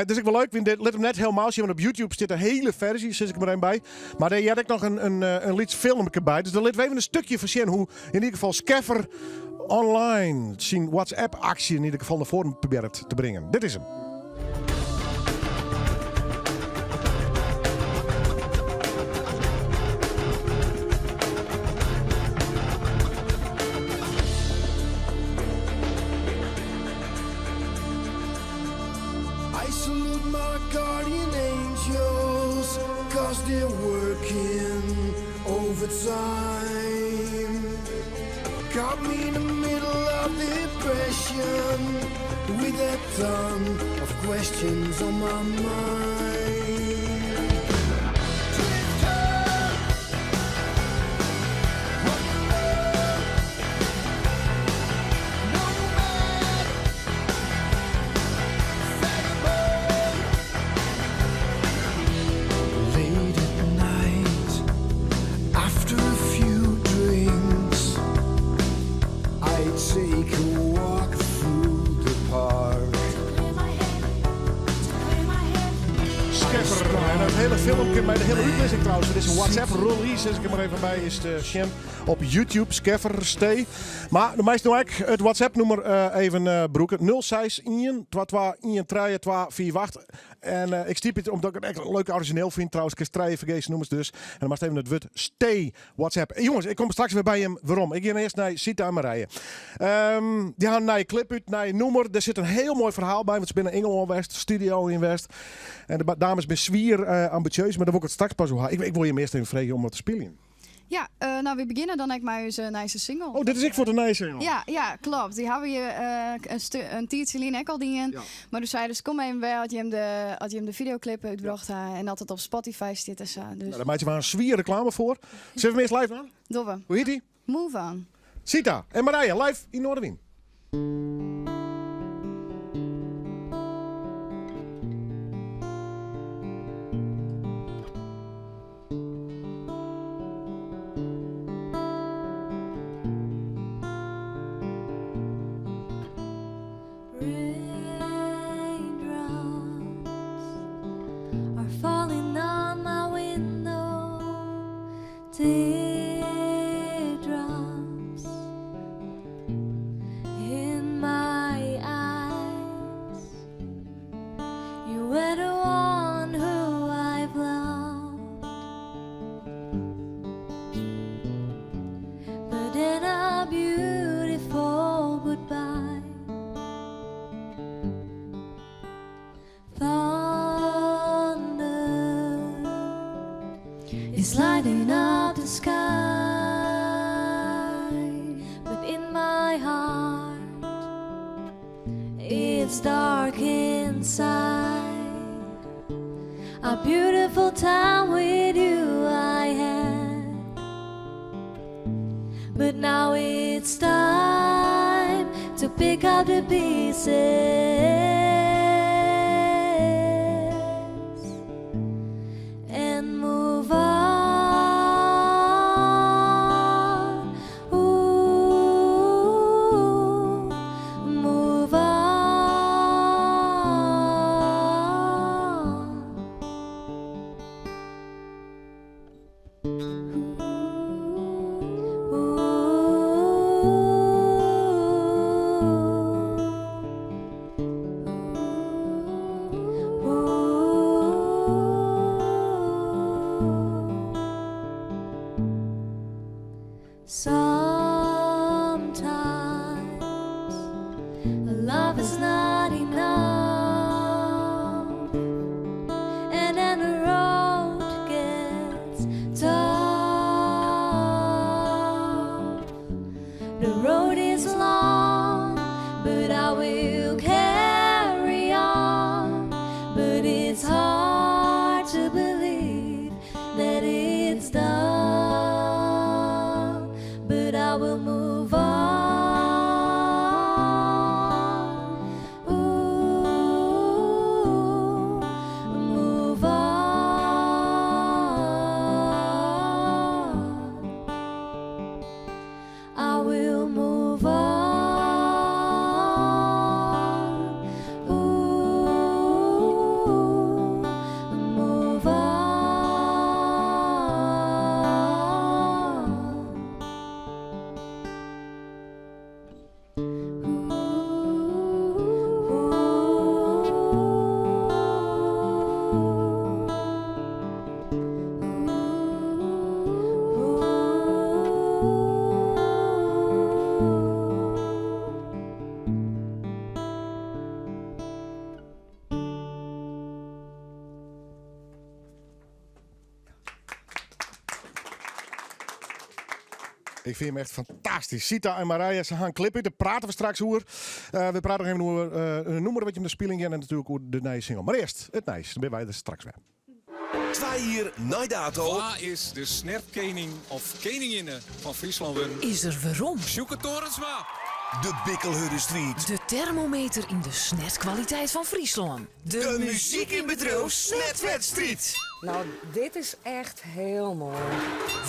Dus ik wel leuk, let hem net helemaal zien, want op YouTube zit een hele versie, zit ik er een bij. Maar daar had ik nog een lied film bij. Dus dan laten we even een stukje van zien hoe in ieder geval Skeffer online zijn WhatsApp actie in ieder geval naar voren probeert te brengen. Dit is hem. Guardian angels, 'cause they're working overtime. Caught me in the middle of depression, with a ton of questions on my mind. Take a walk through the park. Skeffer. En het hele filmpje met de hele uitlezing trouwens. Dit is een WhatsApp release, zet ik er maar even bij, is de Shen op YouTube. Skeffer Stay. Maar de meeste nou het WhatsApp nummer even broeken. 06 1 22 13 248. En ik stiep het omdat ik het echt leuk origineel vind trouwens. Ik heb 3 vergeten nummers dus. En dan mag even het woord Stay WhatsApp. Jongens, ik kom straks weer bij hem. Waarom? Ik ga eerst naar Sita en Marije. Die gaan naar je clip uit, naar je nummer. Er zit een heel mooi verhaal bij. Want ze binnen Engeland West, studio in West. En de dames zijn zwier ambitieus. Maar dan wil ik het straks pas hoe. Ik wil je hem eerst even vragen om wat te spelen. Ja, nou we beginnen dan eigenlijk met onze nice single. Oh, dit is ik voor de nice single. Ja, klopt. Die hebben we een tijdje geleden ook al dingen. Ja. Maar toen zei dus kom even bij als je hem de videoclip uitbracht en dat het op Spotify zit en zo. Dus. Nou, daar maak je maar een zwier reclame voor. Zullen we hem eerst live aan? Doen we. Hoe heet die? Move On. Sita en Marije live in Noorderwien. Falling on my window, teardrops in my eyes. You were the one who I've loved, but in a beautiful goodbye. It's lighting up the sky, but in my my heart. It's dark inside. A beautiful time with you I had, but now it's time to pick up the pieces and move on. Ooh, move on. Sometimes love is not enough, and then the road gets tough. The road is long, but I will carry on. But it's hard to believe that it's done. But I will move on. Ooh, move on. I will move on. Ooh, move on. Ik vind hem echt fantastisch. Sita en Marija, ze gaan klippen. Daar praten we straks over. We praten nog even over een nummer wat je met de speling en natuurlijk over de nieuwe single. Maar eerst het nieuws. Dan ben wij er straks weer. 2 hier, Nijdato. Waar is de snerpkening of keninginne van Friesland? Is er waarom? Sjoeke Torensma. De Bikkelhudde Street. De thermometer in de snetkwaliteit van Friesland. De muziek in bedrijf Snetwedstrijd. Nou, dit is echt heel mooi.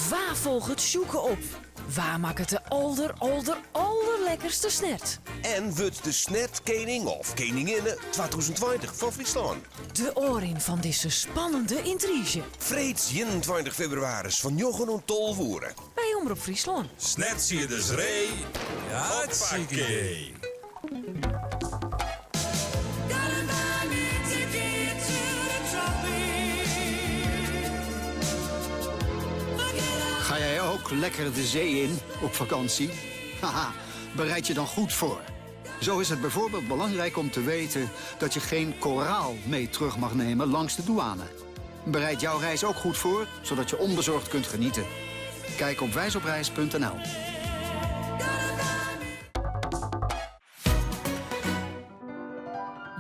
Waar volgt het zoeken op? Waar maakt het de allerlekkerste snet? En wordt de snetkening of keninginne 2020 van Friesland. De oorring van deze spannende intrige. Vreeds 21 februari van Jochen en Tolvoeren. Bij Omroep Friesland. Snet zie je dus ree. Ja, hartstikke. Ga jij ook lekker de zee in op vakantie? Haha, bereid je dan goed voor. Zo is het bijvoorbeeld belangrijk om te weten dat je geen koraal mee terug mag nemen langs de douane. Bereid jouw reis ook goed voor, zodat je onbezorgd kunt genieten. Kijk op wijsopreis.nl.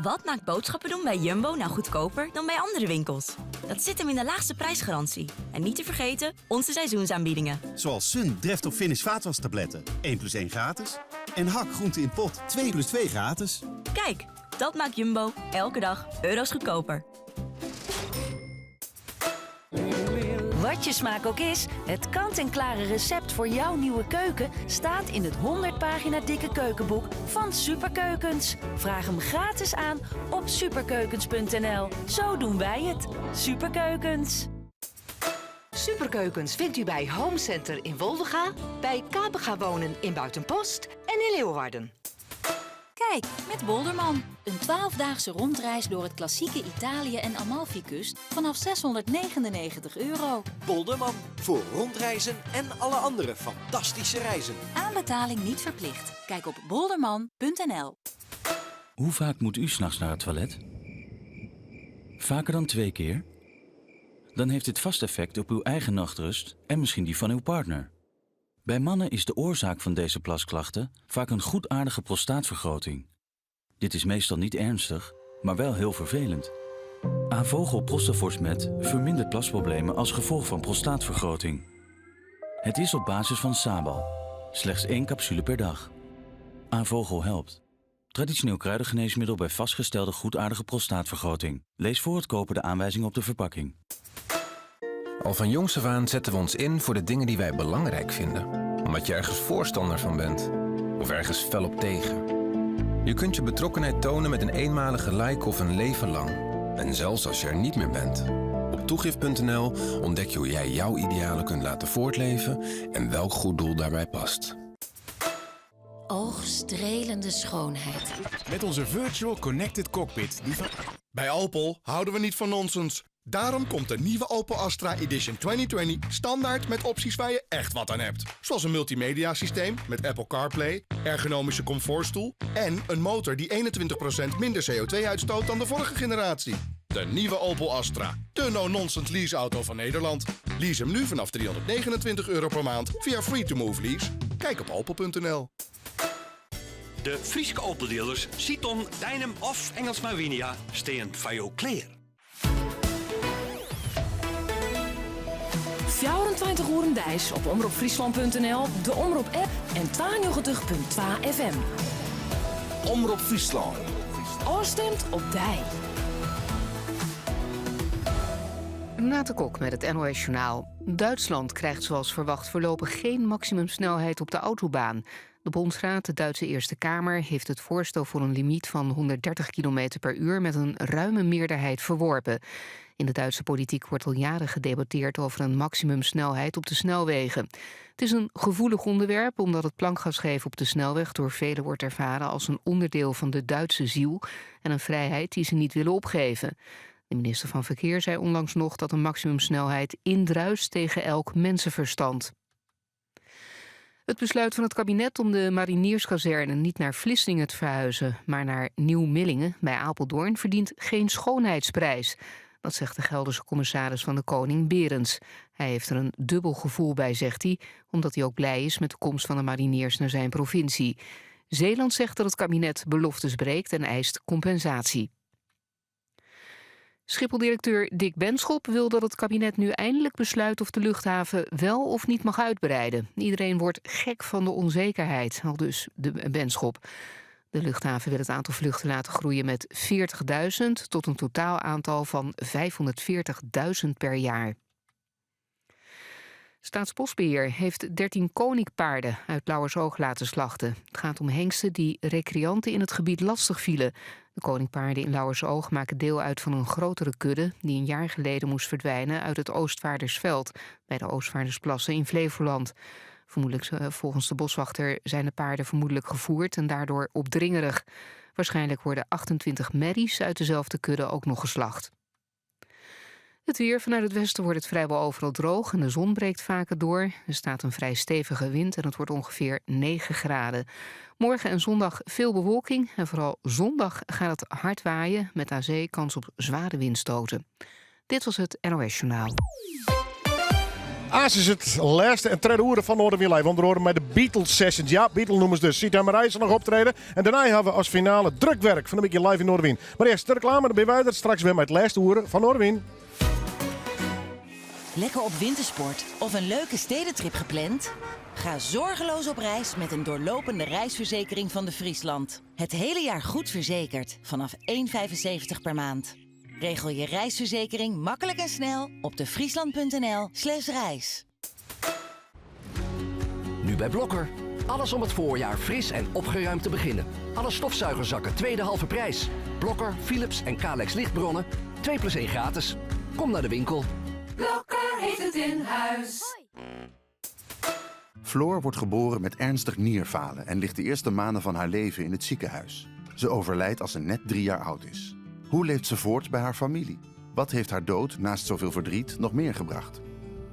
Wat maakt boodschappen doen bij Jumbo nou goedkoper dan bij andere winkels? Dat zit hem in de laagste prijsgarantie. En niet te vergeten, onze seizoensaanbiedingen. Zoals Sun Dreft of Finish vaatwastabletten. 1+1 gratis. En Hak groente in pot 2+2 gratis. Kijk, dat maakt Jumbo elke dag euro's goedkoper. Wat je smaak ook is, het kant-en-klare recept voor jouw nieuwe keuken staat in het 100 pagina dikke keukenboek van Superkeukens. Vraag hem gratis aan op superkeukens.nl. Zo doen wij het. Superkeukens. Superkeukens vindt u bij Home Center in Woldega, bij Kapega Wonen in Buitenpost en in Leeuwarden. Kijk, met Bolderman. Een 12-daagse rondreis door het klassieke Italië en Amalfi-kust vanaf €699. Bolderman, voor rondreizen en alle andere fantastische reizen. Aanbetaling niet verplicht. Kijk op bolderman.nl. Hoe vaak moet u 's nachts naar het toilet? Vaker dan 2 keer? Dan heeft dit vast effect op uw eigen nachtrust en misschien die van uw partner. Bij mannen is de oorzaak van deze plasklachten vaak een goedaardige prostaatvergroting. Dit is meestal niet ernstig, maar wel heel vervelend. Avogel Prostaforsmet vermindert plasproblemen als gevolg van prostaatvergroting. Het is op basis van Sabal. Slechts 1 capsule per dag. Avogel helpt. Traditioneel kruidengeneesmiddel bij vastgestelde goedaardige prostaatvergroting. Lees voor het kopen de aanwijzing op de verpakking. Al van jongs af aan zetten we ons in voor de dingen die wij belangrijk vinden. Omdat je ergens voorstander van bent. Of ergens fel op tegen. Je kunt je betrokkenheid tonen met een eenmalige like of een leven lang. En zelfs als je er niet meer bent. Op toegift.nl ontdek je hoe jij jouw idealen kunt laten voortleven en welk goed doel daarbij past. Oogstrelende schoonheid. Met onze Virtual Connected Cockpit. Bij Opel houden we niet van nonsens. Daarom komt de nieuwe Opel Astra Edition 2020 standaard met opties waar je echt wat aan hebt. Zoals een multimedia systeem met Apple CarPlay, ergonomische comfortstoel en een motor die 21% minder CO2 uitstoot dan de vorige generatie. De nieuwe Opel Astra. De no-nonsense leaseauto van Nederland. Lease hem nu vanaf €329 per maand via Free2Move Lease. Kijk op opel.nl. De Frieske Opel dealers Citon, Dynam of Engels Mavinia staan van jou klaar. 24 uur dijs op omroepfriesland.nl, de Omroep-app en 92.2 FM. Omroep Friesland. Oorstemt op dij. Renate Kok met het NOS Journaal. Duitsland krijgt zoals verwacht voorlopig geen maximumsnelheid op de autobaan. De Bondsraad, de Duitse Eerste Kamer, heeft het voorstel voor een limiet van 130 km per uur met een ruime meerderheid verworpen. In de Duitse politiek wordt al jaren gedebatteerd over een maximumsnelheid op de snelwegen. Het is een gevoelig onderwerp omdat het plankgasgeven op de snelweg door velen wordt ervaren als een onderdeel van de Duitse ziel en een vrijheid die ze niet willen opgeven. De minister van Verkeer zei onlangs nog dat een maximumsnelheid indruist tegen elk mensenverstand. Het besluit van het kabinet om de marinierskazerne niet naar Vlissingen te verhuizen, maar naar Nieuw-Millingen bij Apeldoorn verdient geen schoonheidsprijs. Dat zegt de Gelderse commissaris van de Koning Berends. Hij heeft er een dubbel gevoel bij, zegt hij, omdat hij ook blij is met de komst van de mariniers naar zijn provincie. Zeeland zegt dat het kabinet beloftes breekt en eist compensatie. Schiphol-directeur Dick Benschop wil dat het kabinet nu eindelijk besluit of de luchthaven wel of niet mag uitbreiden. Iedereen wordt gek van de onzekerheid, aldus de Benschop. De luchthaven wil het aantal vluchten laten groeien met 40.000 tot een totaal aantal van 540.000 per jaar. Staatsbosbeheer heeft 13 koninkpaarden uit Lauwersoog laten slachten. Het gaat om hengsten die recreanten in het gebied lastig vielen. De koninkpaarden in Lauwersoog maken deel uit van een grotere kudde die een jaar geleden moest verdwijnen uit het Oostvaardersveld bij de Oostvaardersplassen in Flevoland. Volgens de boswachter zijn de paarden vermoedelijk gevoerd en daardoor opdringerig. Waarschijnlijk worden 28 merries uit dezelfde kudde ook nog geslacht. Het weer. Vanuit het westen wordt het vrijwel overal droog en de zon breekt vaker door. Er staat een vrij stevige wind en het wordt ongeveer 9 graden. Morgen en zondag veel bewolking en vooral zondag gaat het hard waaien met aan zee kans op zware windstoten. Dit was het NOS Journaal. Aas is het laatste en tweede uur van Noorderwiel live. Onder andere met de Beatles Sessions. Ja, Beatles noemen ze dus. Ziet hem reizen nog optreden. En daarna hebben we als finale drukwerk van een beetje live in Noorderwien. Maar eerst de reclame, dan ben je weer straks weer met het laatste uur van Noorderwien. Lekker op wintersport of een leuke stedentrip gepland? Ga zorgeloos op reis met een doorlopende reisverzekering van de Friesland. Het hele jaar goed verzekerd vanaf €1,75 per maand. Regel je reisverzekering makkelijk en snel op defriesland.nl/reis. Nu bij Blokker. Alles om het voorjaar fris en opgeruimd te beginnen. Alle stofzuigerzakken tweede halve prijs. Blokker, Philips en Kalex lichtbronnen 2+1 gratis. Kom naar de winkel. Blokker heeft het in huis. Floor wordt geboren met ernstig nierfalen en ligt de eerste maanden van haar leven in het ziekenhuis. Ze overlijdt als ze net 3 jaar oud is. Hoe leeft ze voort bij haar familie? Wat heeft haar dood, naast zoveel verdriet, nog meer gebracht?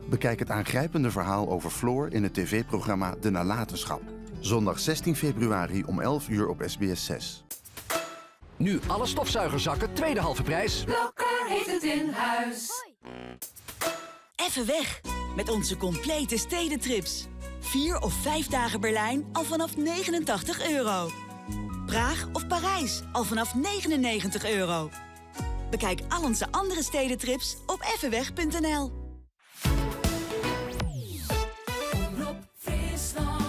Bekijk het aangrijpende verhaal over Floor in het tv-programma De Nalatenschap. Zondag 16 februari om 11 uur op SBS 6. Nu alle stofzuigerzakken tweede halve prijs. Blokker heeft het in huis. Even weg met onze complete stedentrips. 4 of 5 dagen Berlijn al vanaf €89. Praag of Parijs al vanaf €99. Bekijk al onze andere stedentrips op effenweg.nl.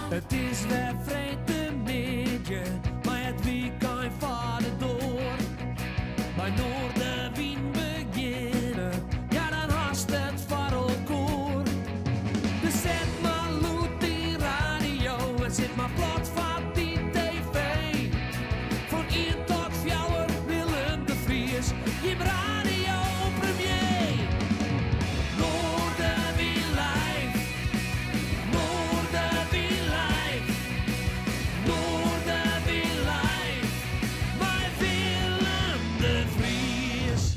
Het is weer vreemde beetje, maar het weekend vaart door. Bij Noorderwind beginnen, ja dan haast het varelkoor. Dus zet maar loet die radio en zet maar plat van die tv. Van 1 tot 4 Willem de Vries, je radio premier. Noorderwind live, Noorderwind live, Noorderwind live, bij Willem de Vries.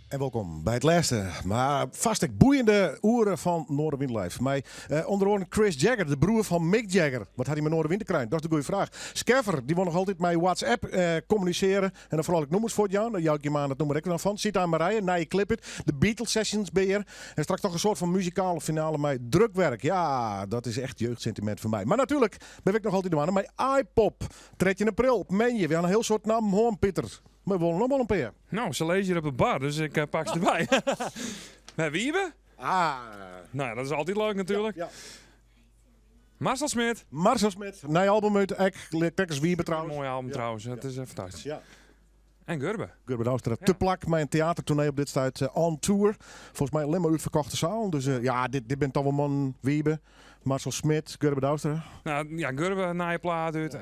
En welkom bij het laatste, maar vast ik boeiende uren van Noorderwind Live. Mij onder andere Chris Jagger, de broer van Mick Jagger. Wat had hij met Noorderwind te krijgen? Dat is de goede vraag. Skeffer, die wil nog altijd met WhatsApp communiceren. En dan vooral ik noem eens voor jou. Dan jouw maand het nummer ik er dan van. Sita Marije, na je clip het. De Beatles Sessions beheer. En straks toch een soort van muzikale finale met drukwerk. Ja, dat is echt jeugdsentiment voor mij. Maar natuurlijk ben ik nog altijd de man met iPop. 13 april, meen je. We gaan een heel soort naam hoorn, Pieter. Maar we willen nog wel een paar. Nou, ze lezen hier op het bar, dus ik pak ze erbij. We hebben Wiebe. Nou ja, dat is altijd leuk natuurlijk. Ja. Marcel Smit. Marcel Smit. Nee, album uit Tekkers Wiebe trouwens. Een mooi album trouwens, het is fantastisch. Ja. En Gurbe. Gurbe Douwstra. Te plak, mijn theatertournee op dit stuit on tour. Volgens mij alleen maar uitverkochte zaal. Dus ja, dit bent toch wel man Wiebe. Marcel Smit, Gurbe Douwstra. Nou ja, Gurbe na je plaat uit.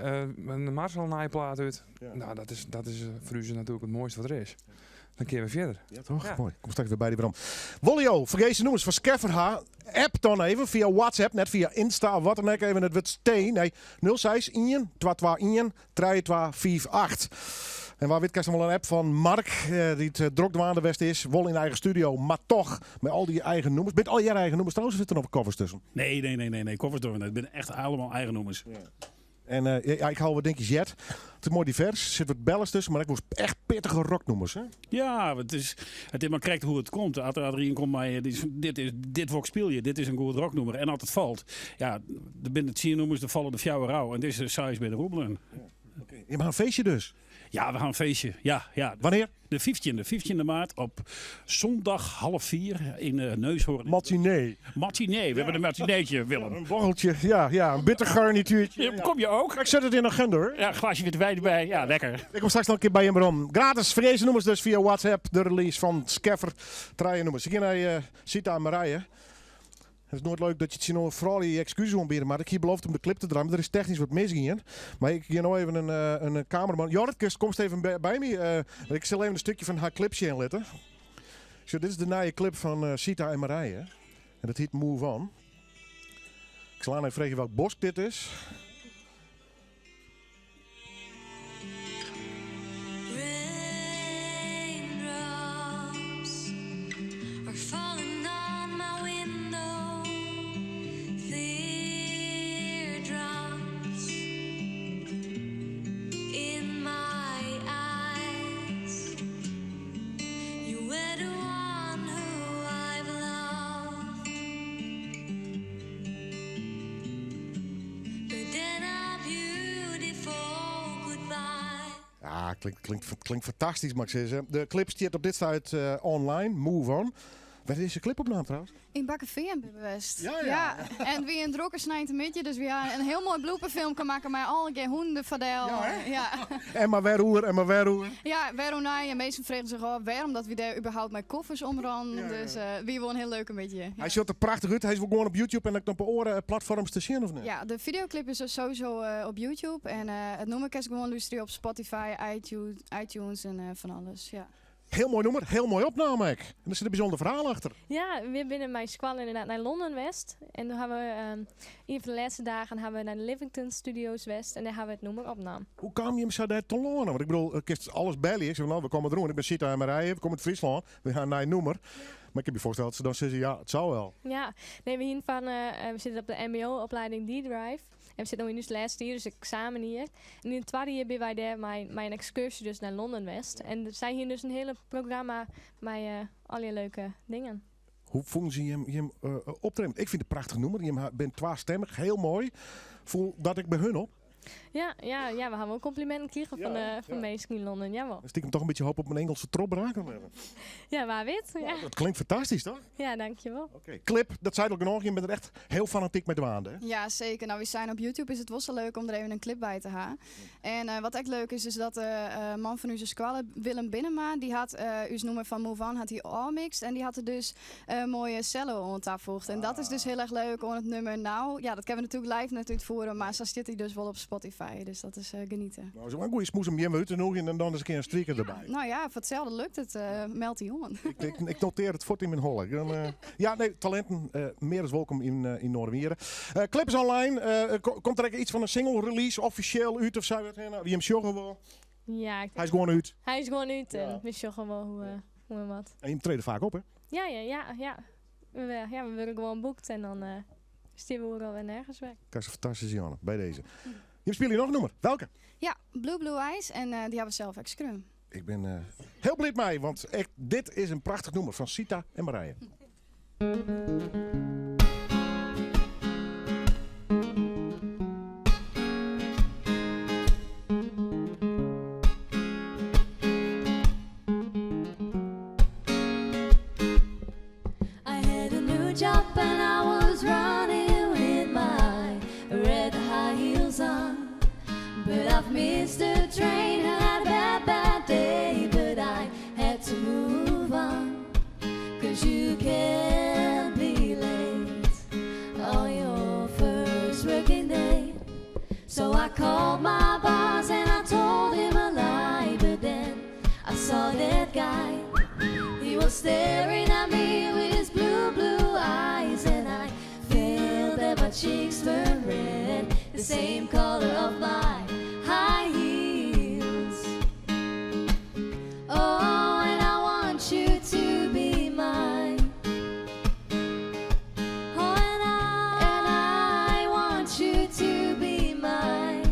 Marcel na je plaat uit. Ja. Nou, dat is voor u natuurlijk het mooiste wat er is. Dan keren we verder. Ja, toch? Ja. Mooi. Kom straks weer bij die bram. Wollio, vergeet ze noemers van Skefferha. App dan even via WhatsApp, net via Insta of wat dan ook. Even het wat steen. Nee, 06 1 221 3258. En waar weet wel een app van Mark, die het drokdwaande west is. Wol in eigen studio, maar toch met al die eigen noemers. Bent al je eigen noemers trouwens, zitten er nog covers tussen? Nee, covers door. Het zijn echt allemaal eigen noemers. Ja. En ja, ik hou wat denkjes jet. Het is mooi divers. Er zit wat bellers tussen, maar ik was echt pittige rocknoemers. Hè? Ja, het is maar correct hoe het komt. Adrien komt mij, dit wordt speel je, dit is een goed rocknoemer. En als het valt, ja, er binnen het noemers, er vallen de fjouwe rauw. En dit is saai bij de roebelen. Ja. Okay. Je mag een feestje dus? Ja, we gaan een feestje. Ja. Wanneer? De 15e maart op zondag 3:30 in Neushoorn. Matinee. We hebben een matineetje, Willem. Een borreltje, ja, een bitter garnituurtje. Ja. Kom je ook? Ik zet het in de agenda hoor. Ja, een glaasje witte wijn erbij. Ja, lekker. Ik kom straks nog een keer bij je bron. Gratis, vergeet noemers dus via WhatsApp. De release van Skeffer. Draaien noemers. Ik ga naar Sita en Marije. Het is nooit leuk dat je het zien vooral je excuses ontbieden, maar ik heb beloofd om de clip te draaien. Er is technisch wat misgegaan. Maar ik ga nou even een cameraman. Jorrit, kom even bij me. Ik zal even een stukje van haar clipje inletten. Dit is de nieuwe clip van Sita en Marije. En dat heet Move On. Ik zal aan even vragen welk bosk dit is. Ja, klinkt fantastisch, mag ik zeggen. De clip staat op dit site online, Move On. Waar is deze clipopname trouwens? In Bakkenveen ben we best. Ja. En wie een drokke snijdt een beetje, dus we gaan een heel mooi blooperfilm kan maken met al een honden verdeel. Ja. En maar waarover. Ja, waarom en meesten vragen zich af waarom dat we daar überhaupt met koffers omranden. Ja. Dus wie wil een heel leuk een beetje. Ja. Hij ziet er prachtig uit. Hij is wel gewoon op YouTube en dan op oren platforms te zien of niet? Ja, de videoclip is dus sowieso op YouTube en het nummer kan je gewoon luisteren op Spotify, iTunes en van alles. Ja. Heel mooi nummer, heel mooi opname. En er zit een bijzonder verhaal achter. Ja, we binnen mijn squal inderdaad naar Londen West. En toen hebben we een van de laatste dagen hebben we naar de Livington Studios West. En daar hebben we het nummer opname. Hoe kwam je hem zo daar te lonen? Want ik bedoel, ik heb alles bij. Ik zeg, nou, we komen erom. Ik ben Sita en Marije, we komen uit Friesland. We gaan naar een nummer. Ja. Maar ik heb je voorgesteld dat ze dan zeggen, ja, het zou wel. Ja, nee, we zitten op de mbo-opleiding D-Drive. En we zitten nu in het laatste jaar, dus ik examen hier. En in het tweede jaar ben wij daar mijn excursie dus naar Londen West. En er zijn hier dus een hele programma met al je leuke dingen. Hoe vonden ze hem optreden? Ik vind het een prachtig nummer. Je bent tweestemmig, heel mooi. Voel dat ik bij hun op. Ja, we hebben ook complimenten gekregen van mensen in Londen. Jawel. Stiekem toch een beetje hoop op mijn Engelse tropbraak. Ja, waar weet. Ja. Dat klinkt fantastisch, toch? Ja, dankjewel. Clip, dat zei ik ook nog. Je bent er echt heel fanatiek met de waande. Ja, zeker. Nou, we zijn op YouTube. Is het wel zo leuk om er even een clip bij te halen. En wat echt leuk is dat de man van onze squale, Willem Binnenma, die had uw nummer van Move On had hij all-mixed. En die had er dus mooie cello aan toegevoegd. En dat is dus heel erg leuk om het nummer nou. Ja, dat kunnen we natuurlijk live natuurlijk voeren. Maar zo zit hij dus wel op Spotify. Dus dat is genieten. Nou, zo een goede smoes om je uit te nodigen en dan eens een keer een streaker erbij. Nou ja, voor hetzelfde lukt het. Meld die on. Ik noteer het fort in mijn holle. Talenten meer dan welkom in Noorwegen. Clip is online. Komt er iets van een single release officieel uit of zo? Wie hem sjoggen wil? Ja, hij is gewoon uit. Hij is gewoon uit en we sjoggen wel hoe en wat. En je treedt vaak op, hè? Ja. We worden gewoon boekt en dan sturen we wel nergens weg. Dat is fantastisch, Janne, bij deze. Je speelt hier nog een nummer. Welke? Ja, Blue Eyes. En die hebben we zelf Scrum. Ik ben heel blij mee, want echt, dit is een prachtig nummer van Sita en Marije. I had a new job and I was running with my red high heels on. But I've missed the train and had a bad day. But I had to move on, 'cause you can't be late on your first working day. So I called my boss and I told him a lie. But then I saw that guy. He was staring at me with his blue eyes. And I felt that my cheeks were red, the same color of my high heels. Oh, and I want you to be mine. Oh, and I want you to be mine.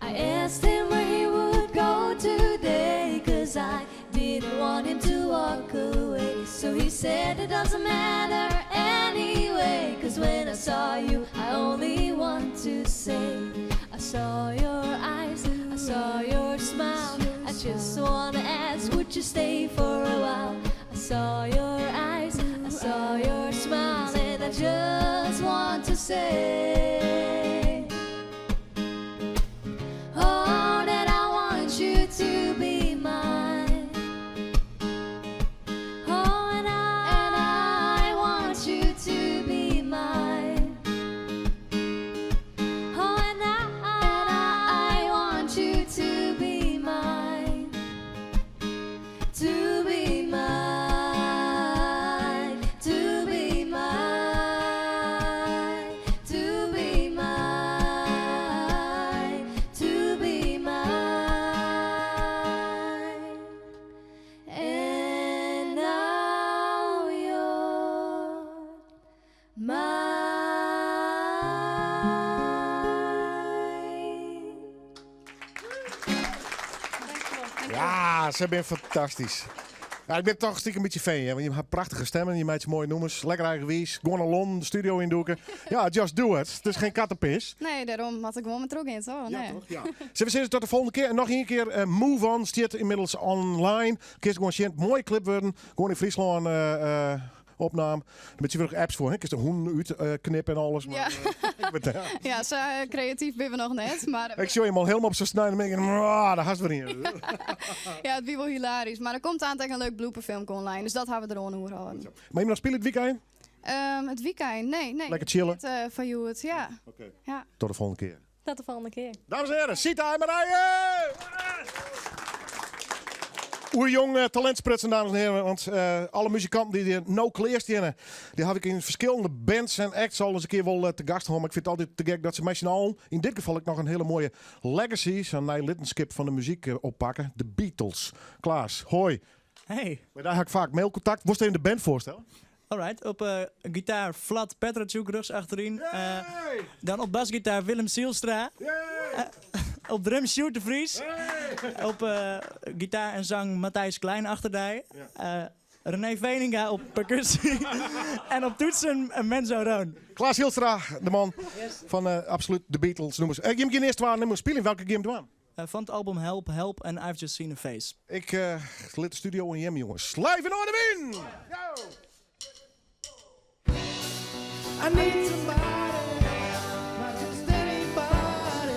I asked him where he would go today, 'cause I didn't want him to walk away. So he said it doesn't matter anyway, 'cause when I saw you I only want to say I saw your eyes, I saw your smile. I just wanna ask, would you stay for a while? I saw your eyes, I saw your smile. And I just want to say, oh, that I want you to be mine. Oh, and I want you to be mine. Oh, and I want you to be mine. To be mine. To be mine. To be mine. To be mine. And now you're mine. Ja, ze zijn fantastisch. Ja, ik ben toch stiekem een beetje fan, hè? Want je hebt prachtige stemmen, je maakt mooie noemers, lekker eigenwijs, gewoon een lon, de studio indoeken. Ja, just do it. Het is geen kattenpis. Nee, daarom had ik gewoon met er ook in, toch? Nee. Ja, toch? Ja. Zullen we zeggen tot de volgende keer. En nog een keer, Move On staat inmiddels online. Kun gewoon zien, mooie clip worden. Gewoon in Friesland opname. Daar moet je weer nog apps voor. Hè? Kun je de hoen uit knippen en alles. Maar, Ja. Ja, zo creatief ben we nog net. Maar, ik zie je helemaal op zijn snijden en denk ik, daar haast weer in. ja, het is wel hilarisch. Maar er komt aan tegen een leuk blooperfilm online. Dus dat hebben we er gewoon horen. Maar je nog spelen het weekend? Het weekend? Nee. Lekker chillen? Van you het, ja. Okay. Ja. Tot de volgende keer. Tot de volgende keer. Dames en heren, Sita en Marije! Oerjong talentsprutsen, dames en heren. Want alle muzikanten die nou kleerst die heb ik in verschillende bands en acts al eens een keer wel te gast houden. Maar ik vind het altijd te gek dat ze met z'n allen, in dit geval ik nog een hele mooie legacy, zo'n lidmaatschap van de muziek oppakken. De Beatles. Klaas, hoi. Hey. Maar daar heb ik vaak mailcontact. Moest je in de band voorstellen? Alright, op gitaar Vlad Petrachuk, rugs achterin. Dan op basgitaar Willem Zielstra. Op drums Sjoerd de Vries. Op gitaar en zang Matthijs Klein achterdij. René Veninga op percussie. En op toetsen Menzo Roon. Klaas Hielstra, de man van absoluut de Beatles nummers. Je moet eerst waar nummer spelen. Welke game doen? Van het album Help, Help en I've Just Seen a Face. Ik liet de studio in Jem, jongens. Live in orde win! I need somebody, not just anybody.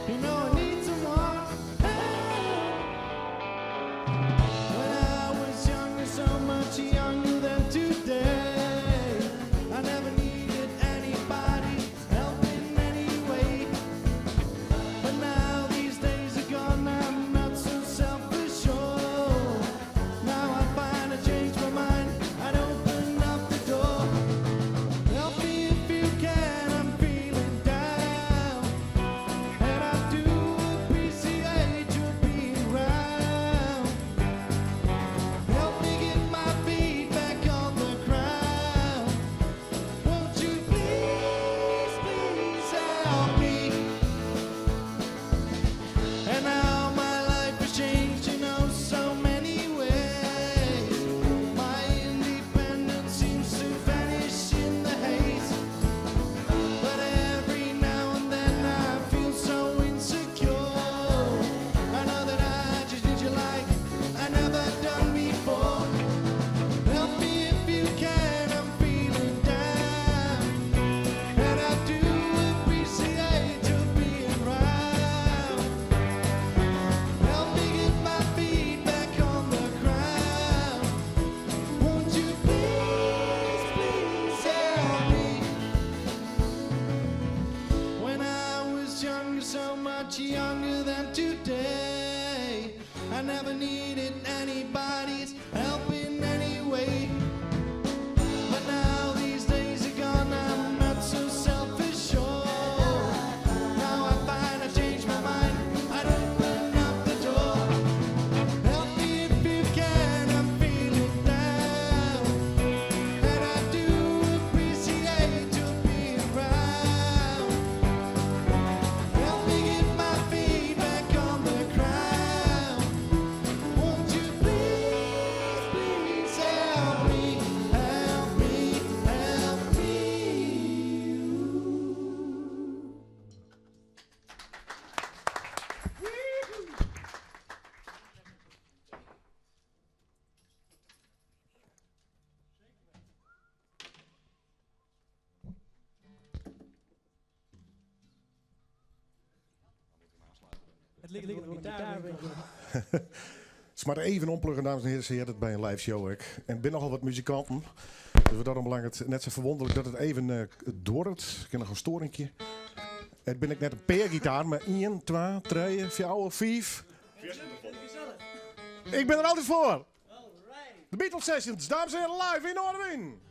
You know I need someone. When I was younger, so much younger than today, I never needed anybody's help in any way. But now these days are gone, I'm not so self-assured. Now I find I changed my mind, I'd open up the door. Help me if you can, I'm feeling down, and I do appreciate you being around. Help me get my feet back on the ground. Won't you please, please help me? And now my life has changed, you know, so many ways. My independence seems to vanish in the haze. But every now and then I feel so insecure. I know that I just need you like I never done before. Help me if you can, I'm feeling down, and I do appreciate you being around. Help me get my feet back on the ground. Won't you please, please help me? When I was younger, so much younger than today, I never needed anybody's help in any way. But now these days are gone, I'm not so self-assured. Now I find I changed my mind, I'd open up the door. Help me if you can, I'm feeling down, and I do appreciate you being around. Help me get my feet back on the ground. Won't you please, please help me, help me, help me. Het ligt op de gitaar. Het is maar even ompluggen, dames en heren. Ze het bij een live show. En er zijn nogal wat muzikanten. Dus daarom belangrijk het net zo verwonderlijk dat het even doorgaat. Ik heb nog een storingje. Het ben ik net een peergitaar, maar 1, 2, 3, 4, 5. Ik ben er altijd voor. De Beatles Sessions, dames en heren, live in Noorderwin.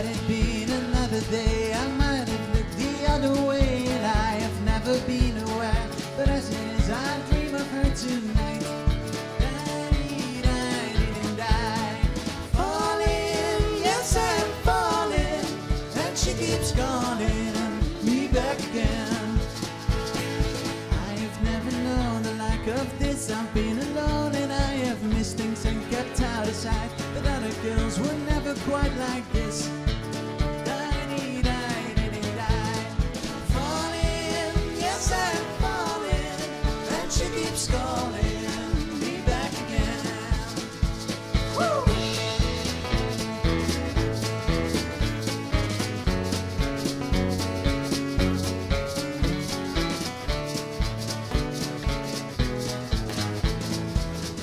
Had it been another day, I might have looked the other way, and I have never been aware. But as it is, I dream of her tonight. Falling, yes, I'm falling, and she keeps calling me back again. I have never known the like of this. I've been alone and I have missed things and kept out of sight. But other girls were never quite like this. Falling, yes, I'm falling, and she keeps calling me back again. Woo!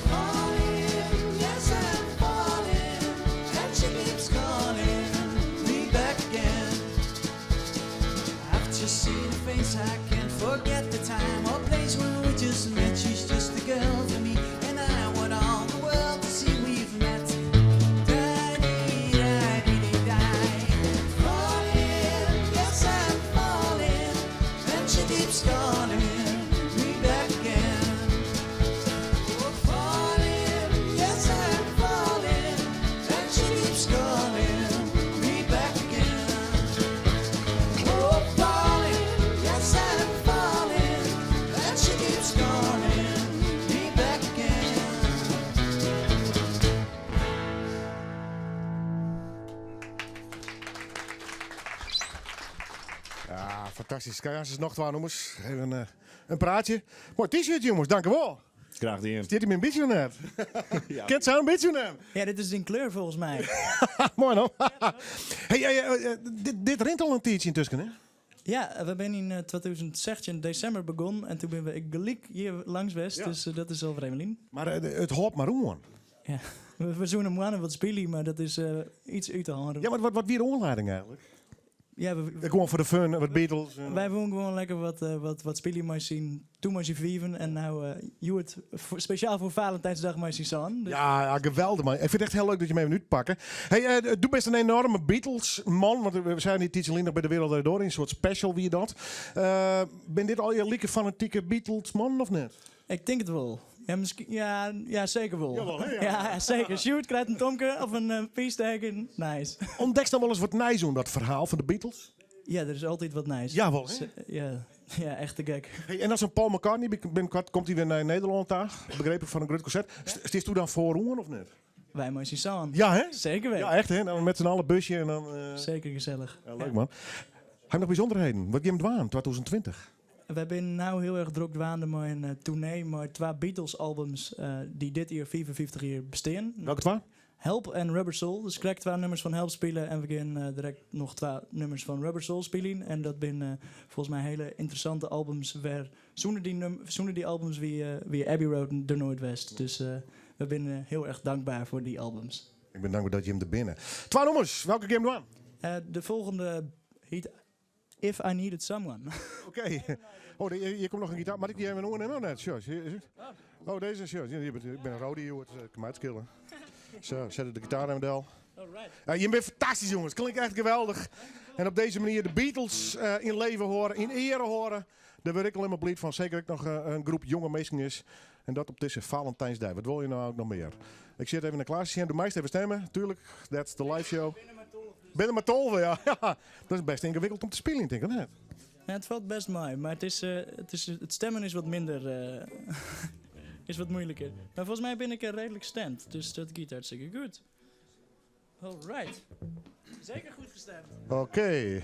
Falling, yes, I'm falling, and she keeps calling fantastisch. Kijk, als het nog 2 nummers. Even een praatje. Mooi t-shirt, jongens. Dank u wel. Graag gedaan. Stiert hij me een beetje net? Ja. Kent ze een beetje net? Ja, dit is in kleur volgens mij. Mooi dan. Dit rent al een tijdje intussen, hè? Ja, we zijn in 2016 december begonnen en toen ben we gelijk hier langs West, dus dat is al vreemdeling. Maar het hoopt maar om. Ja, we zoeken hem aan wat spelen, maar dat is iets uit de hand. Ja, maar wat weer de aanleiding eigenlijk? Ja, gewoon voor de fun, wat Beatles. Wij willen gewoon lekker wat spelen maar zien. Toen maar zien vieven en nou je het speciaal voor Valentijnsdag maar zien staan. Dus. Ja, geweldig man. Ik vind het echt heel leuk dat je me even uitpakken. Hey, doe best een enorme Beatles man, want we zijn niet iets alleen nog bij de Wereld Door in een soort special wie dat. Ben dit al je lieke fanatieke Beatles man of net? Ik denk het wel. Ja, misschien, ja, zeker wel. Jawel, hè, ja. Ja, zeker. Shoot, krijgt een tomke of een piesteken. Nice. Ontdekt dan wel eens wat nice om dat verhaal van de Beatles? Ja, er is altijd wat nice. Jawel, hè? Ja, echt te gek. Hey, en als een Paul McCartney binnenkort komt hij weer naar Nederland daar, begreep ik van een groot concert. Stiest u dan voor of net? Wij maar zien samen. Ja, hè? Zeker weten. Ja, echt, hè? Dan met z'n allen busje en dan... Zeker gezellig. Ja, leuk, man. Heb je nog bijzonderheden? Wat je hem dwaan, 2020? We zijn nu heel erg druk dwaande met een tournee met 2 Beatles-albums die dit jaar 55 jaar bestaan. Welke 2? Help en Rubber Soul. Dus ik krijg 2 nummers van Help spelen en we gaan direct nog 2 nummers van Rubber Soul spelen. En dat zijn volgens mij hele interessante albums waar zonder die albums wie Abbey Road en The Noordwest. Dus we zijn heel erg dankbaar voor die albums. Ik ben dankbaar dat je hem er binnen. 2 nummers, welke game doen we? De volgende heet If I Needed Someone. Oké. Oh, hier komt nog een gitaar. Maar ik die even noemen? Oh, net. Oh, deze is short. Ik ben een rode, joh. Ik kan mij uitskillen. Zo, zet de gitaar in het model. Je bent fantastisch, jongens. Klinkt echt geweldig. En op deze manier de Beatles in leven horen, in ere horen. Daar word ik alleen maar blij van. Zeker dat ik nog een groep jonge mensen is. En dat op deze Valentijnsdag. Wat wil je nou ook nog meer? Ik zit even in de klas. Doe mij even stemmen. Tuurlijk, that's the live show. Binnen maar 12, ja. Dat is best ingewikkeld om te spelen, denk ik net. Ja, het valt best mooi, maar het stemmen is wat minder, is wat moeilijker. Maar volgens mij ben ik er redelijk stemd, dus dat gaat hartstikke goed. Alright. Zeker goed gestemd. Oké.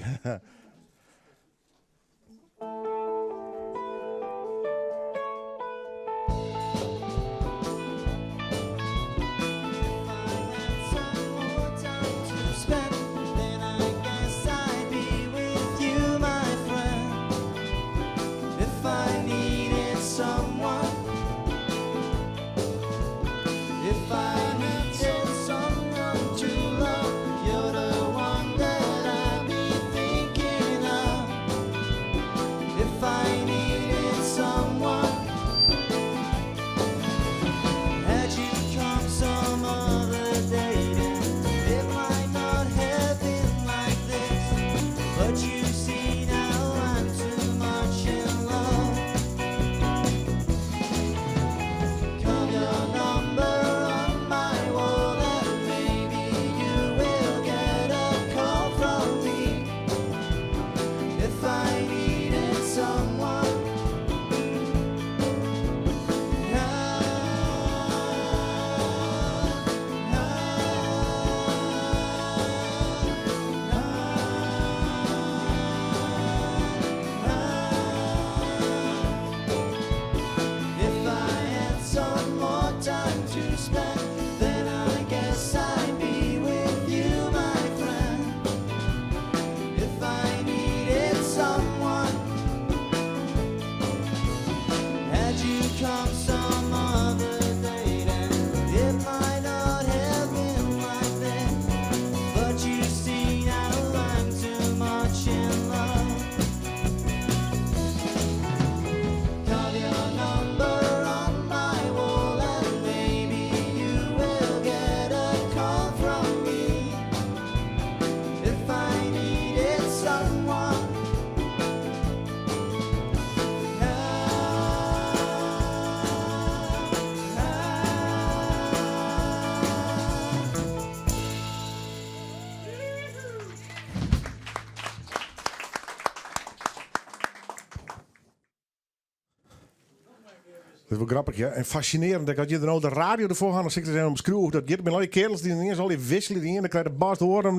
Dat is wel grappig, ja. En fascinerend dat je er nou de radio ervoor gaat, dan zit er om screw. Dat je met al die kerels die ineens al die wisselen, die dan krijg je de baas te horen.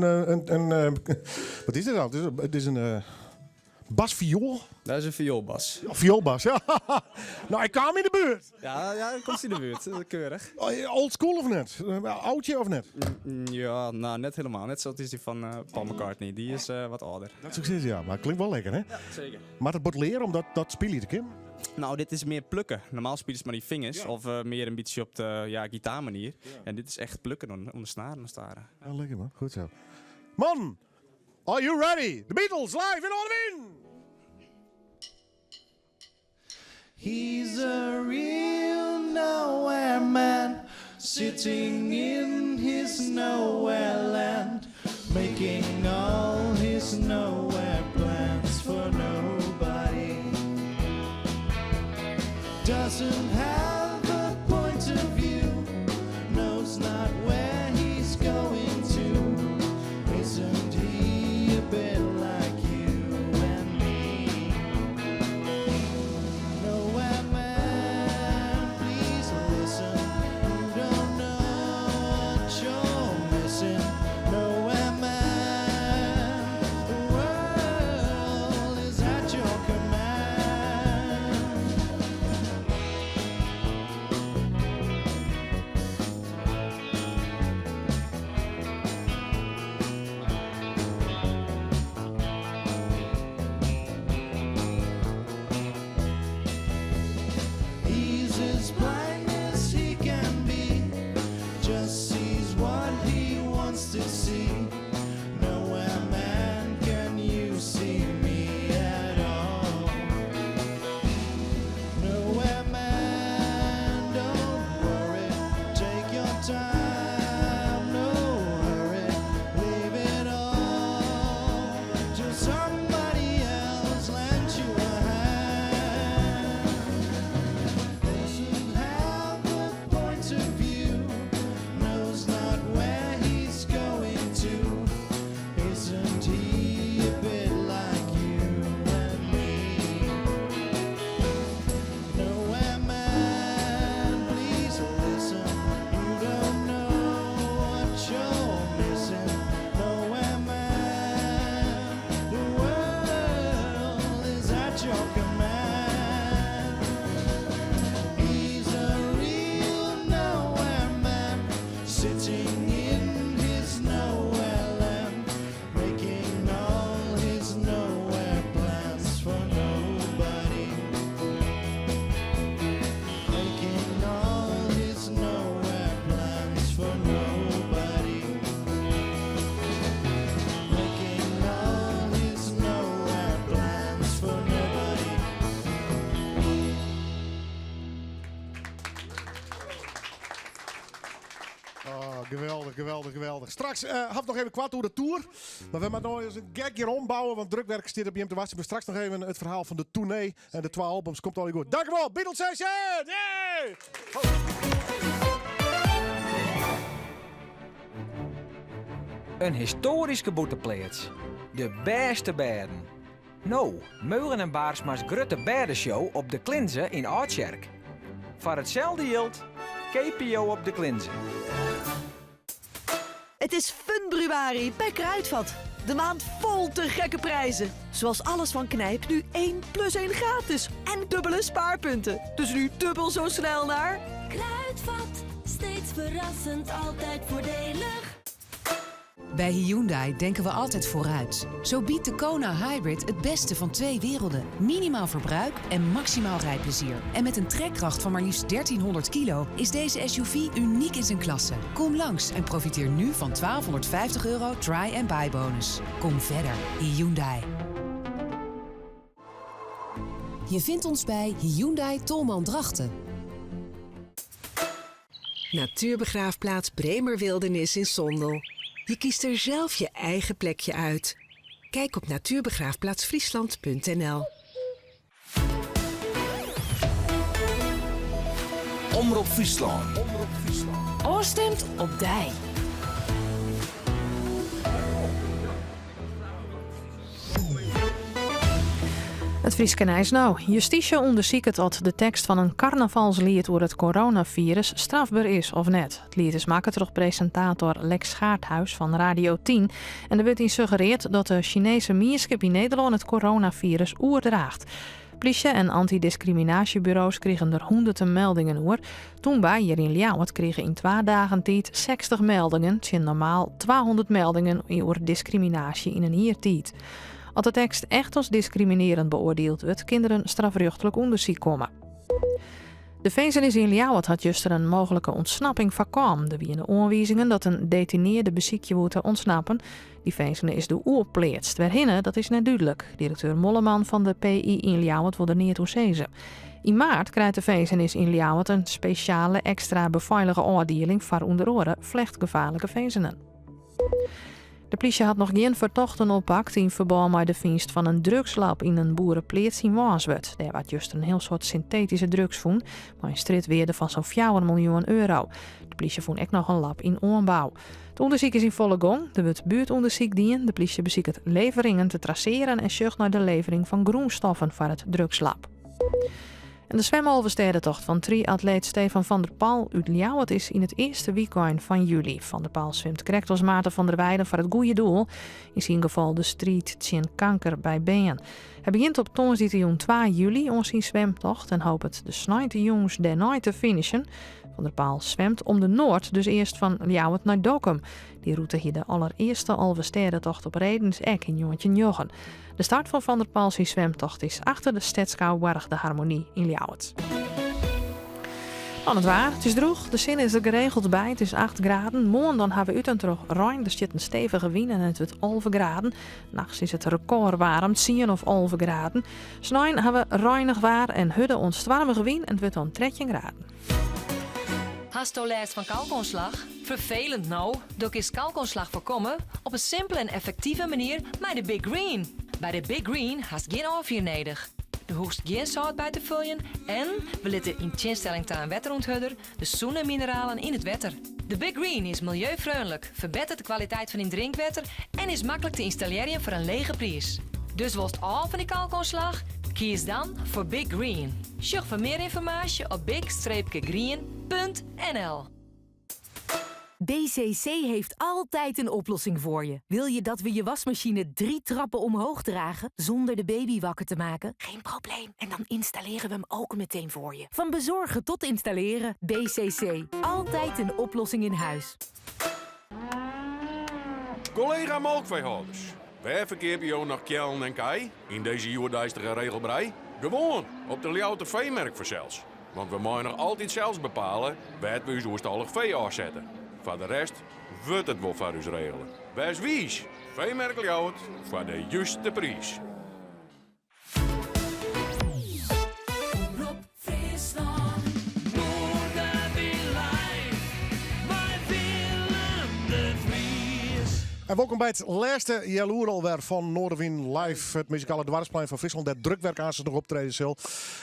Wat is dit dan? Het is een Basviool? Dat is een vioolbas. Ja, vioolbas, ja. Nou, ik kwam in de buurt. Ja, dan komt hij in de buurt. Keurig. Old school of net? Oudje of net? Ja, nou, net helemaal. Net zoals is die van Paul McCartney. Die is wat ouder. Dat is ook steeds, ja. Maar het klinkt wel lekker, hè? Ja, zeker. Maar het wordt leren, omdat dat speel je te kind. Nou, dit is meer plukken. Normaal spelen ze maar die vingers. Of meer een beetje op de gitaarmanier. Ja. En dit is echt plukken om de snaren te staren. Ja, lekker man. Goed zo. Man, are you ready? The Beatles live in Alwin! He's a real nowhere man, sitting in his nowhere land, making all his nowhere plans for nobody. Doesn't have a point of view, knows not where he's going to. Isn't he a bit like you and me? Nowhere man, please listen. You don't know what you're missing. Nowhere man, the world is at your command. He's as blind as he can be, just sees what he wants to see. Nowhere man can you see me at all. Nowhere man, don't worry, take your time, no hurry, leave it all till somebody else lends you a hand. Doesn't have a point of view, knows not where he's going to. Isn't he a bit like you and me? Nowhere man, please listen. You don't know what you're missing. Nowhere man, the world is at your command. He's a real nowhere man, sitting in his nowhere land, making all his nowhere plans for nobody. Making all his nowhere plans for nobody. Making all his nowhere plans for nobody. Oh, geweldig, geweldig, geweldig. Straks had nog even kwart over de tour. Maar we moeten nog eens een gag hier ombouwen, want drukwerk zit op je te wachten. Maar straks nog even het verhaal van de tournee en de 12 albums. Komt al goed. Dankjewel, Beatles Session! Yay! Een historische boeteplaats. De beste berden. Nou, Meuren en Baarsma's grote berdenshow op de Klinze in Oudkerk. Voor hetzelfde geld, KPO op de Klinze. Het is Funbruari bij Kruidvat. De maand vol te gekke prijzen. Zoals alles van Knijp nu 1 + 1 gratis. En dubbele spaarpunten. Dus nu dubbel zo snel naar... Kruidvat, steeds verrassend, altijd voordelig. Bij Hyundai denken we altijd vooruit. Zo biedt de Kona Hybrid het beste van 2 werelden. Minimaal verbruik en maximaal rijplezier. En met een trekkracht van maar liefst 1300 kilo... is deze SUV uniek in zijn klasse. Kom langs en profiteer nu van €1250 try-and-buy bonus. Kom verder, Hyundai. Je vindt ons bij Hyundai Tolman Drachten. Natuurbegraafplaats Bremer Wildernis in Sondel. Je kiest er zelf je eigen plekje uit. Kijk op natuurbegraafplaatsfriesland.nl. Omroep Friesland. Oorstemt op Dij. Het Frieskenijs nou. Justitie onderzoekt of de tekst van een carnavalslied over het coronavirus strafbaar is of net. Het lied is maken door presentator Lex Schaarthuis van Radio 10. En er wordt in suggereerd dat de Chinese mierskip in Nederland het coronavirus oerdraagt. Politie en antidiscriminatiebureaus kregen er honderden meldingen over. Toen bij hier in Ljouwert kregen in 2 dagen tijd 60 meldingen. Het zijn normaal 200 meldingen over discriminatie in een jaar tijd. Als de tekst echt als discriminerend beoordeeld wordt, kinderen strafrechtelijk onderzoek komen. De vezenis in Ljouwert had juist een mogelijke ontsnapping voorkomen. Er waren aanwijzingen dat een detineerde beziekje wordt ontsnappen. Die vezenis is de oerpleetst. Waarhinnen, dat is net duidelijk. Directeur Molleman van de PI in Ljouwert wil er niet toe zeggen. In maart krijgt de vezenis in Ljouwert een speciale extra beveilige afdeling voor onder andere vlechtgevaarlijke vezenen. De politie had nog geen verdachten oppakt in verband met de vindst van een drugslab in een boerenpleets in Waanswerd. Daar werd juist een heel soort synthetische drugs voen, maar een strijdweerde van zo'n 4 miljoen euro. De politie vond ook nog een lab in aanbouw. Het onderzoek is in volle gang. Er wordt buurtonderzoek dien. De politie beziekt leveringen te traceren en zoekt naar de levering van groenstoffen voor het drugslab. En de zwemhalve-stedentocht van triatleet Stefan van der Paal uit Ljouwert is in het eerste weekend van juli. Van der Paal zwemt correct als Maarten van der Weijden voor het goede doel. In zijn geval de strijd tegen kanker bij been. Hij begint op donderdag 2 juli aan zijn zwemtocht en hoopt het de 9 jongens daarna te finishen. Van der Paal zwemt om de Noord, dus eerst van Ljouwert naar Dokkum. Die route hier de allereerste halve-stedentocht op Redens-Ek in Jontje Jochen. De start van der Paal zijn zwemtocht is achter de Stedskouw Warg de Harmonie in Ljouwert. Dan het waar, het is droog, de zin is er geregeld bij, het is 8 graden. Morgen dan hebben we uit en terug ruim, er zit een stevige wind en het wordt 11 graden. Nachts is het record warm, 10 of 11 graden. S'nachts hebben we ruinig waar en hudde ons warmige wind en het wordt dan 13 graden. Hast u last van kalkontslag? Vervelend nou? Doe is kalkontslag voorkomen op een simpele en effectieve manier met de Big Green. Bij de Big Green hast geen afvier nodig. De hoogst geen zout bij te vullen en we letten in tegenstelling tot een wetteronthudder de zoen en mineralen in het wetter. De Big Green is milieuvriendelijk, verbetert de kwaliteit van in drinkwater en is makkelijk te installeren voor een lege prijs. Dus was het al van die kalkontslag? Kies dan voor Big Green. Zoek voor meer informatie op big-green.nl. BCC heeft altijd een oplossing voor je. Wil je dat we je wasmachine 3 trappen omhoog dragen zonder de baby wakker te maken? Geen probleem. En dan installeren we hem ook meteen voor je. Van bezorgen tot installeren. BCC. Altijd een oplossing in huis. Collega melkveehouders. Wij verkeer je naar Kjellen en Kai in deze joerdijstige regelbrei. Gewoon op de Ljouwter veemerk voor zelfs. Want we mogen nog altijd zelfs bepalen waar we ons oerstallig vee afzetten. Voor de rest wordt het wel voor ons regelen. Wees wies. Veemerk Ljouwert voor de juiste prijs. En welkom bij het laatste jaloer alweer van Noorderwind Live, het muzikale dwarsplein van Friesland. Dat drukwerk aan ze nog optreden zal.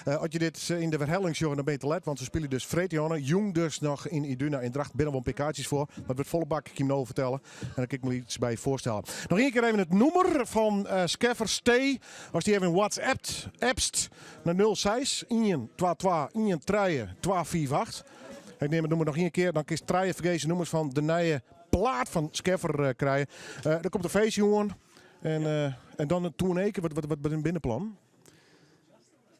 Als je dit in de verhellingsjongen dan ben je te let, want ze spelen dus Vreetjongen. Jong dus nog in Iduna in Dracht binnen wel pikaatjes voor. Maar het wordt volle bak, ik hem nou vertellen. En dan kan ik me iets bij voorstellen. Nog één keer even het nummer van Skeffer Stay. Als die even WhatsApp appst naar 06 122 132 248. Ik neem het nummer nog één keer, dan kun je 3 vergezen nummers van de nieuwe plaat van Skeffer krijgen. Er komt een feestje, jongen. En dan toen een keer, wat een binnenplan?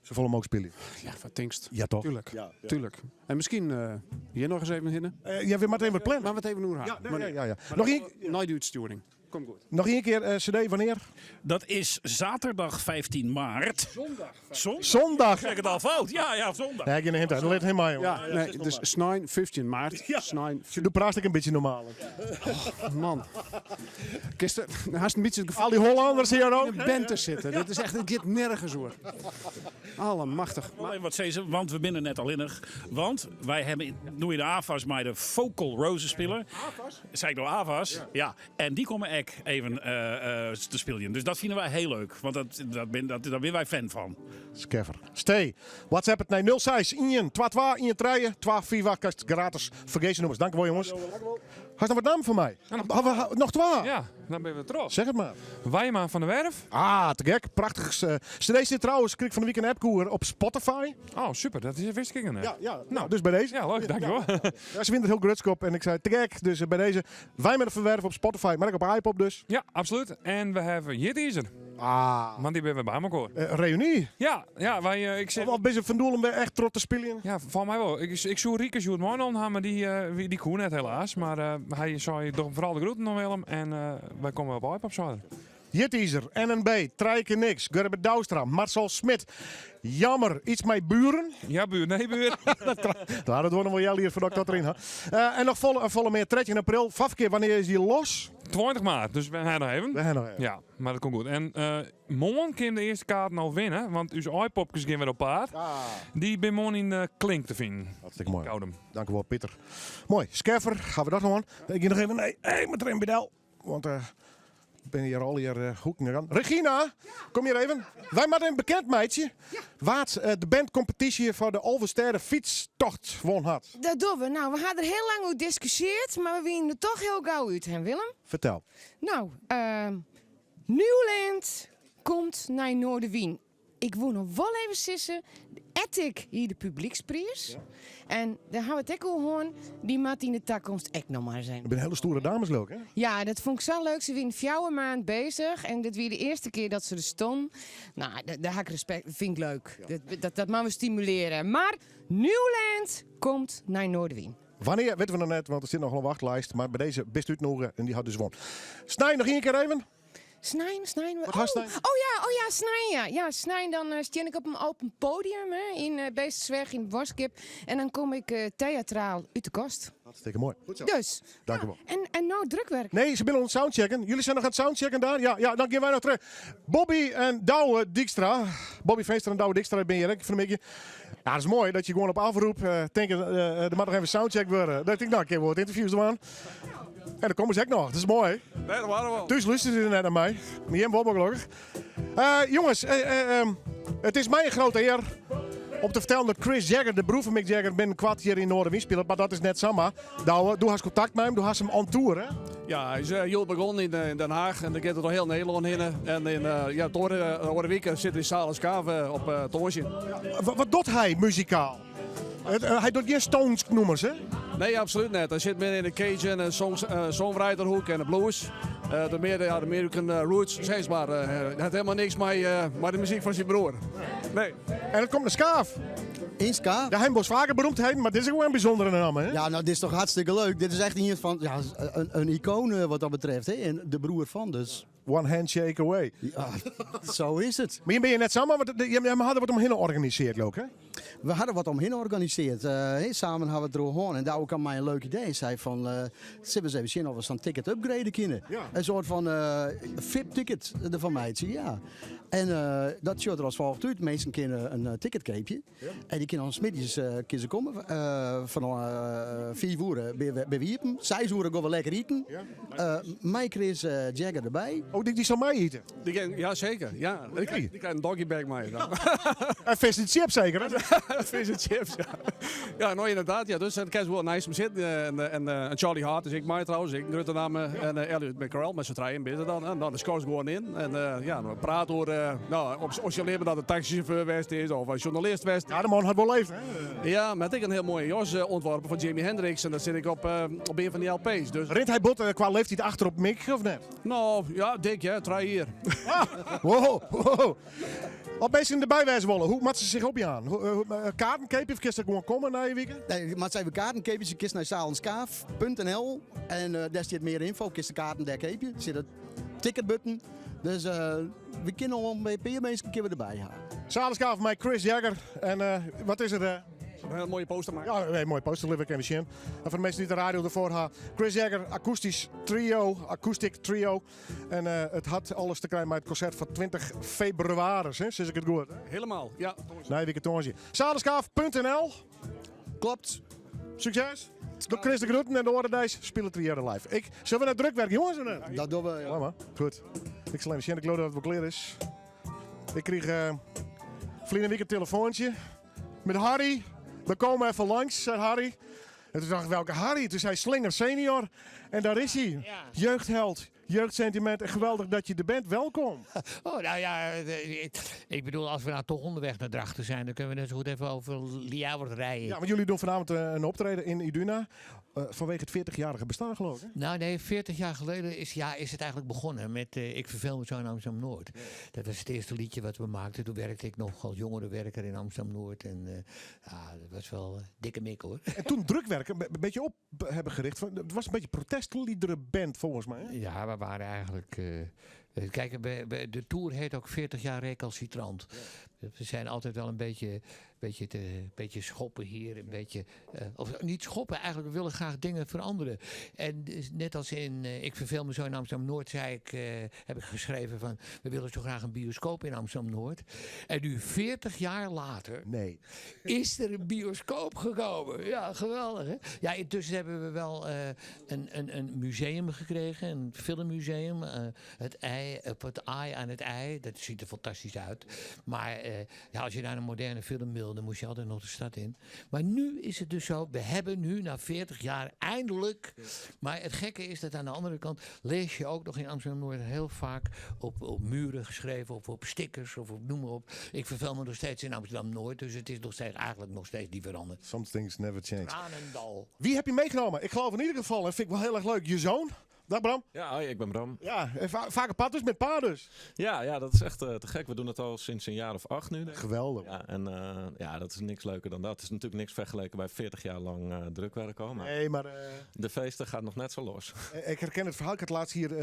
Ze volgen hem ook spelen. Ja, wat denkst? Ja, toch? Tuurlijk. Ja. Tuurlijk. En misschien hier nog eens even hinnen. Ja, weer meteen wat plannen. Maar wat even hoe Ja. Nog één Nooit-uitsturing. Kom goed. Nog één keer CD, wanneer? Dat is zaterdag 15 maart. Zondag. Zeg ik het al fout? Ja, zondag. Ja, ik in de hinter. Dat ligt helemaal, jongen. Ja, nee, dus 15 maart. Ja. Doe praat ik een beetje normaal. Oh, man. Kisten, haast een beetje het gevoel. Al die Hollanders hier ook. In een band te zitten. Dit is echt, het gaat nergens hoor. Allemachtig. Maar wat zei ze? Want we binnen net al innig. Want wij hebben nu in de AVAS maar de Vocal Roses spelen. AVAS? Zei ik nou AVAS? Ja. En die komen echt even te spelen. Dus dat vinden wij heel leuk. Want daar ben wij fan van. Skeffer. Stay. WhatsApp het naar 06 122 132 248. Gratis vergezen nummers. Dank u wel, jongens. Had je nog wat namen van mij? Nog 2? Ja, dan ben we trots. Zeg het maar. Wijma van der Werf. Ah, te gek. Prachtig. CD zit trouwens, kreeg van de weekend appkoer op Spotify. Oh, super. Dat wist ik net. Ja. Nou, dus bij deze. Ja, leuk. Dankjewel. Ja, ze vinden het heel grutskop. En ik zei, te gek. Dus bij deze, wij met een verwerf op Spotify. Maar ook op iPop dus. Ja, absoluut. En we hebben Jitteaser. Ah. Want die ben we bij elkaar. Reunie. Ja, wij... ik zit... Of ben je van doel om echt trots te spelen? Ja, van mij wel. Ik zou Rieke het mooi aan, maar die kon net helaas. Maar hij zei toch vooral de groeten nog wel. En wij komen op iPop zouden. Jitteaser, NNB, Trijke Niks, Gerben Douwstra, Marcel Smit. Jammer, iets met buren. Ja, buur, nee, buur. Dat wordt nog wel jij hier voordat ik dat erin had. En nog volle meer 13 april. Vafkeer, wanneer is die los? 20 maart, dus we hebben nog even. Ja, maar dat komt goed. En morgen kun je de eerste kaart nou winnen, want uw iPopjes gaan weer op paard. Die ben morgen in de Klink te vinden. Hartstikke mooi. Koudem. Dank u wel, Pieter. Mooi. Skeffer, gaan we dat nog aan? Ik ga nog even, nee, met Rem Bedel. Want ik ben hier al hier hoeken gegaan. Regina, kom hier even. Wij maken een bekend meidje. Wat de bandcompetitie voor de Alversterre fietstocht won had. Dat doen we. Nou, we hadden er heel lang over gediscussieerd, maar we winnen er toch heel gauw uit, hè Willem? Vertel. Nou, Nieuwland komt naar Noorderwien. Ik wil nog wel even sissen. Etik hier de publieksprijs. Ja. En daar hebben we het ook gewoon. Die maat in de toekomst echt nog maar zijn. Je bent hele stoere dames leuk, hè? Ja, dat vond ik zo leuk. Ze waren 4 maand bezig. En dit weer de eerste keer dat ze er stond. Nou, daar heb ik respect. Dat vind ik leuk. Ja. Dat moeten we stimuleren. Maar Nieuwland komt naar Noorderwien. Wanneer, weten we nog net, want er zit nog een wachtlijst. Maar bij deze best uitnodigen en die had dus won. Snij nog één keer even. Snijn. Wat was Snijn? Oh ja, Snijn. Ja, Snijn, dan sta ik op een open podium in Beestersweg in Boskip. En dan kom ik theatraal uit de kast. Hartstikke mooi. Goed zo. Dus. Dank u wel. En nou drukwerk. Nee, ze willen ons soundchecken. Jullie zijn nog aan het soundchecken daar? Ja, dan gaan wij nog terug. Bobby en Douwe Dijkstra. Bobby Veester en Douwe Dijkstra ben je, hè? Van een beetje. Ja, dat is mooi dat je gewoon op afroep denkt, er mag nog even soundcheck worden. Dat denk ik, nou, ik heb wat interviews doen. En dan komen ze ook nog. Dat is mooi. Nee, dat waren we wel. Dus luisteren ze net naar mij. Maar jij bent wel gelukkig. Jongens, het is mij een grote eer om te vertellen dat Chris Jagger, de broer van Mick Jagger, binnen een kwartier in Noorderwien speelt. Maar dat is net Samma. Douwe, doe hast contact met hem, doe hast hem on tour, hè? Ja, hij is heel begonnen in Den Haag en dan gaat er door heel Nederland heen. En in door de week zit hij Salens Kave op Toonsje. Wat doet hij muzikaal? Hij doet geen Stones-nummers, hè? Nee, absoluut niet. Hij zit meer in de Cajun en songwriterhoek en de blues. De American roots, zeg maar. Hij had helemaal niks met de muziek van zijn broer. Nee. En het komt naar Skaaf. In Skaaf? Ja, hij was vaker beroemd heen, maar dit is gewoon een bijzondere naam, hè? Ja, nou, dit is toch hartstikke leuk. Dit is echt een icoon wat dat betreft, hè? En de broer van, dus... One handshake away. Ja, zo is het. Maar ben je net samen, want we hadden wat omheen georganiseerd ook, hè? We hadden wat omheen georganiseerd. Samen hadden we het erover. En daar kwam mij een leuk idee. Hij zei van, ze hebben even zin of we zo'n ticket upgraden kunnen. Ja. Een soort van VIP-ticket van mij, ja. En dat ziet er als volgt uit. Mensen kunnen een ticketkeepje. Ja. En die kunnen dan 's middags kiezen komen. Van 4 uur bij Wiepen. 6 uur gaan we lekker eten. Ja. Mij Chris Jagger erbij. Oh, die zal mij eten? Ja, zeker. Ja. Die krijgt een doggybag mee. En vis en chips zeker, hè? Vis en chips, ja. Ja, nou inderdaad. Ja, dus dan kan je wel nice om zitten. En Charlie Hart is ik mij trouwens. Ik grote namen. En Elliot McCarroll met z'n trein binnen dan. En dan de scores gewoon in. En we praten over... als je leven dat een taxichauffeur west is of een journalist west. Ja, de man had wel leefd, hè? Ja, met ik een heel mooie jas ontworpen van Jimi Hendrix. En dat zit ik op een van die LP's. Dus... Rint hij bot qua leeftijd achter op Mick, of net? Nou, ja, dik, ja. 3 hier. Wow. Wat mensen erbij wijzen willen, hoe moeten ze zich op je aan? Kaartenkeepje, of kun je gewoon komen na je weekend? Nee, maar zijn we kaartenkeepjes, je kiest naar salenskaaf.nl en daar staat meer info, kiest de kaarten daar keepje. Er zit een ticketbutton. Dus we kunnen al een paar mensen erbij halen. Salenskaaf met Chris Jagger. En wat is er? Een heel mooie poster maken. Ja, een mooie poster, live ik even zien. En voor de mensen die de radio ervoor gaan. Chris Jagger, acoustic trio. En het had alles te krijgen met het concert van 20 februari, hè? Zeg ik het goed? Hè? Helemaal, ja. Nee, wie het toonsje. Salenskaaf.nl. Klopt. Succes. Door Chris de Groeten en de Oordijs spelen 3 jaar live. Zullen we naar drukwerk, jongens? Dat doen we, ja. Mama, goed. Ik zal even zien, ik geloof dat het wel klaar is. Ik kreeg verleden week een telefoontje met Harry. We komen even langs, zei Harry. En toen dacht ik, welke Harry? Toen zei Slinger senior. En daar is hij. Jeugdheld, jeugdsentiment. En geweldig dat je er bent. Welkom. Oh, nou ja, ik bedoel, als we nou toch onderweg naar Drachten zijn, dan kunnen we net zo goed even over Ljouwert rijden. Ja, want jullie doen vanavond een optreden in Iduna. Vanwege het 40-jarige bestaan, geloof ik. Nou nee, 40 jaar geleden is het eigenlijk begonnen met Ik verveel me zo in Amsterdam-Noord. Dat was het eerste liedje wat we maakten. Toen werkte ik nog als jongerenwerker in Amsterdam-Noord. En dat was wel dikke mik hoor. En toen drukwerken een beetje op hebben gericht. Het was een beetje protestliederenband volgens mij. Hè? Ja, we waren eigenlijk... kijk, de tour heet ook 40 jaar recalcitrant. Ja. We zijn altijd wel een beetje schoppen hier. Een beetje, of niet schoppen, eigenlijk we willen graag dingen veranderen. En net als in Ik verveel me zo in Amsterdam-Noord heb ik geschreven van we willen zo graag een bioscoop in Amsterdam-Noord. En nu 40 jaar later is er een bioscoop gekomen. Ja, geweldig hè. Ja, intussen hebben we wel een museum gekregen, een filmmuseum. Het ei aan het ei, dat ziet er fantastisch uit. Maar als je naar een moderne film wil, dan moest je altijd nog de stad in. Maar nu is het dus zo, we hebben nu na 40 jaar eindelijk... Maar het gekke is dat aan de andere kant lees je ook nog in Amsterdam-Noord heel vaak op muren geschreven, of op stickers, of op noem maar op. Ik verveel me nog steeds in Amsterdam-Noord, dus het is eigenlijk nog steeds niet veranderd. Some things never change. Tranendal. Wie heb je meegenomen? Ik geloof in ieder geval, en vind ik wel heel erg leuk, je zoon. Dag Bram. Ja, hoi, ik ben Bram. Ja, vaak een pad dus met pa dus. Ja, dat is echt te gek. We doen het al sinds een jaar of 8 nu. Geweldig. Ja, en dat is niks leuker dan dat. Het is natuurlijk niks vergeleken bij 40 jaar lang drukwerk al. Maar nee, maar... de feesten gaat nog net zo los. Ik herken het verhaal. Ik had laatst hier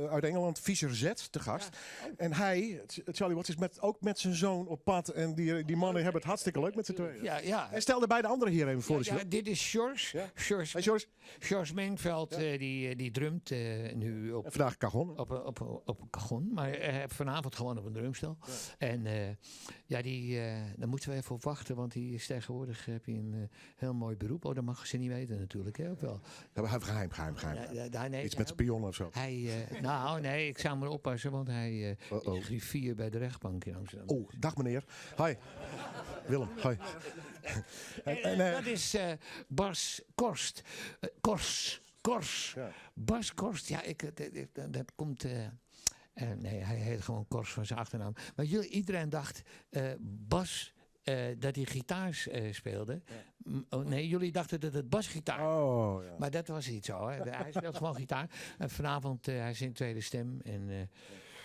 uit Engeland Fischer Z te gast. Ja. En hij, Charlie Watts, is ook met zijn zoon op pad. En die mannen hebben het hartstikke leuk met z'n tweeën. Ja. En stel de beide anderen hier even voor. Ja, dit is Sjors. Ja. Sjors Mengveld, die drumt nu op... En vandaag cajon. Op een cajon, maar vanavond gewoon op een drumstel. Ja. En daar moeten we even op wachten, want die is tegenwoordig heb je een heel mooi beroep. Oh, dat mag ze niet weten natuurlijk, hè? Ook wel. Ja, geheim. Iets met spionnen of zo. Nee, ik zou maar oppassen, want hij is griffier bij de rechtbank in Amsterdam. Oh, dag meneer. Hi. Willem, hoi. Dat is Bas Korst. Kors. Ja. Bas Korst. Ja, dat komt... nee, hij heet gewoon Kors van zijn achternaam. Maar iedereen dacht, Bas, dat hij gitaar speelde. Ja. Nee, jullie dachten dat het basgitaar. Oh, ja. Maar dat was niet zo. Hè. Hij speelt gewoon gitaar. En vanavond, hij zingt tweede stem. En,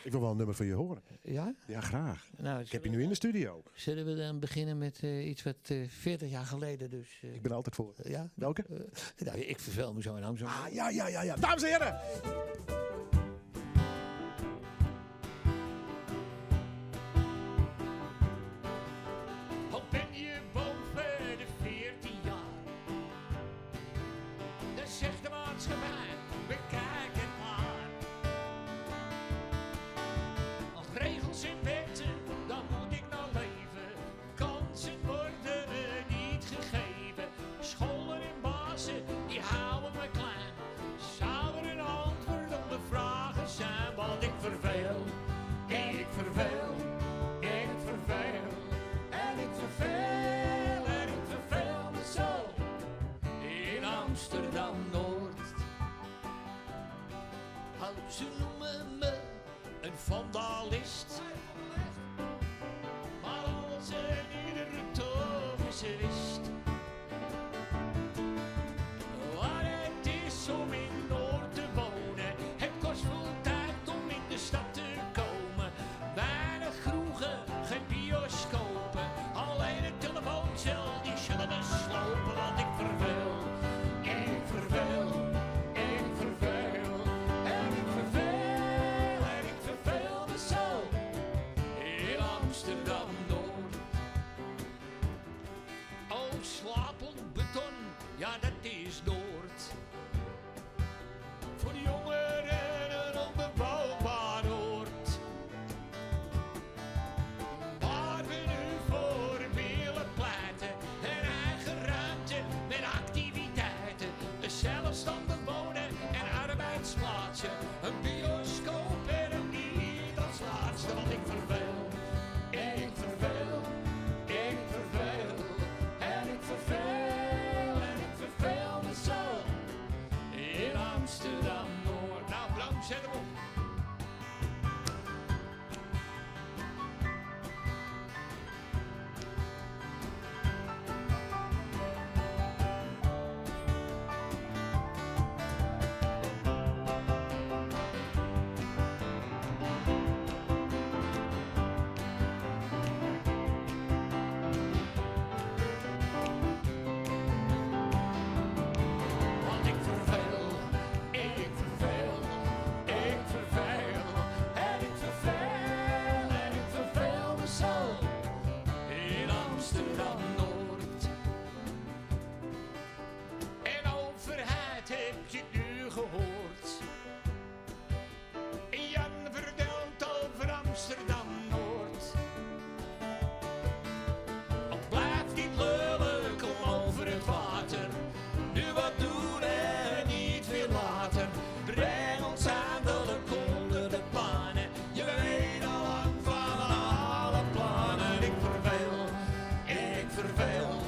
ik wil wel een nummer van je horen. Ja? Ja, graag. Nou, ik heb je nu in de studio. Zullen we dan beginnen met iets wat 40 jaar geleden dus... ik ben altijd voor. Ja? Welke? Ik verveel me zo in Amsterdam. Ja. Dames en heren! Al ben je boven de 14 jaar, dan zegt de maatschappij, bekijk het maar. Als regels en wetten, dan moet ik nou leven. Kansen worden me niet gegeven. Scholen en bazen, die houden me klein. Zou er een antwoord op de vragen zijn? Want ik verveel, en ik verveel, en ik verveel. En ik verveel me zo in Amsterdam-Noord. Ze noemen me een vandalist, maar als er iedere toon is wist waar het is om in Noord te wonen. Het kost veel tijd om in de stad te komen. Weinig kroegen, geen bioscopen, alleen een telefooncel, die zullen we slopen. Want ik verveel, en ik verveel, en ik verveel, en ik verveel, en ik verveel me zo je het nu gehoord? Jan vertelt over Amsterdam-Noord. Al blijft niet lullen, kom over het water. Nu wat doen en niet veel later. Breng ons eindelijk onder de pannen. Je weet al lang van alle plannen. Ik verveel, ik verveel,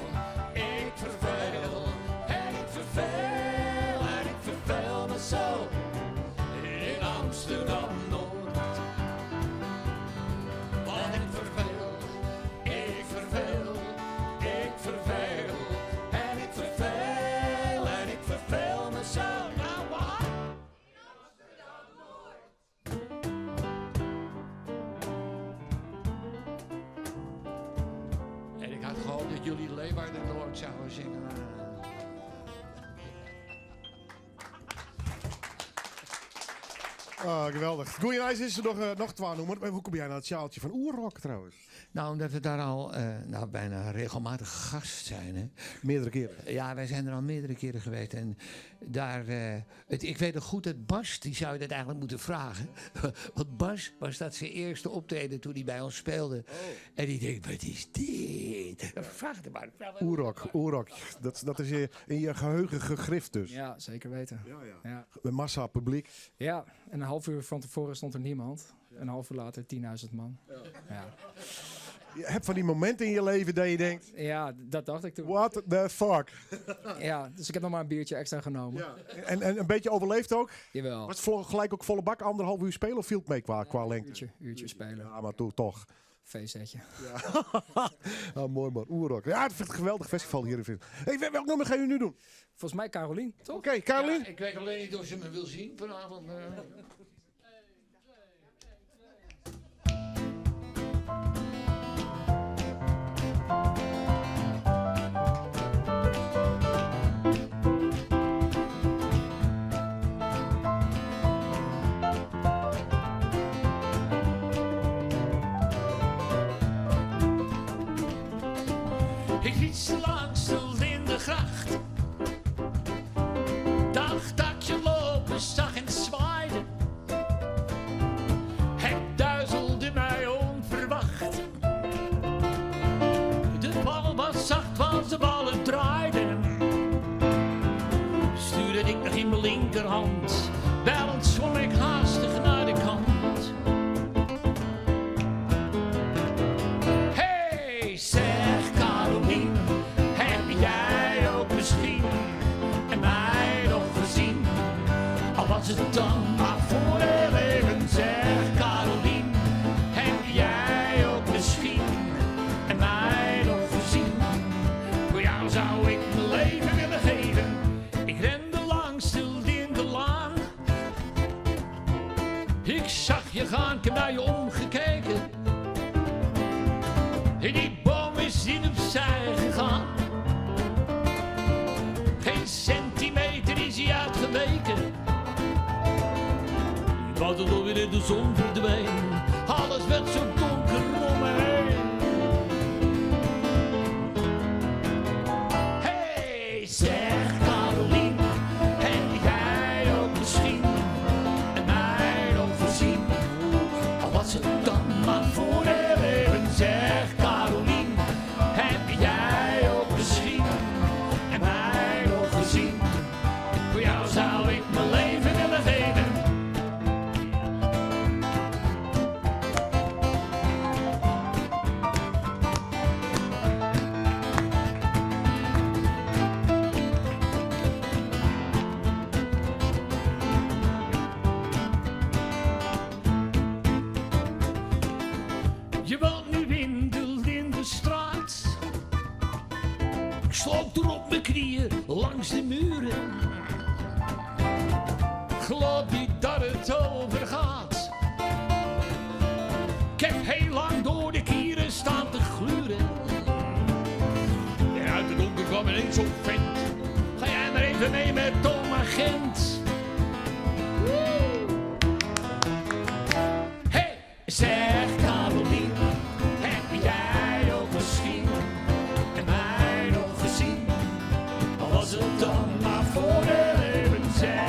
ik verveel. En ik verveel, en ik verveel me zo. In Amsterdam-Noord. Want ik verveel, ik verveel, ik verveel. En ik verveel, en ik verveel me zo. Nou wat? En ik had gehoopt dat jullie Leeuwarden-Noord zouden zingen. Ah, geweldig. Goeie is er nog 2 noemen. Maar hoe kom jij naar het sjaaltje van Oerrock trouwens? Nou, omdat we daar al bijna regelmatig gast zijn. Hè? Meerdere keren? Ja, wij zijn er al meerdere keren geweest. En daar, ik weet nog goed dat Bas, die zou je dat eigenlijk moeten vragen. Want Bas was dat zijn eerste optreden toen hij bij ons speelde. Oh. En die denkt, wat is dit? Vraag het maar. Oerrock. Dat is in je geheugen gegrift dus. Ja, zeker weten. Ja. Een massa publiek. Ja, en een half uur van tevoren stond er niemand. Een half uur later 10.000 man. Ja. Je hebt van die momenten in je leven dat je denkt... Ja, dat dacht ik toen. What the fuck? Ja, dus ik heb nog maar een biertje extra genomen. Ja. En een beetje overleefd ook? Jawel. Was het gelijk ook volle bak 1,5 uur spelen of viel het mee qua lengte? Uurtje spelen. Ja, maar toch. Feestsetje. Ja. Mooi man, Oerrock. Ja, het is een geweldig festival hier in Friesland. Hey, welk nummer gaan jullie nu doen? Volgens mij Carolien, toch? Oké, Carolien. Ja, ik weet alleen niet of ze me wil zien vanavond. Ik fiets langs de Lindengracht. Dacht dat je lopen zag en zwaaide. Het duizelde mij onverwacht. De bal was zacht, was de ballen draaiden. Stuurde ik nog in mijn linkerhand. Bellend zwom ik haastig naar de kant. Hey, zeg Carolien, heb jij ook misschien en mij nog gezien? Al was het dan maar voor heel even, zeg Carolien, heb jij ook misschien en mij nog gezien? Voor jou zou ik mijn leven willen geven. Ik rende langs de Lindenlaan. Ik zag je gaan, ik heb naar je omgekeken. En die boom is in opzij gegaan. Geen centimeter is hij uitgeweken. Ik wou dat alweer in de zon verdween. Alles werd zo donker om me heen. Hey, zeg Carolien, heb jij ook misschien en mij nog gezien? Al was het dan maar voor heel even, zeg Carolien, heb jij ook misschien en mij nog gezien? Voor jou zou ik mijn leven willen geven. Je woont nu in de Lindenstraat. Ik sloop er op mijn knieën langs de muren. Geloof niet dat het over gaat. Ik heb heel lang door de kieren staan te gluren. En uit het donker kwam ineens zo'n vent. Ga jij maar even mee met Tom Agent. Hey, zeg Carolien, heb jij ook misschien en mij nog gezien? Al was het dan maar voor de leven, zeg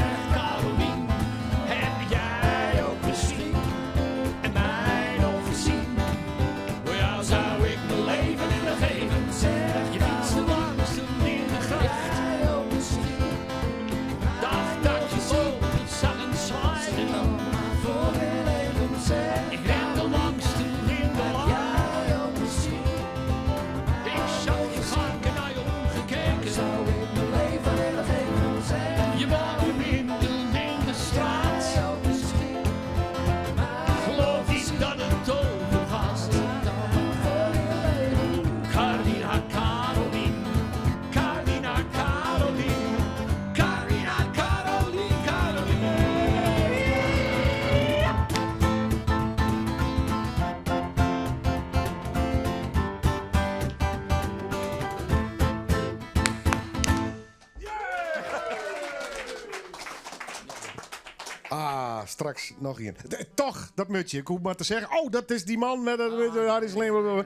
Straks nog een. Toch, dat mutsje. Ik hoef maar te zeggen. Oh, dat is die man met het...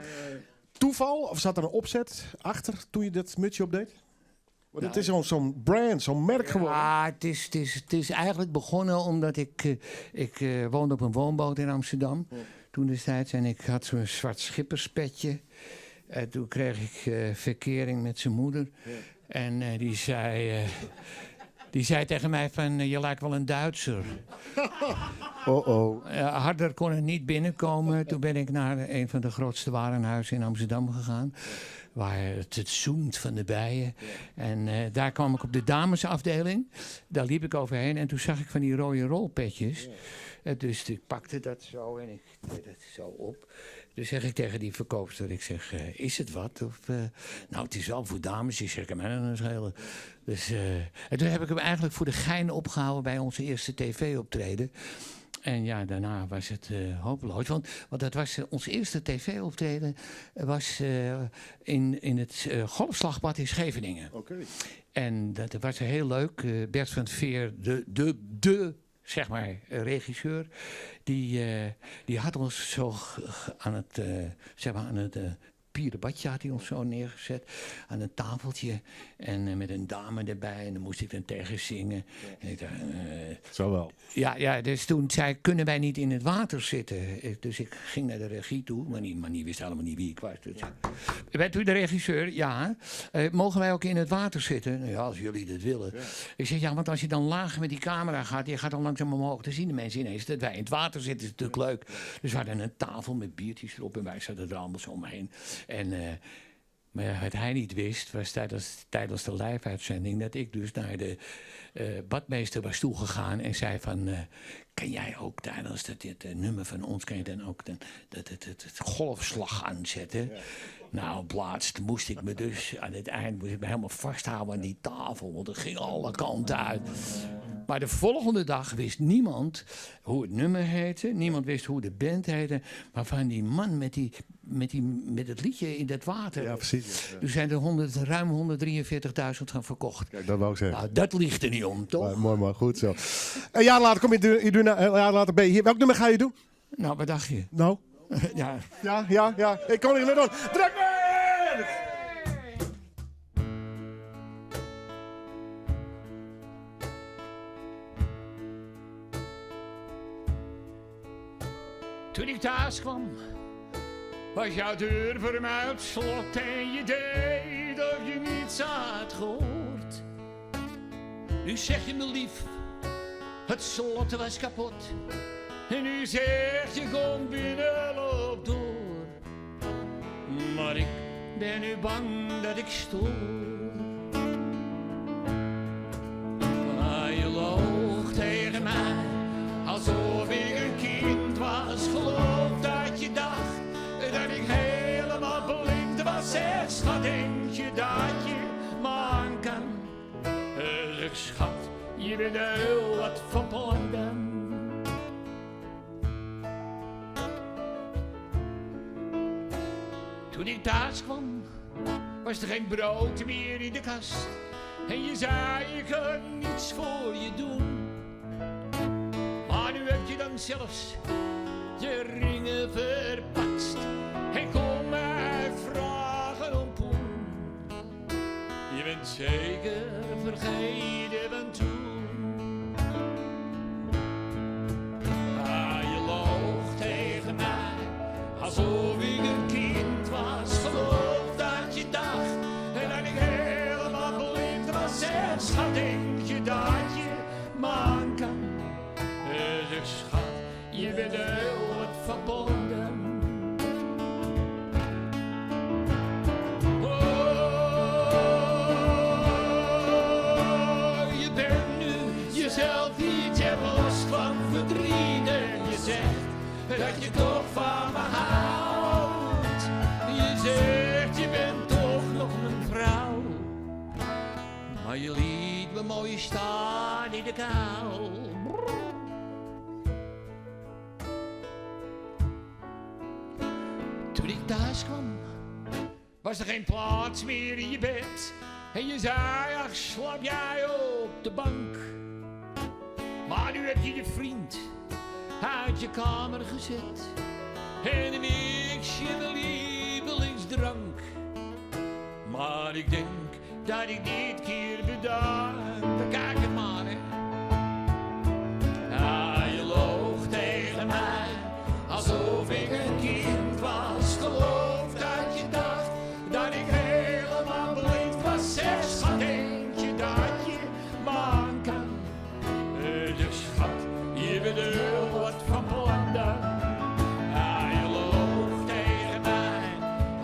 Toeval? Of zat er een opzet achter toen je dat mutsje opdeed? Want het is zo'n brand, zo'n merk geworden. Ja, het is eigenlijk begonnen omdat ik woonde op een woonboot in Amsterdam. Toen destijds. En ik had zo'n zwart schipperspetje. Toen kreeg ik verkering met zijn moeder. En die zei tegen mij van, je lijkt wel een Duitser. Harder kon het niet binnenkomen. Toen ben ik naar een van de grootste warenhuizen in Amsterdam gegaan. Waar het zoemt van de bijen. En daar kwam ik op de damesafdeling. Daar liep ik overheen en toen zag ik van die rode rolpetjes. Dus ik pakte dat zo en ik deed het zo op. Dus zeg ik tegen die verkoopster, ik zeg, is het wat? Of, nou, het is wel voor dames. Die zeggen, mij dan schelen. Dus, en toen heb ik hem eigenlijk voor de gein opgehouden bij onze eerste tv-optreden. En ja, daarna was het hopeloos. Want dat was ons eerste tv-optreden was in het golfslagbad in Scheveningen. En dat was heel leuk. Bert van 't Veer, de zeg maar, regisseur, die had ons zo aan het, zeg maar, aan het pierenbadje had hij ons zo neergezet. Aan een tafeltje. En met een dame erbij. En dan moest ik dan tegen zingen. En ik dacht, zo wel. Ja, dus toen zei ik, kunnen wij niet in het water zitten? Dus ik ging naar de regie toe. Maar die wist helemaal niet wie ik was. Dus, bent u de regisseur? Ja. Mogen wij ook in het water zitten? Nou ja, als jullie dat willen. Ja. Ik zeg, ja, want als je dan laag met die camera gaat, je gaat dan langzaam omhoog. Dan zien de mensen ineens dat wij in het water zitten. Dat is natuurlijk leuk. Dus we hadden een tafel met biertjes erop. En wij zaten er allemaal zo omheen. En, maar ja, wat hij niet wist, was tijdens de live-uitzending dat ik dus naar de badmeester was toegegaan en zei van, kan jij ook tijdens dit nummer van ons, kan je dan ook het golfslag aanzetten? Ja. Nou, op laatst moest ik me dus, aan het eind moest ik me helemaal vasthouden aan die tafel, want het ging alle kanten uit. Maar de volgende dag wist niemand hoe het nummer heette. Niemand wist hoe de band heette. Maar van die man met het liedje in dat water. Ja, precies. Ja. Toen zijn er ruim 143.000 gaan verkocht. Kijk, dat wou ik zeggen. Nou, dat ligt er niet om, toch? Mooi, goed zo. Een jaar later kom je doen. Een jaar later ben je hier. Welk nummer ga je doen? Nou, wat dacht je? Nou? Ja. Ik kon niet meer doen. Druk mee! Toen ik thuis kwam, was jouw deur voor mij op slot en je deed of je niets had gehoord. Nu zeg je me lief, het slot was kapot. En nu zeg je kom binnen, loop door. Maar ik ben nu bang dat ik stoor. Maar je loog tegen mij, alsof ik een kind was. Geloof dat je dacht dat ik helemaal blind was. Zeg, schat, denk je dat je me aan kan? Zeg, schat, je bent heel wat van plan dan. Toen ik thuis kwam, was er geen brood meer in de kast. En je zei, ik kan niets voor je doen. Maar nu heb je dan zelfs je ringen verpatst. En kom mij vragen om poen. Je bent zeker vergeten van toen. Ah, je loog tegen mij, alsof ik een kind was. Geloof dat je dacht en dat ik helemaal blind was. Zeg, schat, denk je dat je me aan kan? Zeg, schat, je bent heel wat verbonden. Oh, je bent nu jezelf niet, je hebt last van verdriet. En je zegt dat je toch van me houdt. Je zegt je bent toch nog mijn vrouw. Maar je liet me mooi staan in de kou. Toen ik thuis kwam, was er geen plaats meer in je bed. En je zei, ach, slaap jij op de bank. Maar nu werd je de vriend uit je kamer gezet. En een mixje mijn lievelingsdrank. Maar ik denk dat ik dit keer bedank. Kijk het maar, hè. Ja, je loog tegen mij, alsof ik een kind was. Geloof dat je dacht dat ik helemaal blind was. Zeg schat, eentje dat je man kan. Dus schat, je bent heel wat van plan dan. Ja, je loog tegen mij,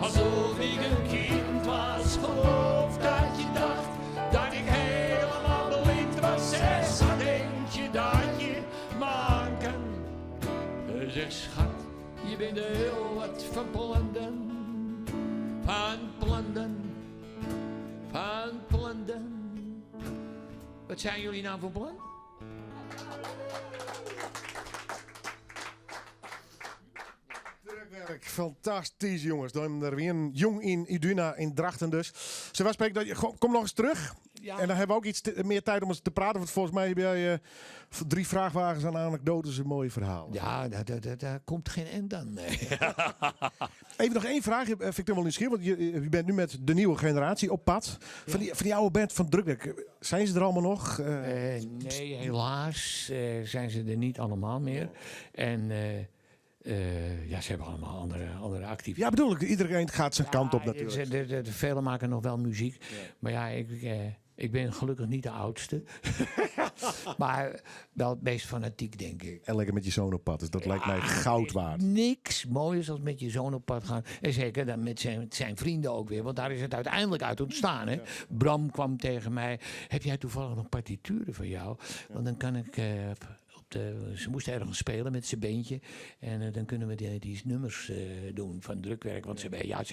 alsof ik een kind was. Geloof dat je dacht dat ik helemaal blind was. Zeg schat, eentje dat je man kan. Zeg schat, je bent heel wat van plannen. Van plannen. Van plannen. Wat zijn jullie nou voor plan? Drukwerk, fantastisch jongens. Dan er weer een jong in Iduna in Drachten dus. Ze was spreken dat je kom nog eens terug. Ja. En dan hebben we ook iets meer tijd om eens te praten. Want volgens mij heb jij 3 vraagwagens aan anekdotes een mooi verhaal. Ja, daar komt geen end aan. Nee. Even nog één vraag, vind ik toch wel nieuwsgierig. Want je bent nu met de nieuwe generatie op pad. Van die oude band van Drukwerk, zijn ze er allemaal nog? Nee, helaas zijn ze er niet allemaal meer. En ja, ze hebben allemaal andere activiteiten. Ja, bedoel ik, iedereen gaat zijn kant op natuurlijk. De velen maken nog wel muziek. Maar ja, ik ben gelukkig niet de oudste. Maar wel het meest fanatiek, denk ik. En lekker met je zoon op pad, dus dat lijkt mij goud waard. Niks moois als met je zoon op pad gaan. En zeker dan met zijn vrienden ook weer. Want daar is het uiteindelijk uit ontstaan. Hè? Bram kwam tegen mij. Heb jij toevallig nog partituren van jou? Want dan kan ik... ze moesten ergens spelen met zijn beentje. En dan kunnen we die nummers doen van Drukwerk. Want ze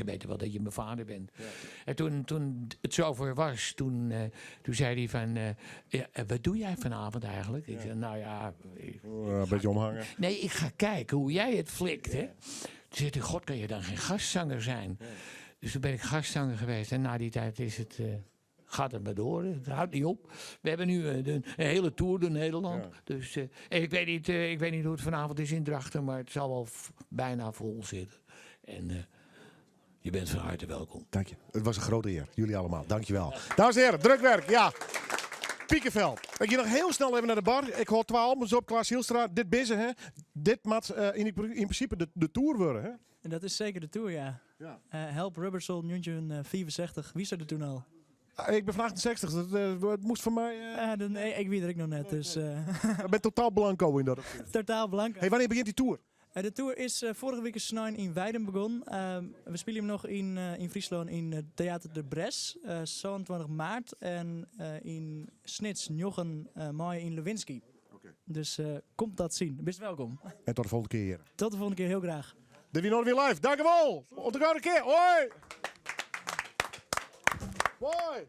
weten wel dat je mijn vader bent. Ja. En toen het zover was, toen zei hij van... wat doe jij vanavond eigenlijk? Ik zei, nou ja... een beetje omhangen. Nee, ik ga kijken hoe jij het flikt. Hè? Toen zei hij, god, kan je dan geen gastzanger zijn? Ja. Dus toen ben ik gastzanger geweest. En na die tijd is het... gaat het maar door, het houdt niet op. We hebben nu een hele tour door Nederland. Ja. Dus, en ik weet niet hoe het vanavond is in Drachten, maar het zal wel bijna vol zitten. En je bent van harte welkom. Dank je. Het was een grote eer. Jullie allemaal. Dank je wel. Dames en heren, Drukwerk, ja. Piekenveld. Ik ga nog heel snel even naar de bar. Ik hoor 2 albums op, Klaas Hielstra. Dit bizzen, hè. Dit moet in principe de tour worden, hè. En dat is zeker de tour, ja. Help Rubber Soul, Union 64. Wie is er toen al? Ik ben van 68, het moest voor mij... nee, ik weet er nog net, dus... Ik ben totaal blanco in dat. Totaal blanco. Hey, wanneer begint die tour? De tour is vorige week in Weiden begonnen. We spelen hem nog in Friesland in Theater de Bres, 27 maart. En in Snits, 9 mei in Lewinsky. Okay. Dus komt dat zien. Best welkom. En tot de volgende keer. Tot de volgende keer, heel graag. De Wie Noord weer live. Dank je wel. Tot de volgende keer. Hoi. Hoi.